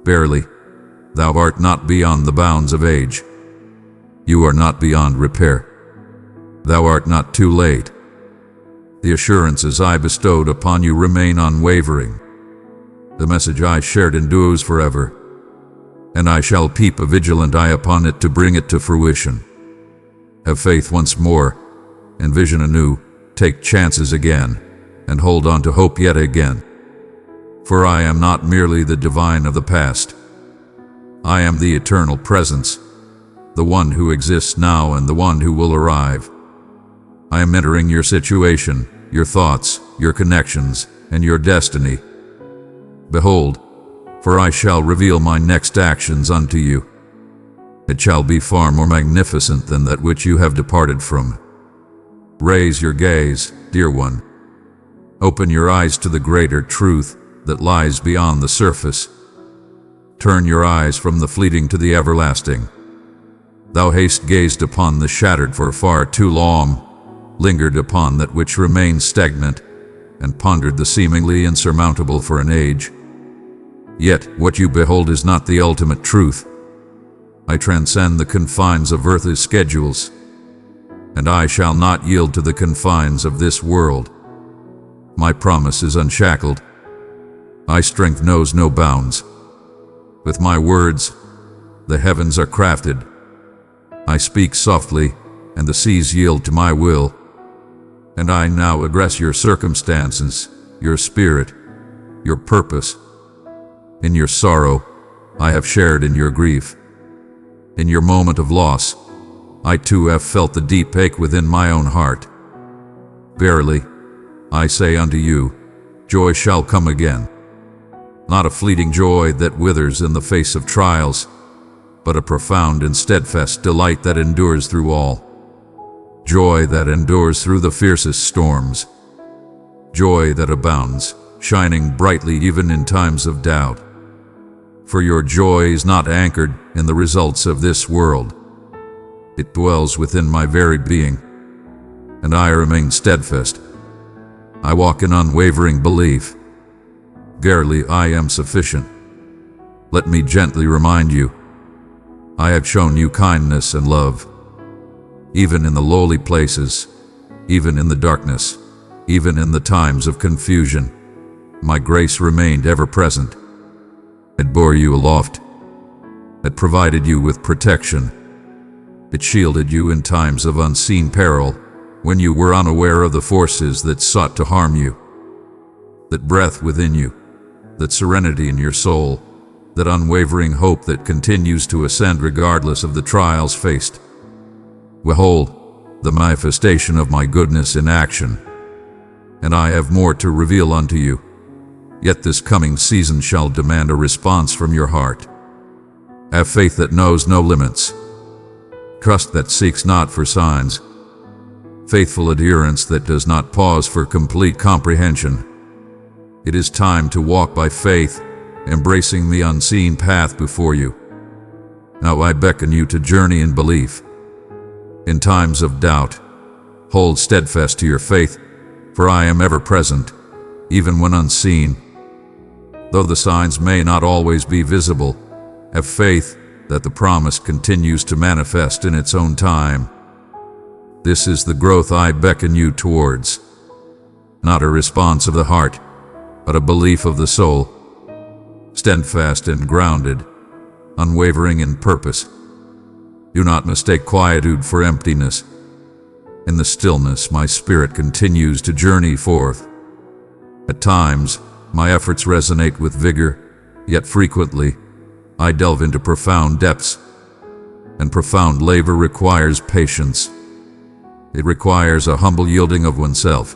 Verily, thou art not beyond the bounds of age. You are not beyond repair. Thou art not too late. The assurances I bestowed upon you remain unwavering. The message I shared endures forever, and I shall keep a vigilant eye upon it to bring it to fruition. Have faith once more, envision anew, take chances again, and hold on to hope yet again. For I am not merely the divine of the past. I am the eternal presence, the one who exists now and the one who will arrive. I am entering your situation, your thoughts, your connections, and your destiny. Behold, for I shall reveal my next actions unto you. It shall be far more magnificent than that which you have departed from. Raise your gaze, dear one. Open your eyes to the greater truth that lies beyond the surface. Turn your eyes from the fleeting to the everlasting. Thou hast gazed upon the shattered for far too long, lingered upon that which remains stagnant, and pondered the seemingly insurmountable for an age. Yet what you behold is not the ultimate truth. I transcend the confines of earth's schedules, and I shall not yield to the confines of this world. My promise is unshackled. My strength knows no bounds. With my words, the heavens are crafted. I speak softly, and the seas yield to my will. And I now address your circumstances, your spirit, your purpose. In your sorrow, I have shared in your grief. In your moment of loss, I too have felt the deep ache within my own heart. Verily, I say unto you, joy shall come again. Not a fleeting joy that withers in the face of trials, but a profound and steadfast delight that endures through all. Joy that endures through the fiercest storms. Joy that abounds, shining brightly even in times of doubt. For your joy is not anchored in the results of this world. It dwells within my very being, and I remain steadfast. I walk in unwavering belief. Verily, I am sufficient. Let me gently remind you, I have shown you kindness and love. Even in the lowly places, even in the darkness, even in the times of confusion, my grace remained ever present. It bore you aloft. It provided you with protection. It shielded you in times of unseen peril, when you were unaware of the forces that sought to harm you. That breath within you, that serenity in your soul, that unwavering hope that continues to ascend regardless of the trials faced. Behold, the manifestation of my goodness in action, and I have more to reveal unto you. Yet this coming season shall demand a response from your heart. Have faith that knows no limits. Trust that seeks not for signs. Faithful adherence that does not pause for complete comprehension. It is time to walk by faith, embracing the unseen path before you. Now I beckon you to journey in belief. In times of doubt, hold steadfast to your faith, for I am ever present, even when unseen. Though the signs may not always be visible, have faith that the promise continues to manifest in its own time. This is the growth I beckon you towards. Not a response of the heart, but a belief of the soul. Steadfast and grounded, unwavering in purpose. Do not mistake quietude for emptiness. In the stillness, my spirit continues to journey forth. At times, my efforts resonate with vigor, yet frequently, I delve into profound depths, and profound labor requires patience. It requires a humble yielding of oneself.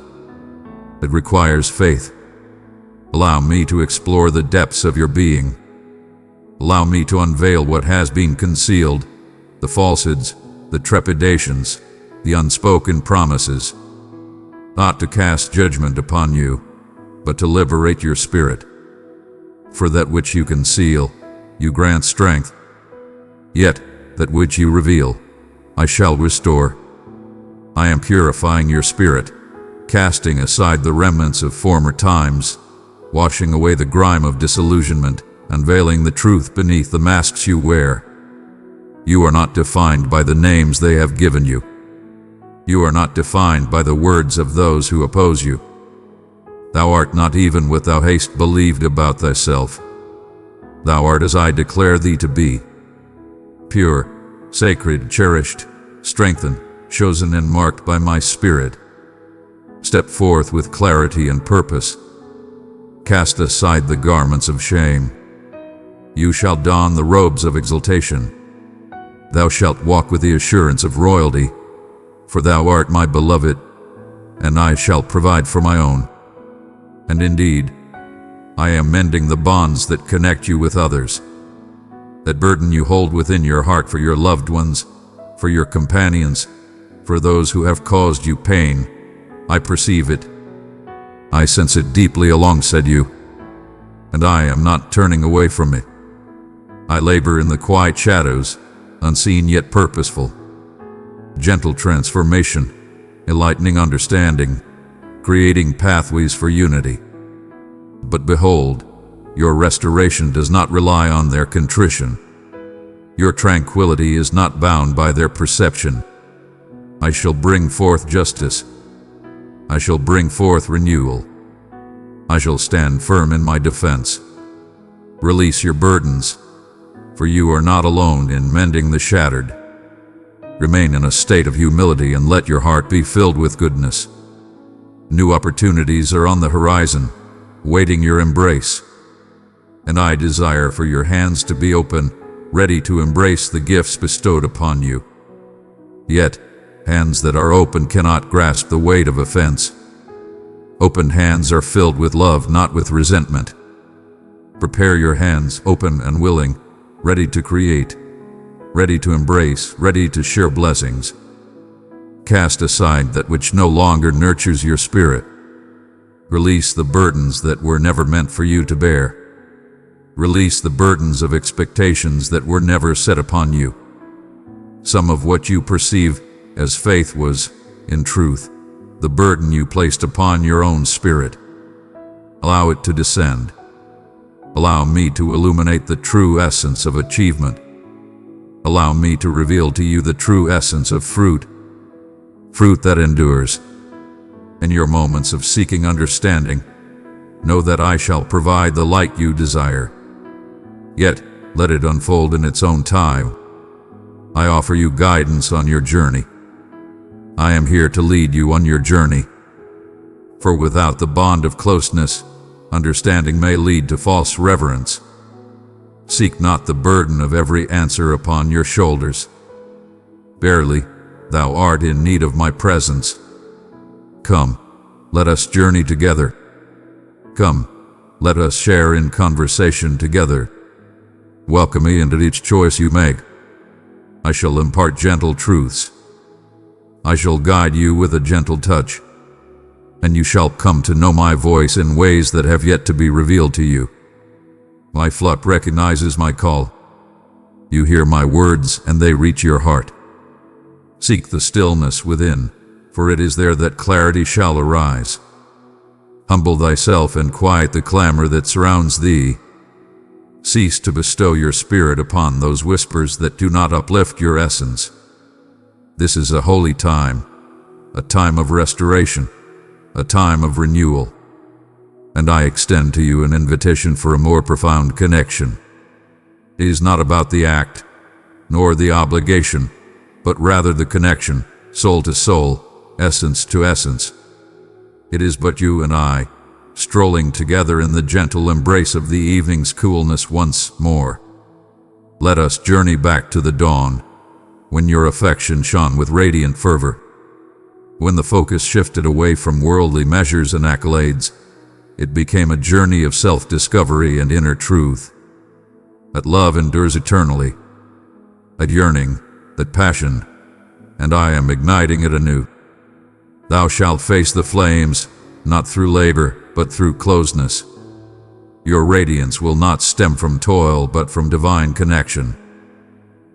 It requires faith. Allow me to explore the depths of your being. Allow me to unveil what has been concealed, the falsehoods, the trepidations, the unspoken promises. Not to cast judgment upon you, but to liberate your spirit. For that which you conceal, you grant strength. Yet, that which you reveal, I shall restore. I am purifying your spirit, casting aside the remnants of former times, washing away the grime of disillusionment, unveiling the truth beneath the masks you wear. You are not defined by the names they have given you. You are not defined by the words of those who oppose you. Thou art not even what thou hast believed about thyself. Thou art as I declare thee to be. Pure, sacred, cherished, strengthened, chosen and marked by my Spirit. Step forth with clarity and purpose. Cast aside the garments of shame. You shall don the robes of exaltation. Thou shalt walk with the assurance of royalty, for thou art my beloved, and I shall provide for my own. And indeed, I am mending the bonds that connect you with others, that burden you hold within your heart for your loved ones, for your companions, for those who have caused you pain. I perceive it. I sense it deeply alongside you, and I am not turning away from it. I labor in the quiet shadows, unseen yet purposeful. Gentle transformation, enlightening understanding, creating pathways for unity. But behold, your restoration does not rely on their contrition. Your tranquility is not bound by their perception. I shall bring forth justice. I shall bring forth renewal. I shall stand firm in my defense. Release your burdens, for you are not alone in mending the shattered. Remain in a state of humility and let your heart be filled with goodness. New opportunities are on the horizon, waiting your embrace. And I desire for your hands to be open, ready to embrace the gifts bestowed upon you. Yet, hands that are open cannot grasp the weight of offense. Open hands are filled with love, not with resentment. Prepare your hands, open and willing, ready to create, ready to embrace, ready to share blessings. Cast aside that which no longer nurtures your spirit. Release the burdens that were never meant for you to bear. Release the burdens of expectations that were never set upon you. Some of what you perceive as faith was, in truth, the burden you placed upon your own spirit. Allow it to descend. Allow me to illuminate the true essence of achievement. Allow me to reveal to you the true essence of fruit that endures. In your moments of seeking understanding, know that I shall provide the light you desire. Yet, let it unfold in its own time. I offer you guidance on your journey. I am here to lead you on your journey. For without the bond of closeness, understanding may lead to false reverence. Seek not the burden of every answer upon your shoulders. Verily, thou art in need of my presence. Come, let us journey together. Come, let us share in conversation together. Welcome me into each choice you make. I shall impart gentle truths. I shall guide you with a gentle touch, and you shall come to know my voice in ways that have yet to be revealed to you. My flock recognizes my call. You hear my words, and they reach your heart. Seek the stillness within, for it is there that clarity shall arise. Humble thyself and quiet the clamor that surrounds thee. Cease to bestow your spirit upon those whispers that do not uplift your essence. This is a holy time, a time of restoration, a time of renewal, and I extend to you an invitation for a more profound connection. It is not about the act, nor the obligation, but rather the connection, soul to soul, essence to essence. It is but you and I, strolling together in the gentle embrace of the evening's coolness once more. Let us journey back to the dawn, when your affection shone with radiant fervor. When the focus shifted away from worldly measures and accolades, it became a journey of self-discovery and inner truth. That love endures eternally. That yearning, that passion, and I am igniting it anew. Thou shalt face the flames, not through labor, but through closeness. Your radiance will not stem from toil, but from divine connection.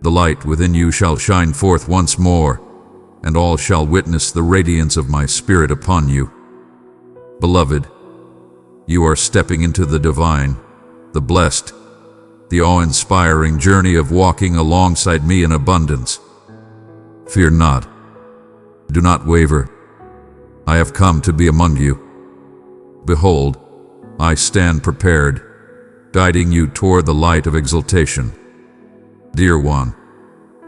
The light within you shall shine forth once more, and all shall witness the radiance of my Spirit upon you. Beloved, you are stepping into the divine, the blessed, the awe-inspiring journey of walking alongside me in abundance. Fear not. Do not waver. I have come to be among you. Behold, I stand prepared, guiding you toward the light of exaltation. Dear one,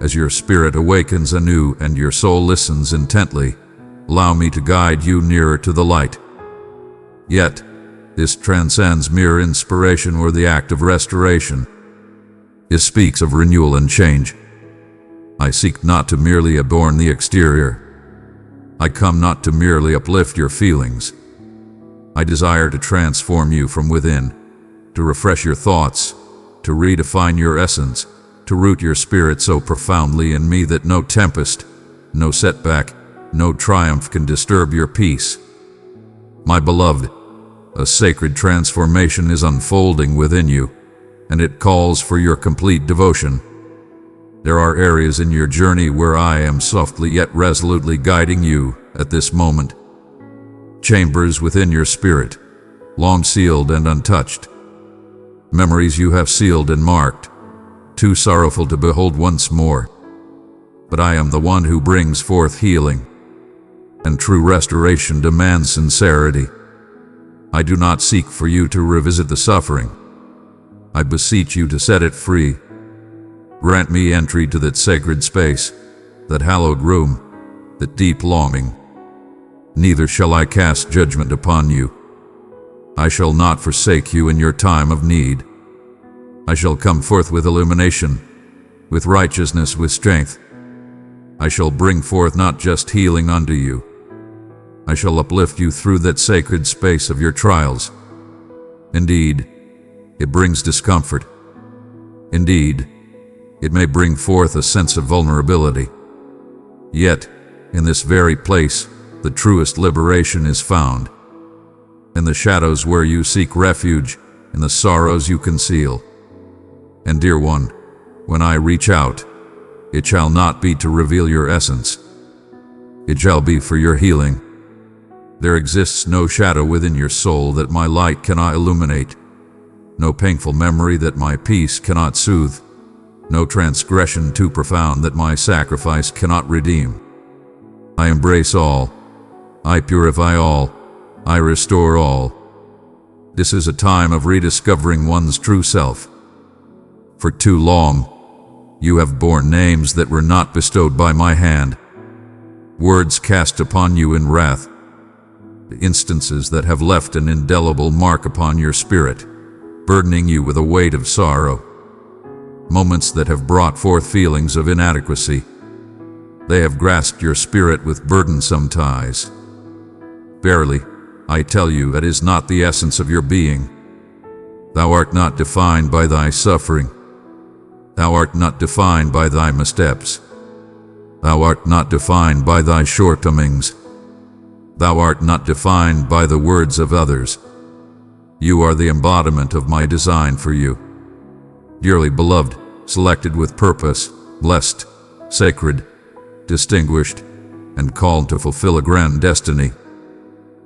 as your spirit awakens anew and your soul listens intently, allow me to guide you nearer to the light. Yet, this transcends mere inspiration or the act of restoration. It speaks of renewal and change. I seek not to merely adorn the exterior. I come not to merely uplift your feelings. I desire to transform you from within, to refresh your thoughts, to redefine your essence, to root your spirit so profoundly in me that no tempest, no setback, no triumph can disturb your peace. My beloved, a sacred transformation is unfolding within you, and it calls for your complete devotion. There are areas in your journey where I am softly yet resolutely guiding you at this moment. Chambers within your spirit, long sealed and untouched. Memories you have sealed and marked, too sorrowful to behold once more. But I am the one who brings forth healing, and true restoration demands sincerity. I do not seek for you to revisit the suffering. I beseech you to set it free. Grant me entry to that sacred space, that hallowed room, that deep longing. Neither shall I cast judgment upon you. I shall not forsake you in your time of need. I shall come forth with illumination, with righteousness, with strength. I shall bring forth not just healing unto you. I shall uplift you through that sacred space of your trials. Indeed, it brings discomfort. Indeed, it may bring forth a sense of vulnerability. Yet, in this very place, the truest liberation is found. In the shadows where you seek refuge, in the sorrows you conceal. And dear one, when I reach out, it shall not be to reveal your essence. It shall be for your healing. There exists no shadow within your soul that my light cannot illuminate, no painful memory that my peace cannot soothe, no transgression too profound that my sacrifice cannot redeem. I embrace all. I purify all. I restore all. This is a time of rediscovering one's true self. For too long, you have borne names that were not bestowed by my hand, words cast upon you in wrath, instances that have left an indelible mark upon your spirit, burdening you with a weight of sorrow, moments that have brought forth feelings of inadequacy. They have grasped your spirit with burdensome ties. Verily, I tell you, that is not the essence of your being. Thou art not defined by thy suffering. Thou art not defined by thy missteps. Thou art not defined by thy shortcomings. Thou art not defined by the words of others. You are the embodiment of my design for you. Dearly beloved, selected with purpose, blessed, sacred, distinguished, and called to fulfill a grand destiny.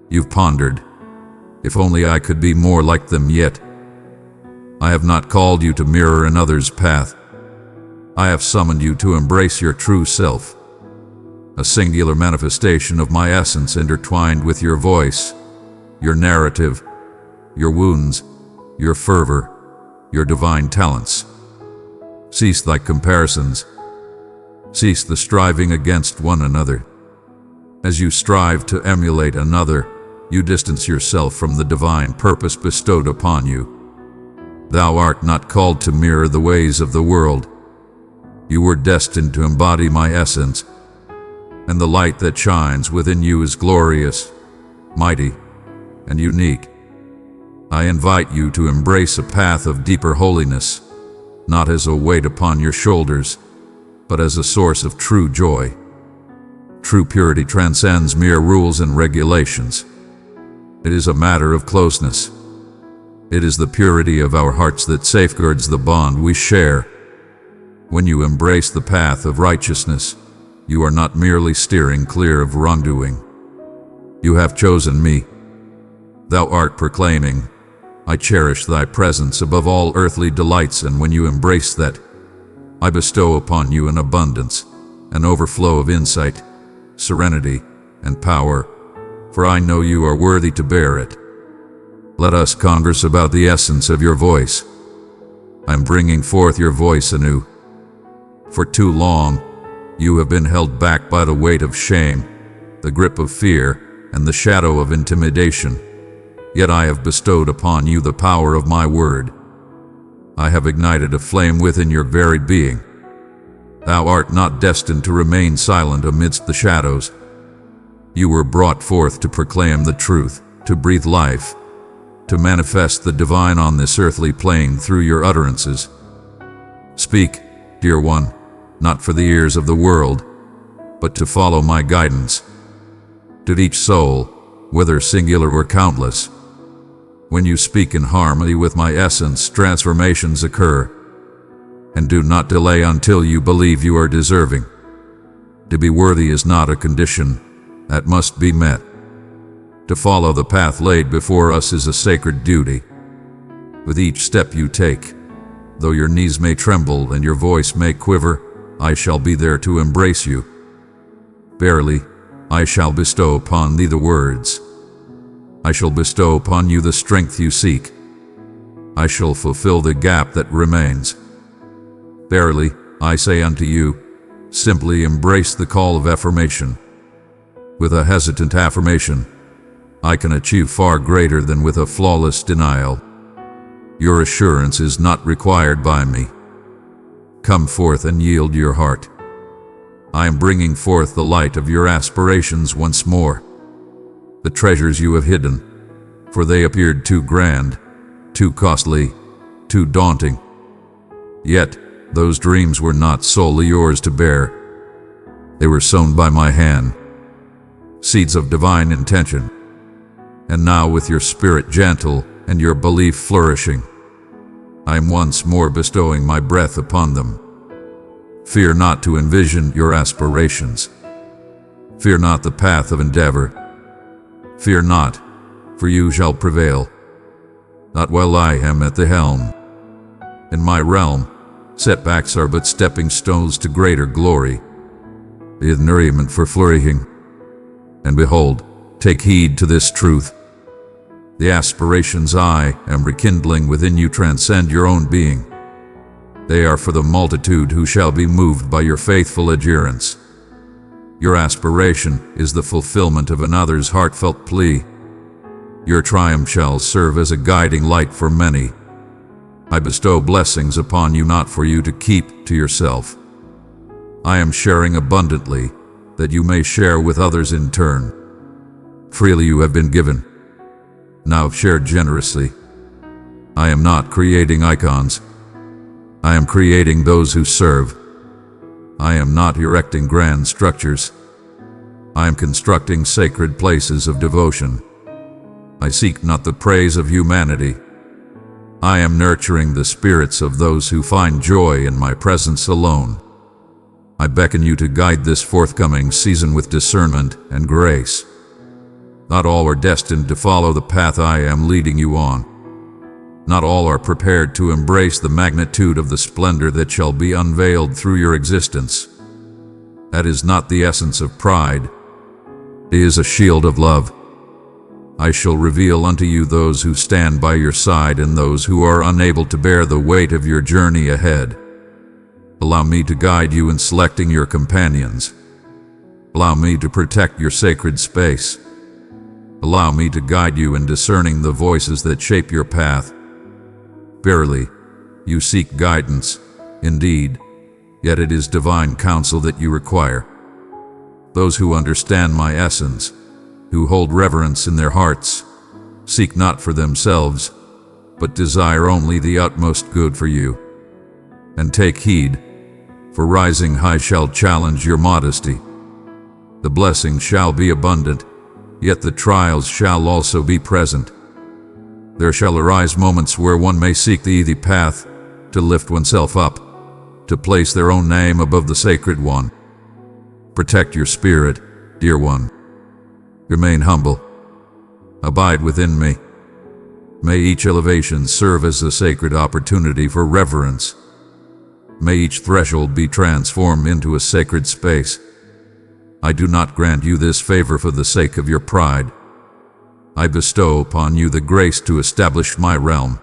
You've pondered, if only I could be more like them yet. I have not called you to mirror another's path. I have summoned you to embrace your true self, a singular manifestation of my essence intertwined with your voice, your narrative, your wounds, your fervor, your divine talents. Cease thy comparisons. Cease the striving against one another. As you strive to emulate another, you distance yourself from the divine purpose bestowed upon you. Thou art not called to mirror the ways of the world. You were destined to embody my essence, and the light that shines within you is glorious, mighty, and unique. I invite you to embrace a path of deeper holiness, not as a weight upon your shoulders, but as a source of true joy. True purity transcends mere rules and regulations. It is a matter of closeness. It is the purity of our hearts that safeguards the bond we share. When you embrace the path of righteousness, you are not merely steering clear of wrongdoing. You have chosen me. Thou art proclaiming, I cherish thy presence above all earthly delights, and when you embrace that, I bestow upon you an abundance, an overflow of insight, serenity, and power, for I know you are worthy to bear it. Let us converse about the essence of your voice. I am bringing forth your voice anew. For too long, you have been held back by the weight of shame, the grip of fear, and the shadow of intimidation. Yet I have bestowed upon you the power of my word. I have ignited a flame within your very being. Thou art not destined to remain silent amidst the shadows. You were brought forth to proclaim the truth, to breathe life, to manifest the divine on this earthly plane through your utterances. Speak, dear one, not for the ears of the world, but to follow my guidance. To each soul, whether singular or countless, when you speak in harmony with my essence, transformations occur. And do not delay until you believe you are deserving. To be worthy is not a condition that must be met. To follow the path laid before us is a sacred duty. With each step you take, though your knees may tremble and your voice may quiver, I shall be there to embrace you. Verily, I shall bestow upon thee the words. I shall bestow upon you the strength you seek. I shall fulfill the gap that remains. Verily, I say unto you, simply embrace the call of affirmation. With a hesitant affirmation, I can achieve far greater than with a flawless denial. Your assurance is not required by me. Come forth and yield your heart. I am bringing forth the light of your aspirations once more. The treasures you have hidden, for they appeared too grand, too costly, too daunting. Yet, those dreams were not solely yours to bear. They were sown by my hand, seeds of divine intention. And now, with your spirit gentle and your belief flourishing, I am once more bestowing my breath upon them. Fear not to envision your aspirations. Fear not the path of endeavor. Fear not, for you shall prevail. Not while I am at the helm. In my realm, setbacks are but stepping stones to greater glory, the nourishment for flourishing. And behold, take heed to this truth. The aspirations I am rekindling within you transcend your own being. They are for the multitude who shall be moved by your faithful adherence. Your aspiration is the fulfillment of another's heartfelt plea, Your triumph shall serve as a guiding light for many. I bestow blessings upon you not for you to keep to yourself. I am sharing abundantly, that you may share with others in turn. Freely you have been given. Now share generously. I am not creating icons. I am creating those who serve. I am not erecting grand structures. I am constructing sacred places of devotion. I seek not the praise of humanity. I am nurturing the spirits of those who find joy in my presence alone. I beckon you to guide this forthcoming season with discernment and grace. Not all are destined to follow the path I am leading you on. Not all are prepared to embrace the magnitude of the splendor that shall be unveiled through your existence. That is not the essence of pride. It is a shield of love. I shall reveal unto you those who stand by your side and those who are unable to bear the weight of your journey ahead. Allow me to guide you in selecting your companions. Allow me to protect your sacred space. Allow me to guide you in discerning the voices that shape your path. Verily, you seek guidance, indeed, yet it is divine counsel that you require. Those who understand my essence, who hold reverence in their hearts, seek not for themselves, but desire only the utmost good for you. And take heed, for rising high shall challenge your modesty. The blessings shall be abundant, yet the trials shall also be present. There shall arise moments where one may seek the easy path, to lift oneself up, to place their own name above the sacred one. Protect your spirit, dear one. Remain humble. Abide within me. May each elevation serve as a sacred opportunity for reverence. May each threshold be transformed into a sacred space. I do not grant you this favor for the sake of your pride. I bestow upon you the grace to establish my realm.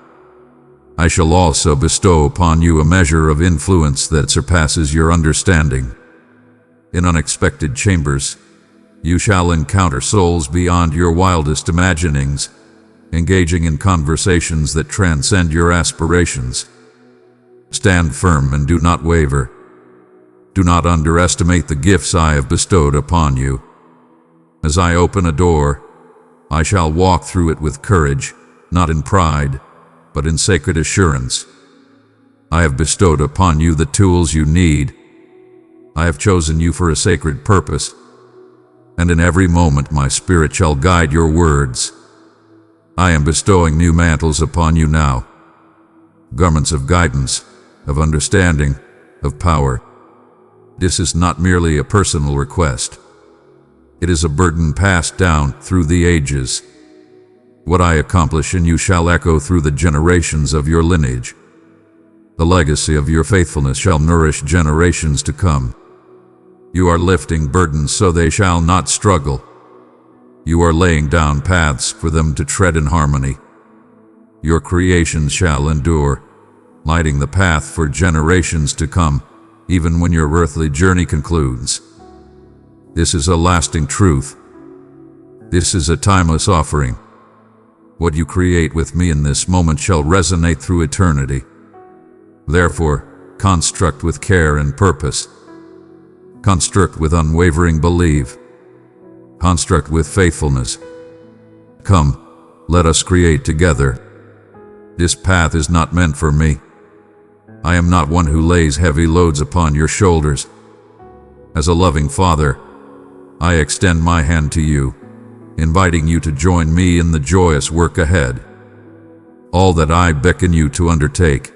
I shall also bestow upon you a measure of influence that surpasses your understanding. In unexpected chambers, you shall encounter souls beyond your wildest imaginings, engaging in conversations that transcend your aspirations. Stand firm and do not waver. Do not underestimate the gifts I have bestowed upon you. As I open a door, I shall walk through it with courage, not in pride, but in sacred assurance. I have bestowed upon you the tools you need. I have chosen you for a sacred purpose, and in every moment my spirit shall guide your words. I am bestowing new mantles upon you now, garments of guidance, of understanding, of power. This is not merely a personal request. It is a burden passed down through the ages. What I accomplish in you shall echo through the generations of your lineage. The legacy of your faithfulness shall nourish generations to come. You are lifting burdens so they shall not struggle. You are laying down paths for them to tread in harmony. Your creations shall endure, lighting the path for generations to come, even when your earthly journey concludes. This is a lasting truth. This is a timeless offering. What you create with me in this moment shall resonate through eternity. Therefore, construct with care and purpose. Construct with unwavering belief. Construct with faithfulness. Come, let us create together. This path is not meant for me. I am not one who lays heavy loads upon your shoulders. As a loving father, I extend my hand to you, inviting you to join me in the joyous work ahead. All that I beckon you to undertake,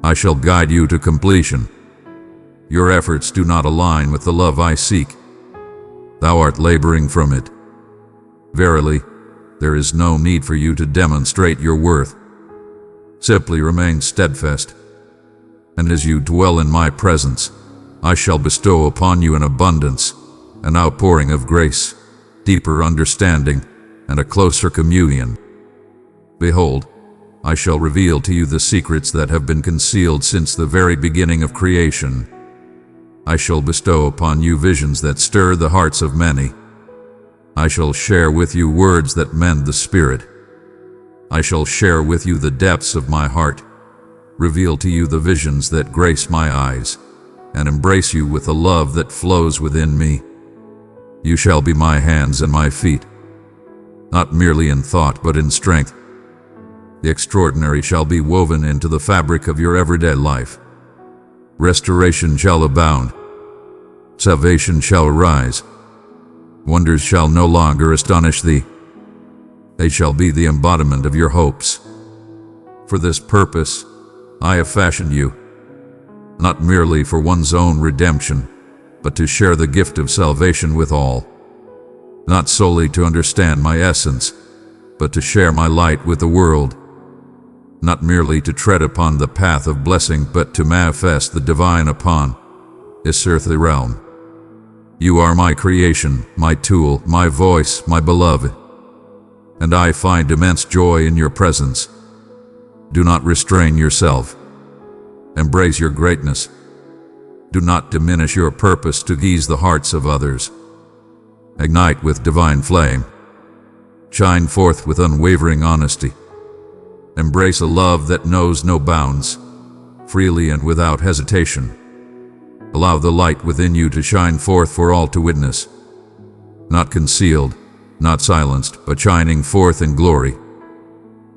I shall guide you to completion. Your efforts do not align with the love I seek. Thou art laboring from it. Verily, there is no need for you to demonstrate your worth. Simply remain steadfast. And as you dwell in my presence, I shall bestow upon you an abundance, an outpouring of grace, deeper understanding, and a closer communion. Behold, I shall reveal to you the secrets that have been concealed since the very beginning of creation. I shall bestow upon you visions that stir the hearts of many. I shall share with you words that mend the spirit. I shall share with you the depths of my heart, reveal to you the visions that grace my eyes, and embrace you with the love that flows within me. You shall be my hands and my feet, not merely in thought but in strength. The extraordinary shall be woven into the fabric of your everyday life. Restoration shall abound. Salvation shall arise. Wonders shall no longer astonish thee. They shall be the embodiment of your hopes. For this purpose, I have fashioned you, not merely for one's own redemption, but to share the gift of salvation with all. Not solely to understand my essence, but to share my light with the world. Not merely to tread upon the path of blessing, but to manifest the divine upon this earthly realm. You are my creation, my tool, my voice, my beloved, and I find immense joy in your presence. Do not restrain yourself. Embrace your greatness. Do not diminish your purpose to ease the hearts of others. Ignite with divine flame. Shine forth with unwavering honesty. Embrace a love that knows no bounds, freely and without hesitation. Allow the light within you to shine forth for all to witness. Not concealed, not silenced, but shining forth in glory.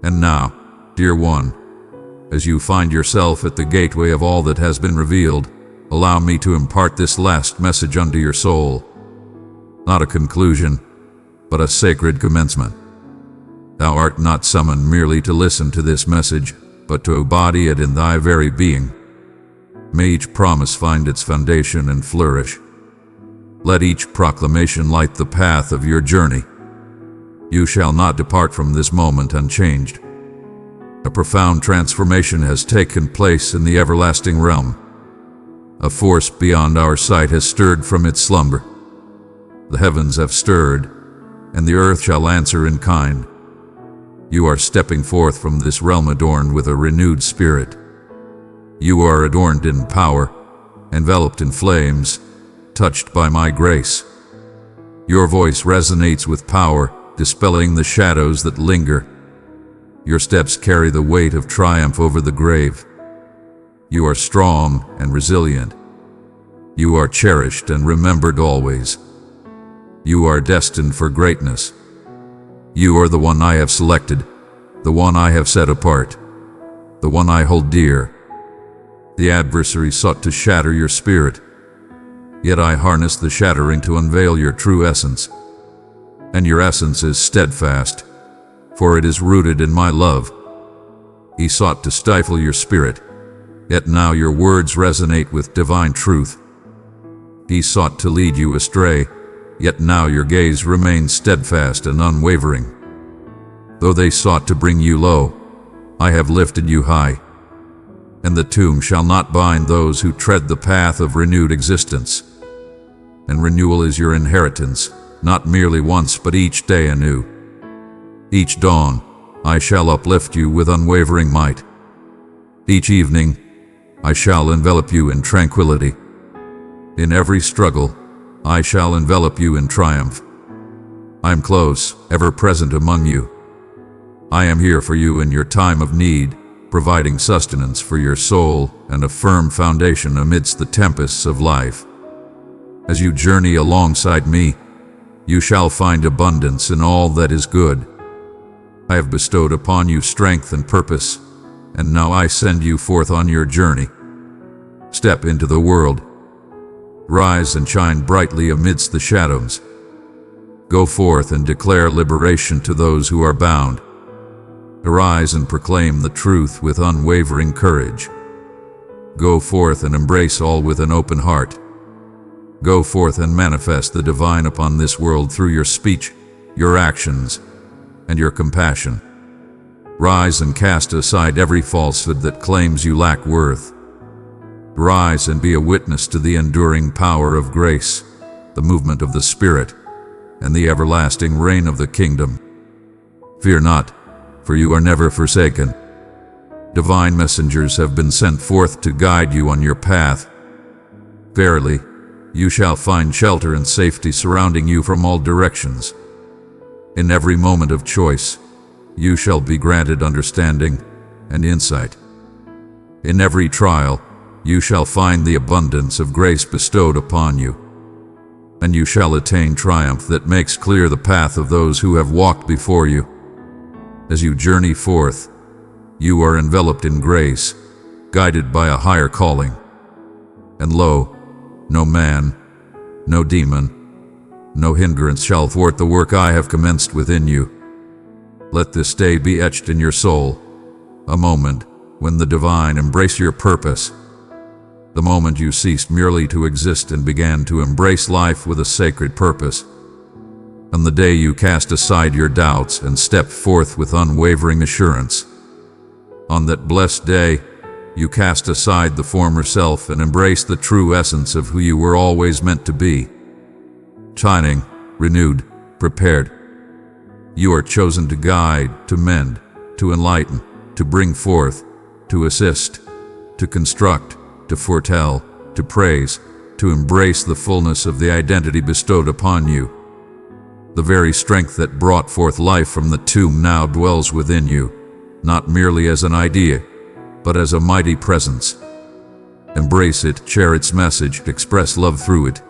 And now, dear one, as you find yourself at the gateway of all that has been revealed, allow me to impart this last message unto your soul. Not a conclusion, but a sacred commencement. Thou art not summoned merely to listen to this message, but to embody it in thy very being. May each promise find its foundation and flourish. Let each proclamation light the path of your journey. You shall not depart from this moment unchanged. A profound transformation has taken place in the everlasting realm. A force beyond our sight has stirred from its slumber. The heavens have stirred, and the earth shall answer in kind. You are stepping forth from this realm adorned with a renewed spirit. You are adorned in power, enveloped in flames, touched by my grace. Your voice resonates with power, dispelling the shadows that linger. Your steps carry the weight of triumph over the grave. You are strong and resilient. You are cherished and remembered always. You are destined for greatness. You are the one I have selected, the one I have set apart, the one I hold dear. The adversary sought to shatter your spirit, yet I harnessed the shattering to unveil your true essence. And your essence is steadfast, for it is rooted in my love. He sought to stifle your spirit, yet now your words resonate with divine truth. He sought to lead you astray, yet now your gaze remains steadfast and unwavering. Though they sought to bring you low, I have lifted you high. And the tomb shall not bind those who tread the path of renewed existence. And renewal is your inheritance, not merely once but each day anew. Each dawn, I shall uplift you with unwavering might. Each evening, I shall envelop you in tranquility. In every struggle, I shall envelop you in triumph. I am close, ever present among you. I am here for you in your time of need, providing sustenance for your soul and a firm foundation amidst the tempests of life. As you journey alongside me, you shall find abundance in all that is good. I have bestowed upon you strength and purpose, and now I send you forth on your journey. Step into the world. Rise and shine brightly amidst the shadows. Go forth and declare liberation to those who are bound. Arise and proclaim the truth with unwavering courage. Go forth and embrace all with an open heart. Go forth and manifest the divine upon this world through your speech, your actions, and your compassion. Rise and cast aside every falsehood that claims you lack worth. Rise and be a witness to the enduring power of grace, the movement of the Spirit, and the everlasting reign of the kingdom. Fear not, for you are never forsaken. Divine messengers have been sent forth to guide you on your path. Verily, you shall find shelter and safety surrounding you from all directions. In every moment of choice, you shall be granted understanding and insight. In every trial, you shall find the abundance of grace bestowed upon you, and you shall attain triumph that makes clear the path of those who have walked before you. As you journey forth, you are enveloped in grace, guided by a higher calling. And lo, no man, no demon, no hindrance shall thwart the work I have commenced within you. Let this day be etched in your soul, a moment when the divine embraced your purpose, the moment you ceased merely to exist and began to embrace life with a sacred purpose, and the day you cast aside your doubts and stepped forth with unwavering assurance. On that blessed day, you cast aside the former self and embraced the true essence of who you were always meant to be. Shining, renewed, prepared. You are chosen to guide, to mend, to enlighten, to bring forth, to assist, to construct, to foretell, to praise, to embrace the fullness of the identity bestowed upon you. The very strength that brought forth life from the tomb now dwells within you, not merely as an idea, but as a mighty presence. Embrace it, share its message, express love through it,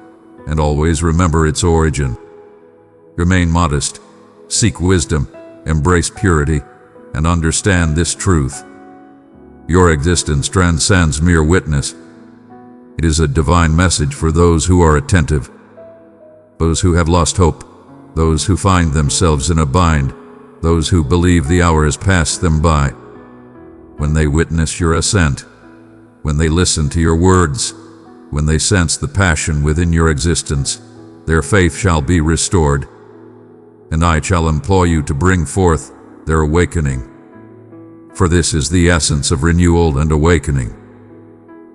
and always remember its origin. Remain modest, seek wisdom, embrace purity, and understand this truth. Your existence transcends mere witness. It is a divine message for those who are attentive, those who have lost hope, those who find themselves in a bind, those who believe the hour has passed them by. When they witness your ascent, when they listen to your words, when they sense the passion within your existence, their faith shall be restored, and I shall employ you to bring forth their awakening. For this is the essence of renewal and awakening.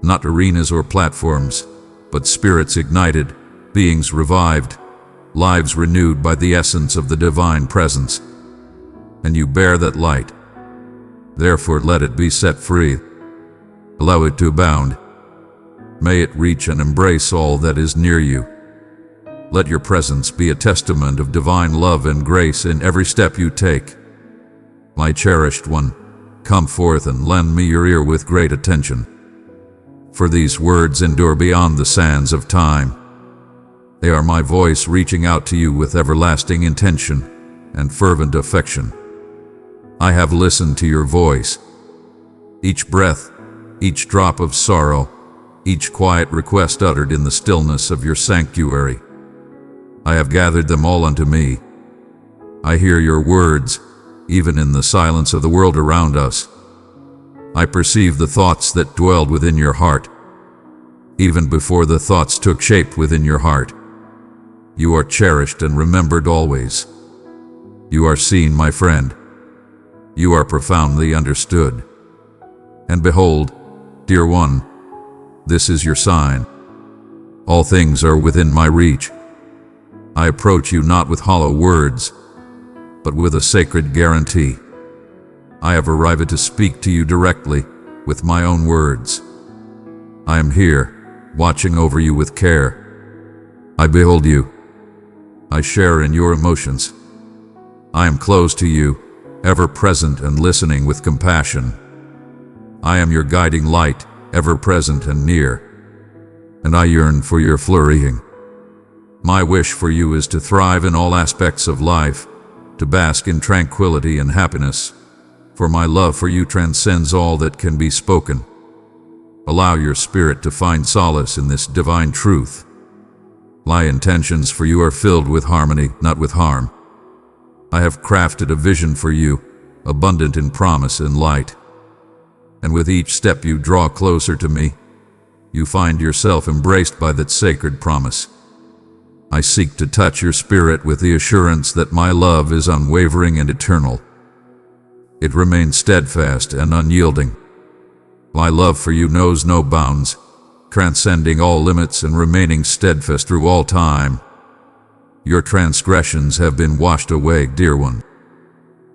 Not arenas or platforms, but spirits ignited, beings revived, lives renewed by the essence of the divine presence. And you bear that light. Therefore let it be set free. Allow it to abound. May it reach and embrace all that is near you. Let your presence be a testament of divine love and grace in every step you take. My cherished one, come forth and lend me your ear with great attention. For these words endure beyond the sands of time. They are my voice reaching out to you with everlasting intention and fervent affection. I have listened to your voice. Each breath, each drop of sorrow, each quiet request uttered in the stillness of your sanctuary. I have gathered them all unto me. I hear your words, even in the silence of the world around us. I perceive the thoughts that dwelled within your heart, even before the thoughts took shape within your heart. You are cherished and remembered always. You are seen, my friend. You are profoundly understood. And behold, dear one, this is your sign. All things are within my reach. I approach you not with hollow words, but with a sacred guarantee. I have arrived to speak to you directly with my own words. I am here, watching over you with care. I behold you. I share in your emotions. I am close to you, ever present and listening with compassion. I am your guiding light, ever present and near, and I yearn for your flourishing. My wish for you is to thrive in all aspects of life, to bask in tranquility and happiness, for my love for you transcends all that can be spoken. Allow your spirit to find solace in this divine truth. My intentions for you are filled with harmony, not with harm. I have crafted a vision for you, abundant in promise and light. And with each step you draw closer to me, you find yourself embraced by that sacred promise. I seek to touch your spirit with the assurance that my love is unwavering and eternal. It remains steadfast and unyielding. My love for you knows no bounds, transcending all limits and remaining steadfast through all time. Your transgressions have been washed away, dear one.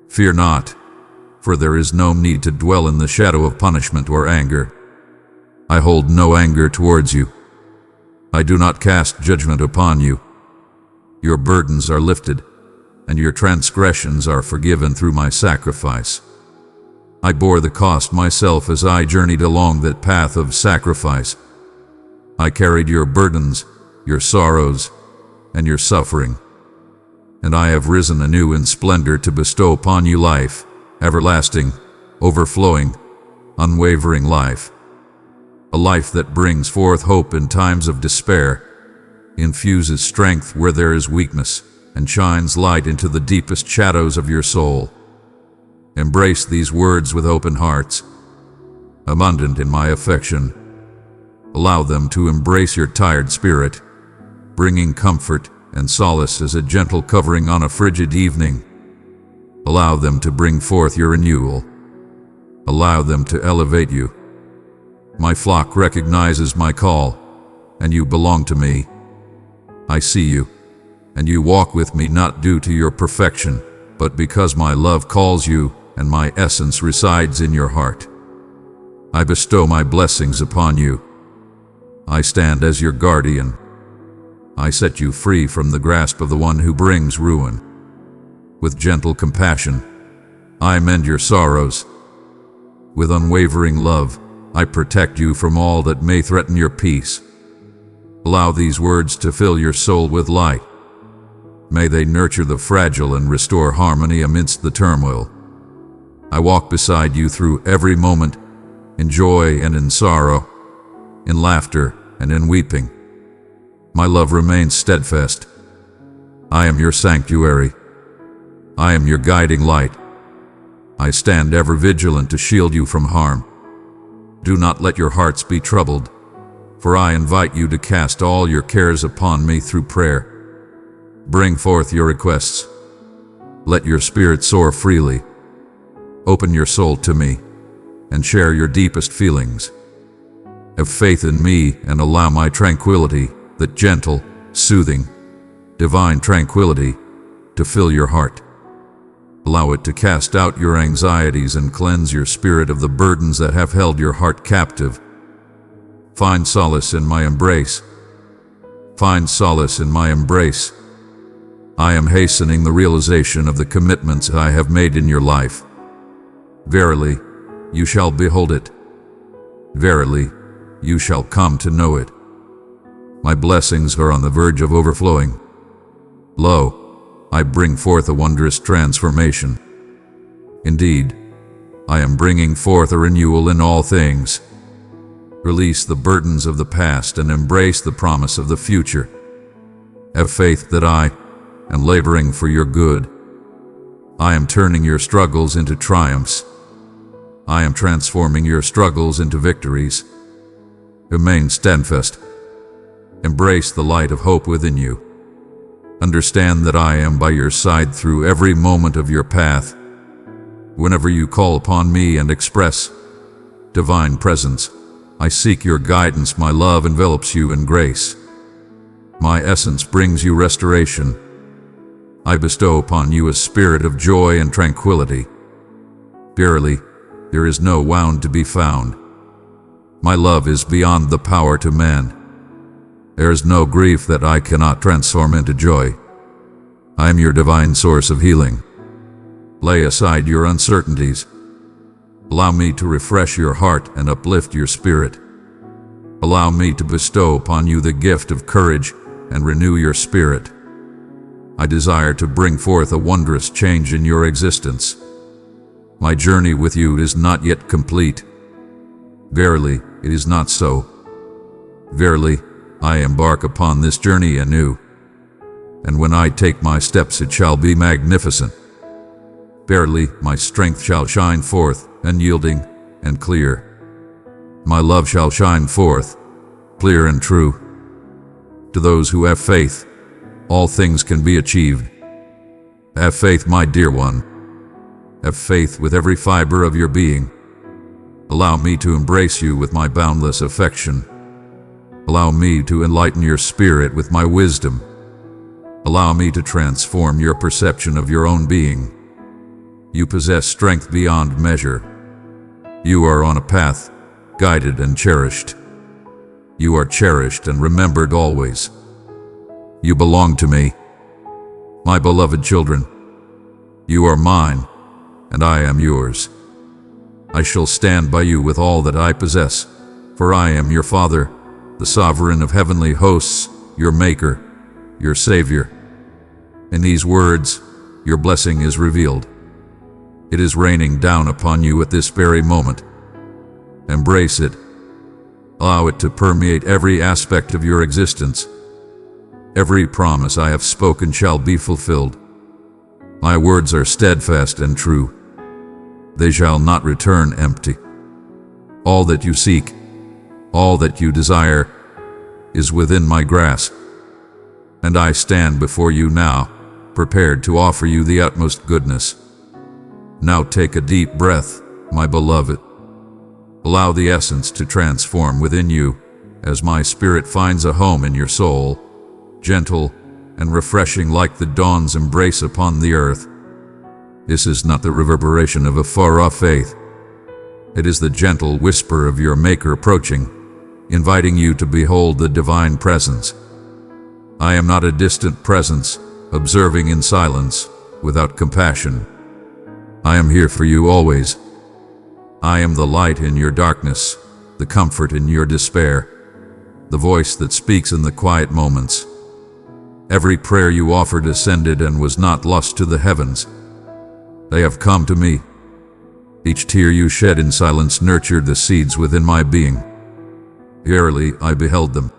Fear not, for there is no need to dwell in the shadow of punishment or anger. I hold no anger towards you. I do not cast judgment upon you. Your burdens are lifted, and your transgressions are forgiven through my sacrifice. I bore the cost myself as I journeyed along that path of sacrifice. I carried your burdens, your sorrows, and your suffering. And I have risen anew in splendor to bestow upon you life, everlasting, overflowing, unwavering life. A life that brings forth hope in times of despair, infuses strength where there is weakness, and shines light into the deepest shadows of your soul. Embrace these words with open hearts, abundant in my affection. Allow them to embrace your tired spirit, bringing comfort and solace as a gentle covering on a frigid evening. Allow them to bring forth your renewal. Allow them to elevate you. My flock recognizes my call, and you belong to me. I see you, and you walk with me not due to your perfection, but because my love calls you and my essence resides in your heart. I bestow my blessings upon you. I stand as your guardian. I set you free from the grasp of the one who brings ruin. With gentle compassion, I mend your sorrows. With unwavering love, I protect you from all that may threaten your peace. Allow these words to fill your soul with light. May they nurture the fragile and restore harmony amidst the turmoil. I walk beside you through every moment, in joy and in sorrow, in laughter and in weeping. My love remains steadfast. I am your sanctuary. I am your guiding light. I stand ever vigilant to shield you from harm. Do not let your hearts be troubled, for I invite you to cast all your cares upon me through prayer. Bring forth your requests. Let your spirit soar freely. Open your soul to me, and share your deepest feelings. Have faith in me and allow my tranquility, that gentle, soothing, divine tranquility, to fill your heart. Allow it to cast out your anxieties and cleanse your spirit of the burdens that have held your heart captive. Find solace in my embrace. Find solace in my embrace. I am hastening the realization of the commitments I have made in your life. Verily, you shall behold it. Verily, you shall come to know it. My blessings are on the verge of overflowing. Lo, I bring forth a wondrous transformation. Indeed, I am bringing forth a renewal in all things. Release the burdens of the past and embrace the promise of the future. Have faith that I am laboring for your good. I am turning your struggles into triumphs. I am transforming your struggles into victories. Remain steadfast. Embrace the light of hope within you. Understand that I am by your side through every moment of your path. Whenever you call upon me and express divine presence, I seek your guidance. My love envelops you in grace. My essence brings you restoration. I bestow upon you a spirit of joy and tranquility. Verily, there is no wound to be found. My love is beyond the power to man. There is no grief that I cannot transform into joy. I am your divine source of healing. Lay aside your uncertainties. Allow me to refresh your heart and uplift your spirit. Allow me to bestow upon you the gift of courage and renew your spirit. I desire to bring forth a wondrous change in your existence. My journey with you is not yet complete. Verily, it is not so. Verily, I embark upon this journey anew. And when I take my steps, it shall be magnificent. Verily, my strength shall shine forth, unyielding and clear. My love shall shine forth, clear and true. To those who have faith, all things can be achieved. Have faith, my dear one. Have faith with every fiber of your being. Allow me to embrace you with my boundless affection. Allow me to enlighten your spirit with my wisdom. Allow me to transform your perception of your own being. You possess strength beyond measure. You are on a path, guided and cherished. You are cherished and remembered always. You belong to me. My beloved children, You are mine, and I am yours. I shall stand by you with all that I possess, for I am your Father, the sovereign of heavenly hosts, your Maker, your Savior. In these words, your blessing is revealed. It is raining down upon you at this very moment. Embrace it. Allow it to permeate every aspect of your existence. Every promise I have spoken shall be fulfilled. My words are steadfast and true. They shall not return empty. All that you seek, all that you desire, is within my grasp. And I stand before you now, prepared to offer you the utmost goodness. Now take a deep breath, my beloved. Allow the essence to transform within you, as my spirit finds a home in your soul, gentle and refreshing like the dawn's embrace upon the earth. This is not the reverberation of a far-off faith. It is the gentle whisper of your Maker approaching, inviting you to behold the divine presence. I am not a distant presence, observing in silence, without compassion. I am here for you always. I am the light in your darkness, the comfort in your despair, the voice that speaks in the quiet moments. Every prayer you offered ascended and was not lost to the heavens. They have come to me. Each tear you shed in silence nurtured the seeds within my being. Verily, I beheld them.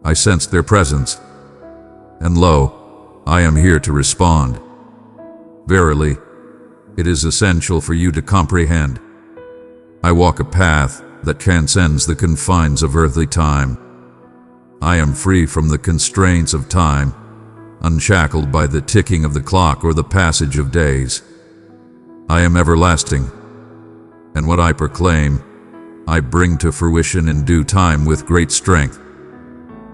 I sensed their presence. And lo, I am here to respond. Verily, it is essential for you to comprehend. I walk a path that transcends the confines of earthly time. I am free from the constraints of time, unshackled by the ticking of the clock or the passage of days. I am everlasting, and what I proclaim, I bring to fruition in due time with great strength.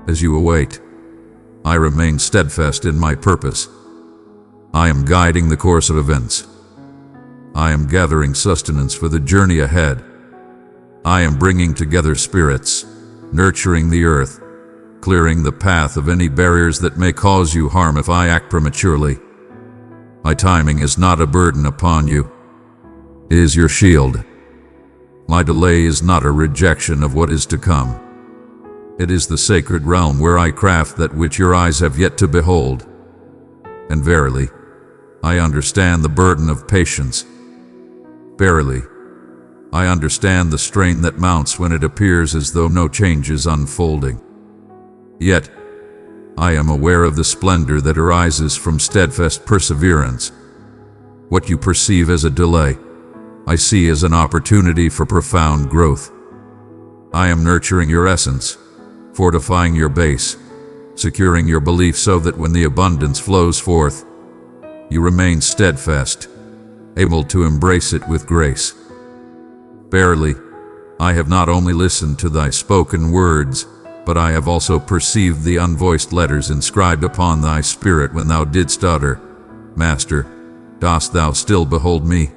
As you await, I remain steadfast in my purpose. I am guiding the course of events. I am gathering sustenance for the journey ahead. I am bringing together spirits, nurturing the earth, clearing the path of any barriers that may cause you harm if I act prematurely. My timing is not a burden upon you. It is your shield. My delay is not a rejection of what is to come. It is the sacred realm where I craft that which your eyes have yet to behold. And verily, I understand the burden of patience. Verily, I understand the strain that mounts when it appears as though no change is unfolding. Yet, I am aware of the splendor that arises from steadfast perseverance. What you perceive as a delay, I see as an opportunity for profound growth. I am nurturing your essence, fortifying your base, securing your belief so that when the abundance flows forth, you remain steadfast, able to embrace it with grace. Verily, I have not only listened to thy spoken words, but I have also perceived the unvoiced letters inscribed upon thy spirit when thou didst utter, Master, dost thou still behold me?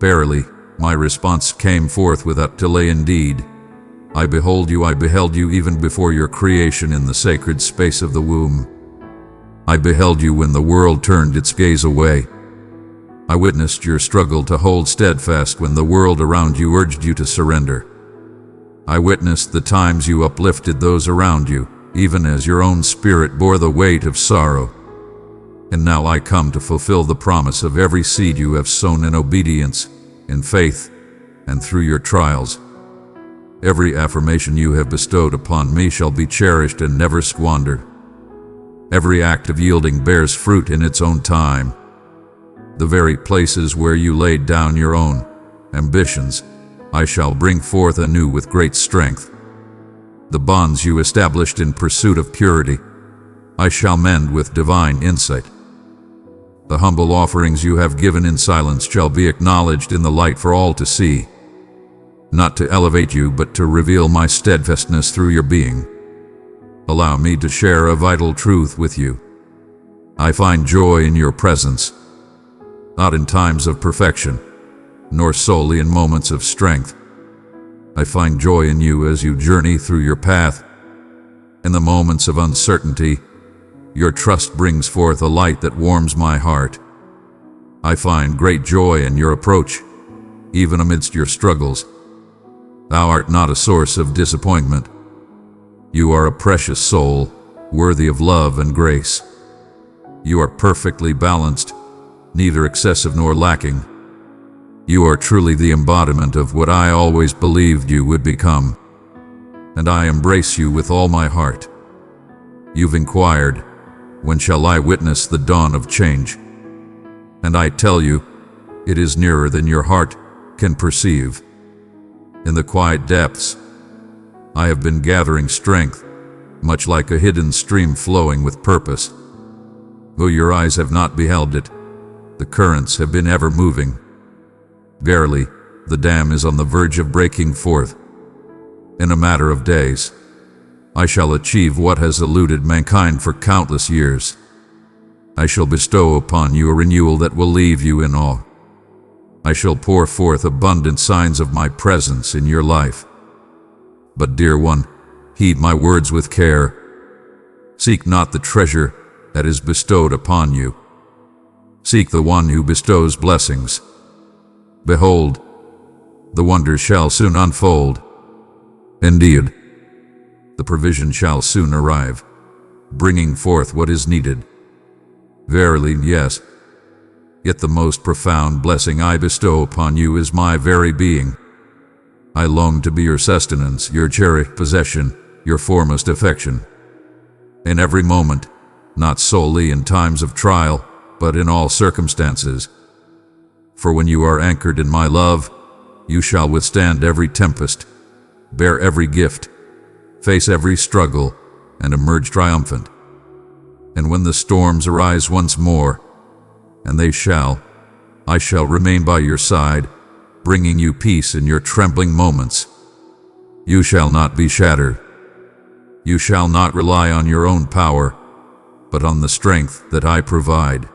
Verily, my response came forth without delay indeed. I behold you, I beheld you even before your creation in the sacred space of the womb. I beheld you when the world turned its gaze away. I witnessed your struggle to hold steadfast when the world around you urged you to surrender. I witnessed the times you uplifted those around you, even as your own spirit bore the weight of sorrow. And now I come to fulfill the promise of every seed you have sown in obedience, in faith, and through your trials. Every affirmation you have bestowed upon me shall be cherished and never squandered. Every act of yielding bears fruit in its own time. The very places where you laid down your own ambitions, I shall bring forth anew with great strength. The bonds you established in pursuit of purity, I shall mend with divine insight. The humble offerings you have given in silence shall be acknowledged in the light for all to see, not to elevate you, but to reveal my steadfastness through your being. Allow me to share a vital truth with you. I find joy in your presence, not in times of perfection, nor solely in moments of strength. I find joy in you as you journey through your path. In the moments of uncertainty, your trust brings forth a light that warms my heart. I find great joy in your approach, even amidst your struggles. Thou art not a source of disappointment. You are a precious soul, worthy of love and grace. You are perfectly balanced, neither excessive nor lacking. You are truly the embodiment of what I always believed you would become, and I embrace you with all my heart. You've inquired, when shall I witness the dawn of change? And I tell you, it is nearer than your heart can perceive. In the quiet depths, I have been gathering strength, much like a hidden stream flowing with purpose. Though your eyes have not beheld it, the currents have been ever moving. Verily, the dam is on the verge of breaking forth. In a matter of days, I shall achieve what has eluded mankind for countless years. I shall bestow upon you a renewal that will leave you in awe. I shall pour forth abundant signs of my presence in your life. But, dear one, heed my words with care. Seek not the treasure that is bestowed upon you. Seek the one who bestows blessings. Behold, the wonders shall soon unfold. Indeed, the provision shall soon arrive, bringing forth what is needed. Verily, yes, yet the most profound blessing I bestow upon you is my very being. I long to be your sustenance, your cherished possession, your foremost affection. In every moment, not solely in times of trial, but in all circumstances. For when you are anchored in my love, you shall withstand every tempest, bear every gift, face every struggle, and emerge triumphant. And when the storms arise once more, and I shall remain by your side, bringing you peace in your trembling moments. You shall not be shattered. You shall not rely on your own power, but on the strength that I provide.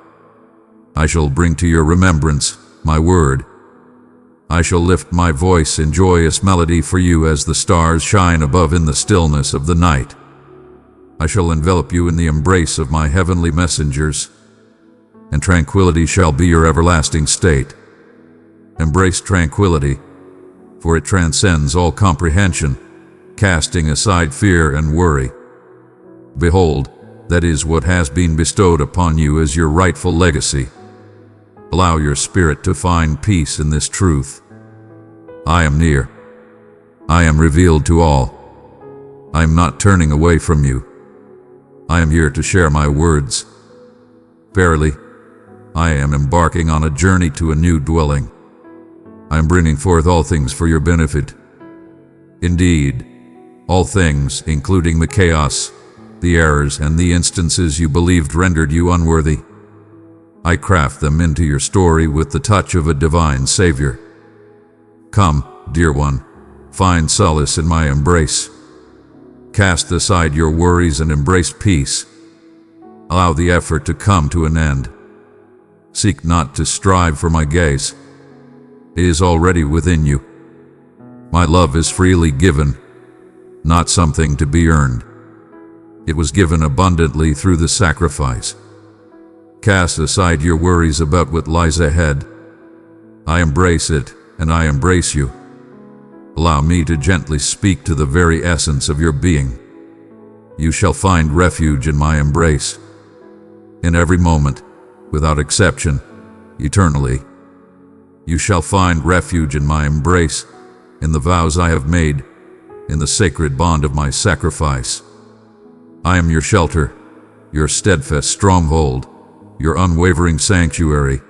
I shall bring to your remembrance my word. I shall lift my voice in joyous melody for you as the stars shine above in the stillness of the night. I shall envelop you in the embrace of my heavenly messengers, and tranquility shall be your everlasting state. Embrace tranquility, for it transcends all comprehension, casting aside fear and worry. Behold, that is what has been bestowed upon you as your rightful legacy. Allow your spirit to find peace in this truth. I am near. I am revealed to all. I am not turning away from you. I am here to share my words. Verily, I am embarking on a journey to a new dwelling. I am bringing forth all things for your benefit. Indeed, all things, including the chaos, the errors, and the instances you believed rendered you unworthy. I craft them into your story with the touch of a divine Savior. Come, dear one, find solace in my embrace. Cast aside your worries and embrace peace. Allow the effort to come to an end. Seek not to strive for my gaze. It is already within you. My love is freely given, not something to be earned. It was given abundantly through the sacrifice. Cast aside your worries about what lies ahead. I embrace it, and I embrace you. Allow me to gently speak to the very essence of your being. You shall find refuge in my embrace. In every moment, without exception, eternally. You shall find refuge in my embrace, in the vows I have made, in the sacred bond of my sacrifice. I am your shelter, your steadfast stronghold, your unwavering sanctuary.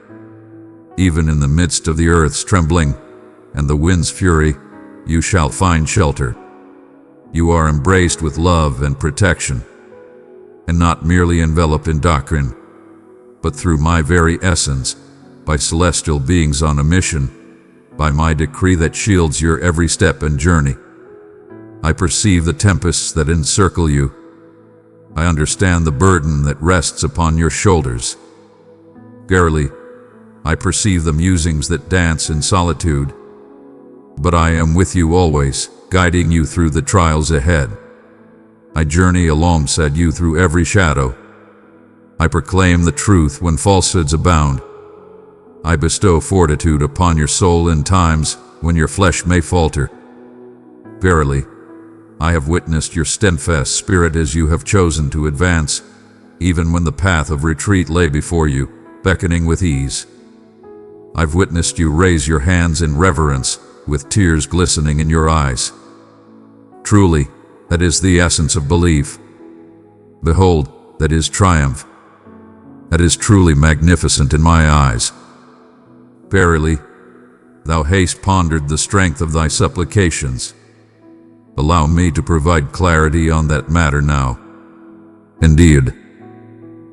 Even in the midst of the earth's trembling and the wind's fury, you shall find shelter. You are embraced with love and protection, and not merely enveloped in doctrine, but through my very essence, by celestial beings on a mission, by my decree that shields your every step and journey. I perceive the tempests that encircle you. I understand the burden that rests upon your shoulders. Verily, I perceive the musings that dance in solitude. But I am with you always, guiding you through the trials ahead. I journey alongside you through every shadow. I proclaim the truth when falsehoods abound. I bestow fortitude upon your soul in times when your flesh may falter. Verily, I have witnessed your steadfast spirit as you have chosen to advance, even when the path of retreat lay before you, beckoning with ease. I've witnessed you raise your hands in reverence, with tears glistening in your eyes. Truly, that is the essence of belief. Behold, that is triumph. That is truly magnificent in my eyes. Verily, thou hast pondered the strength of thy supplications. Allow me to provide clarity on that matter now. Indeed,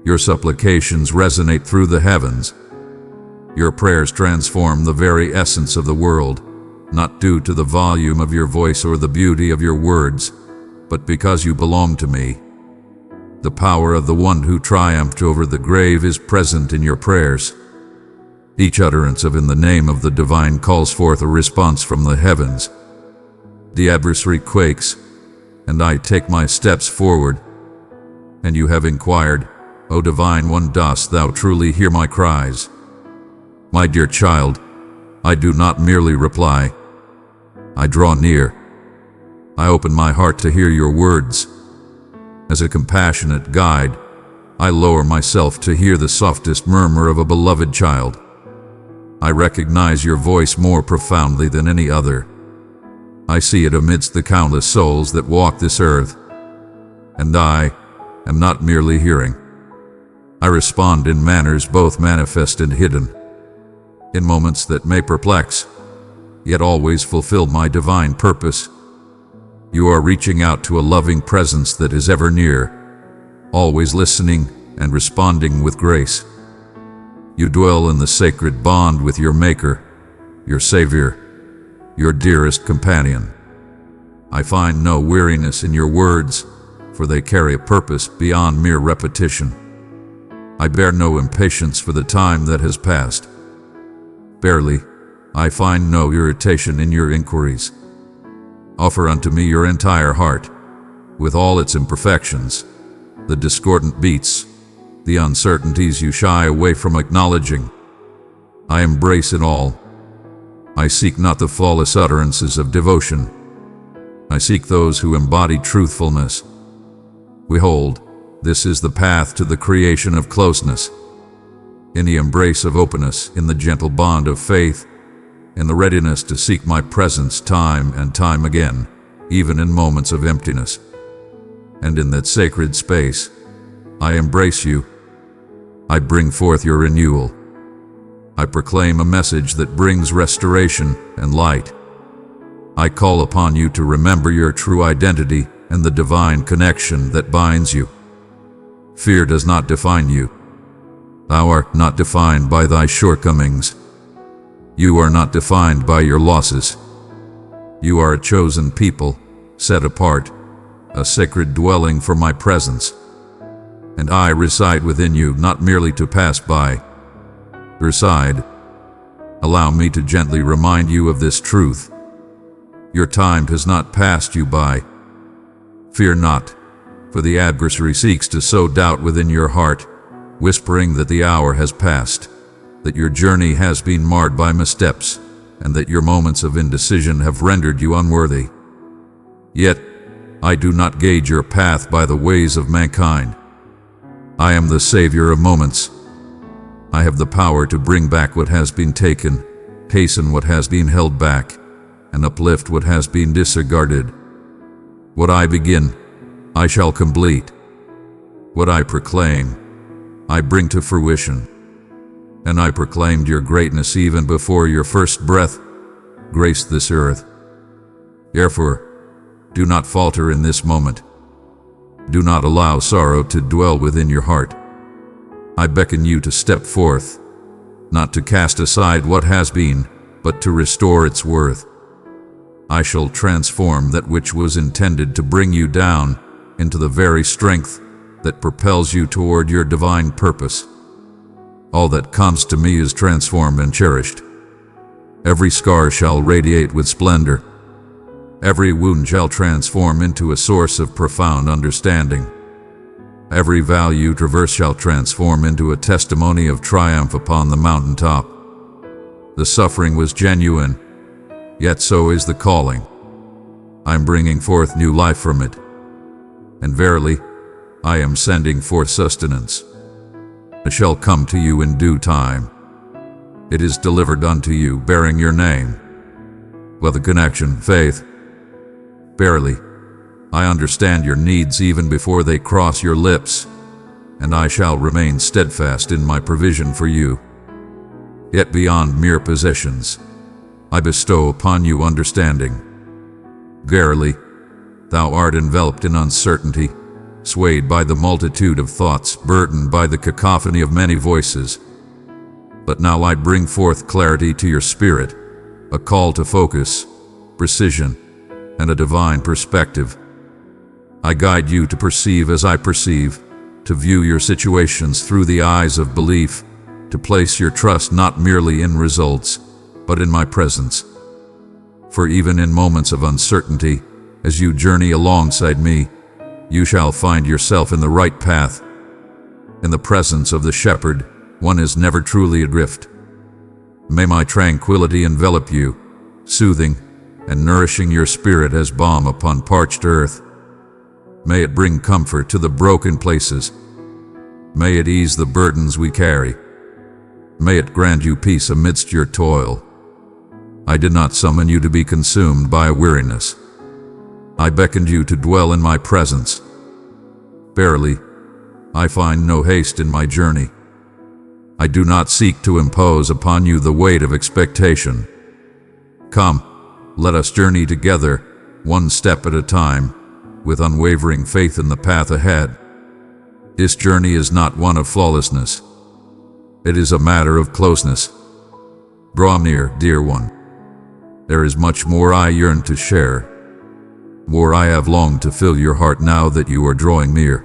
your supplications resonate through the heavens. Your prayers transform the very essence of the world, not due to the volume of your voice or the beauty of your words, but because you belong to me. The power of the one who triumphed over the grave is present in your prayers. Each utterance of "in the name of the divine" calls forth a response from the heavens. The adversary quakes, and I take my steps forward. And you have inquired, O Divine One, dost thou truly hear my cries? My dear child, I do not merely reply. I draw near. I open my heart to hear your words. As a compassionate guide, I lower myself to hear the softest murmur of a beloved child. I recognize your voice more profoundly than any other. I see it amidst the countless souls that walk this earth. And I am not merely hearing. I respond in manners both manifest and hidden. In moments that may perplex, yet always fulfill my divine purpose. You are reaching out to a loving presence that is ever near, always listening and responding with grace. You dwell in the sacred bond with your Maker, your Savior, your dearest companion. I find no weariness in your words, for they carry a purpose beyond mere repetition. I bear no impatience for the time that has passed. Barely, I find no irritation in your inquiries. Offer unto me your entire heart, with all its imperfections, the discordant beats, the uncertainties you shy away from acknowledging. I embrace it all. I seek not the flawless utterances of devotion. I seek those who embody truthfulness. Behold, this is the path to the creation of closeness. In the embrace of openness, in the gentle bond of faith, in the readiness to seek my presence time and time again, even in moments of emptiness. And in that sacred space, I embrace you. I bring forth your renewal. I proclaim a message that brings restoration and light. I call upon you to remember your true identity and the divine connection that binds you. Fear does not define you. Thou art not defined by thy shortcomings. You are not defined by your losses. You are a chosen people, set apart, a sacred dwelling for my presence. And I reside within you, not merely to pass by. Reside. Allow me to gently remind you of this truth. Your time has not passed you by. Fear not, for the adversary seeks to sow doubt within your heart, whispering that the hour has passed, that your journey has been marred by missteps, and that your moments of indecision have rendered you unworthy. Yet, I do not gauge your path by the ways of mankind. I am the Savior of moments. I have the power to bring back what has been taken, hasten what has been held back, and uplift what has been disregarded. What I begin, I shall complete. What I proclaim, I bring to fruition. And I proclaimed your greatness even before your first breath graced this earth. Therefore, do not falter in this moment. Do not allow sorrow to dwell within your heart. I beckon you to step forth, not to cast aside what has been, but to restore its worth. I shall transform that which was intended to bring you down into the very strength that propels you toward your divine purpose. All that comes to me is transformed and cherished. Every scar shall radiate with splendor. Every wound shall transform into a source of profound understanding. Every valley you traverse shall transform into a testimony of triumph upon the mountaintop. The suffering was genuine, yet so is the calling. I'm bringing forth new life from it, and verily, I am sending forth sustenance. It shall come to you in due time. It is delivered unto you, bearing your name. Well, the connection, faith. Verily, I understand your needs even before they cross your lips, and I shall remain steadfast in my provision for you. Yet beyond mere possessions, I bestow upon you understanding. Verily, thou art enveloped in uncertainty, swayed by the multitude of thoughts, burdened by the cacophony of many voices. But now I bring forth clarity to your spirit, a call to focus, precision, and a divine perspective. I guide you to perceive as I perceive, to view your situations through the eyes of belief, to place your trust not merely in results, but in my presence. For even in moments of uncertainty, as you journey alongside me, you shall find yourself in the right path. In the presence of the shepherd, one is never truly adrift. May my tranquility envelop you, soothing and nourishing your spirit as balm upon parched earth. May it bring comfort to the broken places. May it ease the burdens we carry. May it grant you peace amidst your toil. I did not summon you to be consumed by weariness. I beckoned you to dwell in my presence. Verily, I find no haste in my journey. I do not seek to impose upon you the weight of expectation. Come, let us journey together, one step at a time, with unwavering faith in the path ahead. This journey is not one of flawlessness. It is a matter of closeness. Draw near, dear one. There is much more I yearn to share. More I have longed to fill your heart now that you are drawing near.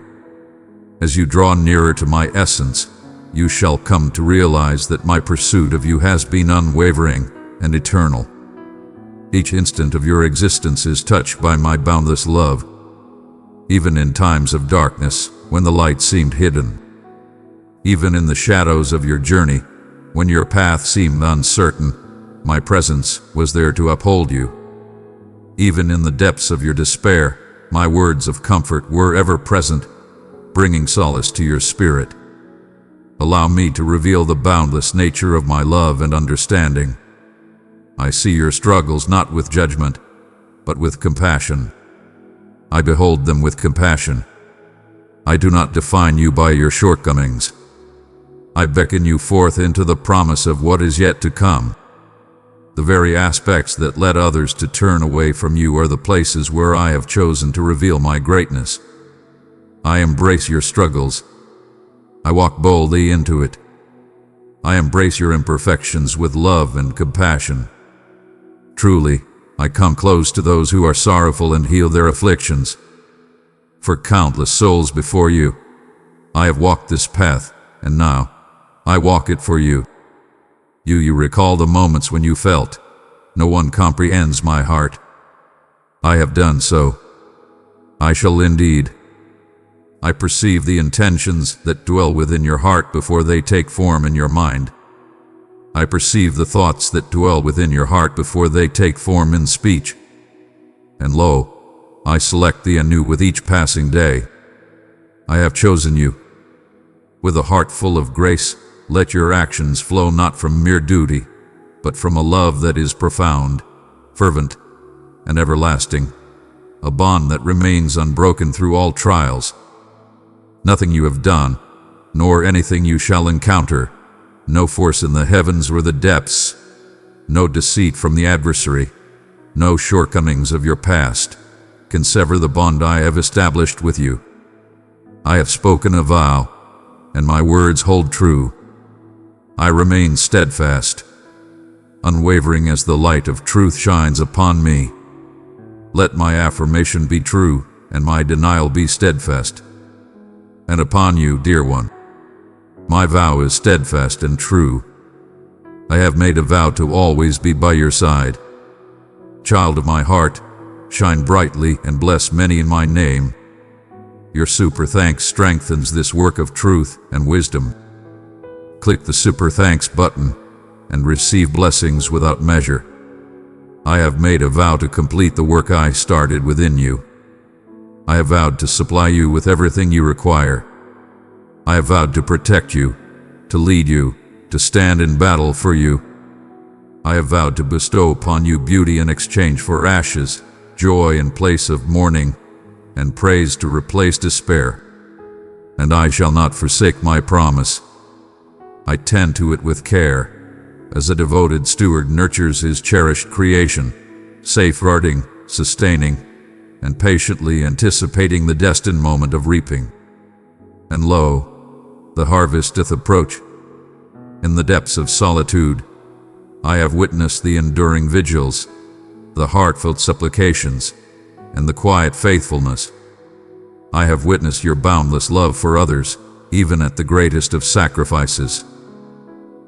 As you draw nearer to my essence, you shall come to realize that my pursuit of you has been unwavering and eternal. Each instant of your existence is touched by my boundless love, even in times of darkness when the light seemed hidden. Even in the shadows of your journey, when your path seemed uncertain, my presence was there to uphold you. Even in the depths of your despair, my words of comfort were ever present, bringing solace to your spirit. Allow me to reveal the boundless nature of my love and understanding. I see your struggles not with judgment, but with compassion. I behold them with compassion. I do not define you by your shortcomings. I beckon you forth into the promise of what is yet to come. The very aspects that led others to turn away from you are the places where I have chosen to reveal my greatness. I embrace your struggles. I walk boldly into it. I embrace your imperfections with love and compassion. Truly, I come close to those who are sorrowful and heal their afflictions. For countless souls before you, I have walked this path, and now I walk it for you. You recall the moments when you felt, no one comprehends my heart. I have done so. I shall indeed. I perceive the intentions that dwell within your heart before they take form in your mind. I perceive the thoughts that dwell within your heart before they take form in speech. And lo, I select thee anew with each passing day. I have chosen you. With a heart full of grace, let your actions flow not from mere duty, but from a love that is profound, fervent, and everlasting, a bond that remains unbroken through all trials. Nothing you have done, nor anything you shall encounter, no force in the heavens or the depths, no deceit from the adversary, no shortcomings of your past, can sever the bond I have established with you. I have spoken a vow, and my words hold true. I remain steadfast, unwavering as the light of truth shines upon me. Let my affirmation be true, and my denial be steadfast. And upon you, dear one, my vow is steadfast and true. I have made a vow to always be by your side. Child of my heart, shine brightly and bless many in my name. Your super thanks strengthens this work of truth and wisdom. Click the super thanks button and receive blessings without measure. I have made a vow to complete the work I started within you. I have vowed to supply you with everything you require. I have vowed to protect you, to lead you, to stand in battle for you. I have vowed to bestow upon you beauty in exchange for ashes, joy in place of mourning, and praise to replace despair. And I shall not forsake my promise. I tend to it with care, as a devoted steward nurtures his cherished creation, safeguarding, sustaining, and patiently anticipating the destined moment of reaping. And lo, the harvest doth approach. In the depths of solitude, I have witnessed the enduring vigils, the heartfelt supplications, and the quiet faithfulness. I have witnessed your boundless love for others, even at the greatest of sacrifices.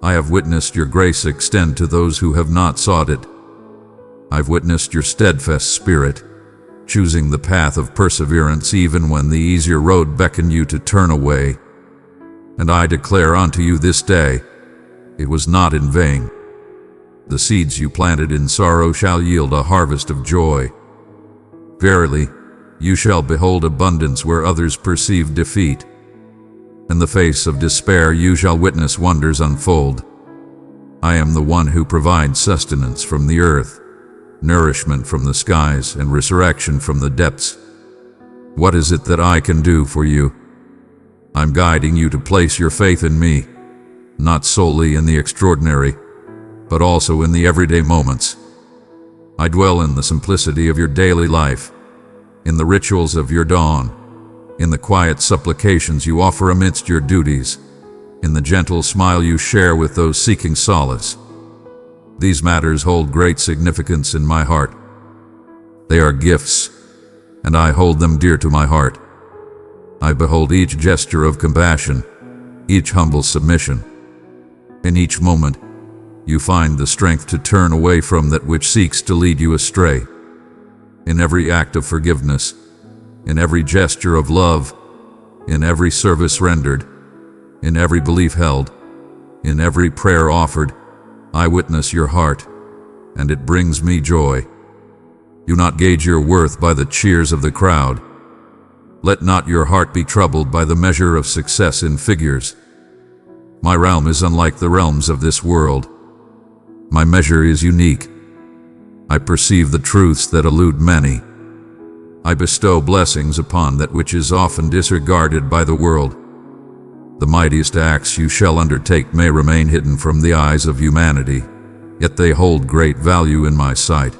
I have witnessed your grace extend to those who have not sought it. I've witnessed your steadfast spirit, choosing the path of perseverance even when the easier road beckoned you to turn away. And I declare unto you this day, it was not in vain. The seeds you planted in sorrow shall yield a harvest of joy. Verily, you shall behold abundance where others perceive defeat. In the face of despair you shall witness wonders unfold. I am the one who provides sustenance from the earth, nourishment from the skies, and resurrection from the depths. What is it that I can do for you? I'm guiding you to place your faith in me, not solely in the extraordinary, but also in the everyday moments. I dwell in the simplicity of your daily life, in the rituals of your dawn, in the quiet supplications you offer amidst your duties, in the gentle smile you share with those seeking solace. These matters hold great significance in my heart. They are gifts, and I hold them dear to my heart. I behold each gesture of compassion, each humble submission. In each moment, you find the strength to turn away from that which seeks to lead you astray. In every act of forgiveness, in every gesture of love, in every service rendered, in every belief held, in every prayer offered, I witness your heart, and it brings me joy. Do not gauge your worth by the cheers of the crowd. Let not your heart be troubled by the measure of success in figures. My realm is unlike the realms of this world. My measure is unique. I perceive the truths that elude many. I bestow blessings upon that which is often disregarded by the world. The mightiest acts you shall undertake may remain hidden from the eyes of humanity, yet they hold great value in my sight.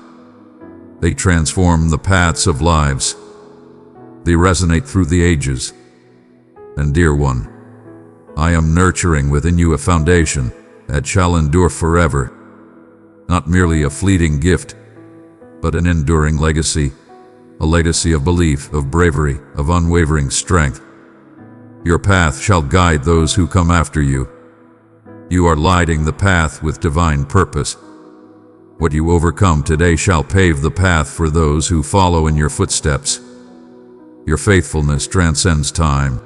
They transform the paths of lives. They resonate through the ages. And dear one, I am nurturing within you a foundation that shall endure forever. Not merely a fleeting gift, but an enduring legacy. A legacy of belief, of bravery, of unwavering strength. Your path shall guide those who come after you. You are lighting the path with divine purpose. What you overcome today shall pave the path for those who follow in your footsteps. Your faithfulness transcends time.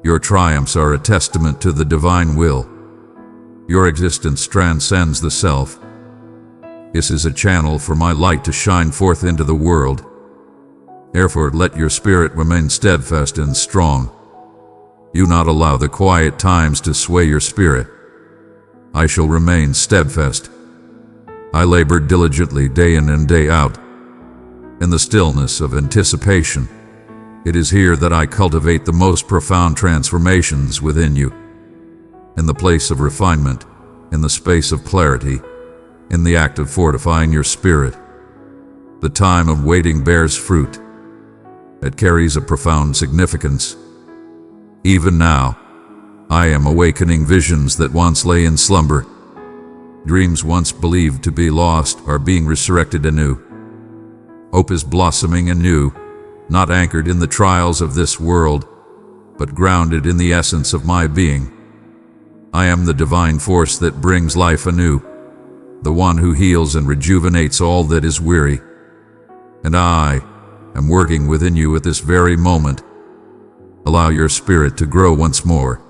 Your triumphs are a testament to the divine will. Your existence transcends the self. This is a channel for my light to shine forth into the world. Therefore, let your spirit remain steadfast and strong. Do not allow the quiet times to sway your spirit. I shall remain steadfast. I labor diligently day in and day out. In the stillness of anticipation, it is here that I cultivate the most profound transformations within you. In the place of refinement, in the space of clarity, in the act of fortifying your spirit, the time of waiting bears fruit. It carries a profound significance. Even now, I am awakening visions that once lay in slumber. Dreams once believed to be lost are being resurrected anew. Hope is blossoming anew, not anchored in the trials of this world, but grounded in the essence of my being. I am the divine force that brings life anew, the one who heals and rejuvenates all that is weary. And I am working within you at this very moment. Allow your spirit to grow once more.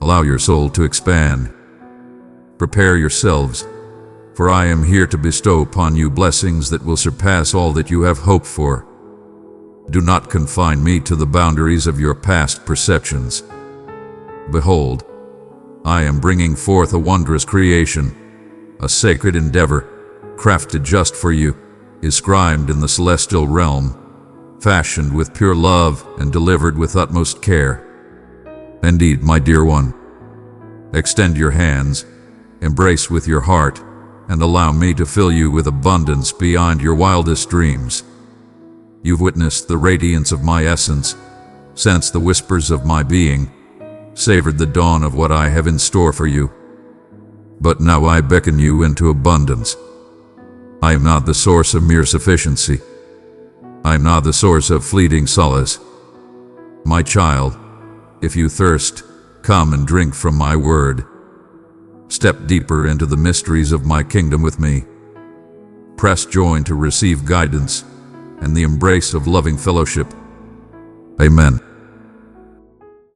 Allow your soul to expand. Prepare yourselves, for I am here to bestow upon you blessings that will surpass all that you have hoped for. Do not confine me to the boundaries of your past perceptions. Behold, I am bringing forth a wondrous creation, a sacred endeavor, crafted just for you, inscribed in the celestial realm, fashioned with pure love and delivered with utmost care. Indeed, my dear one, extend your hands, embrace with your heart, and allow me to fill you with abundance beyond your wildest dreams. You've witnessed the radiance of my essence, sensed the whispers of my being, savored the dawn of what I have in store for you. But now I beckon you into abundance. I am not the source of mere sufficiency. I am not the source of fleeting solace. My child, if you thirst, come and drink from my word. Step deeper into the mysteries of my kingdom with me. Press join to receive guidance and the embrace of loving fellowship. Amen.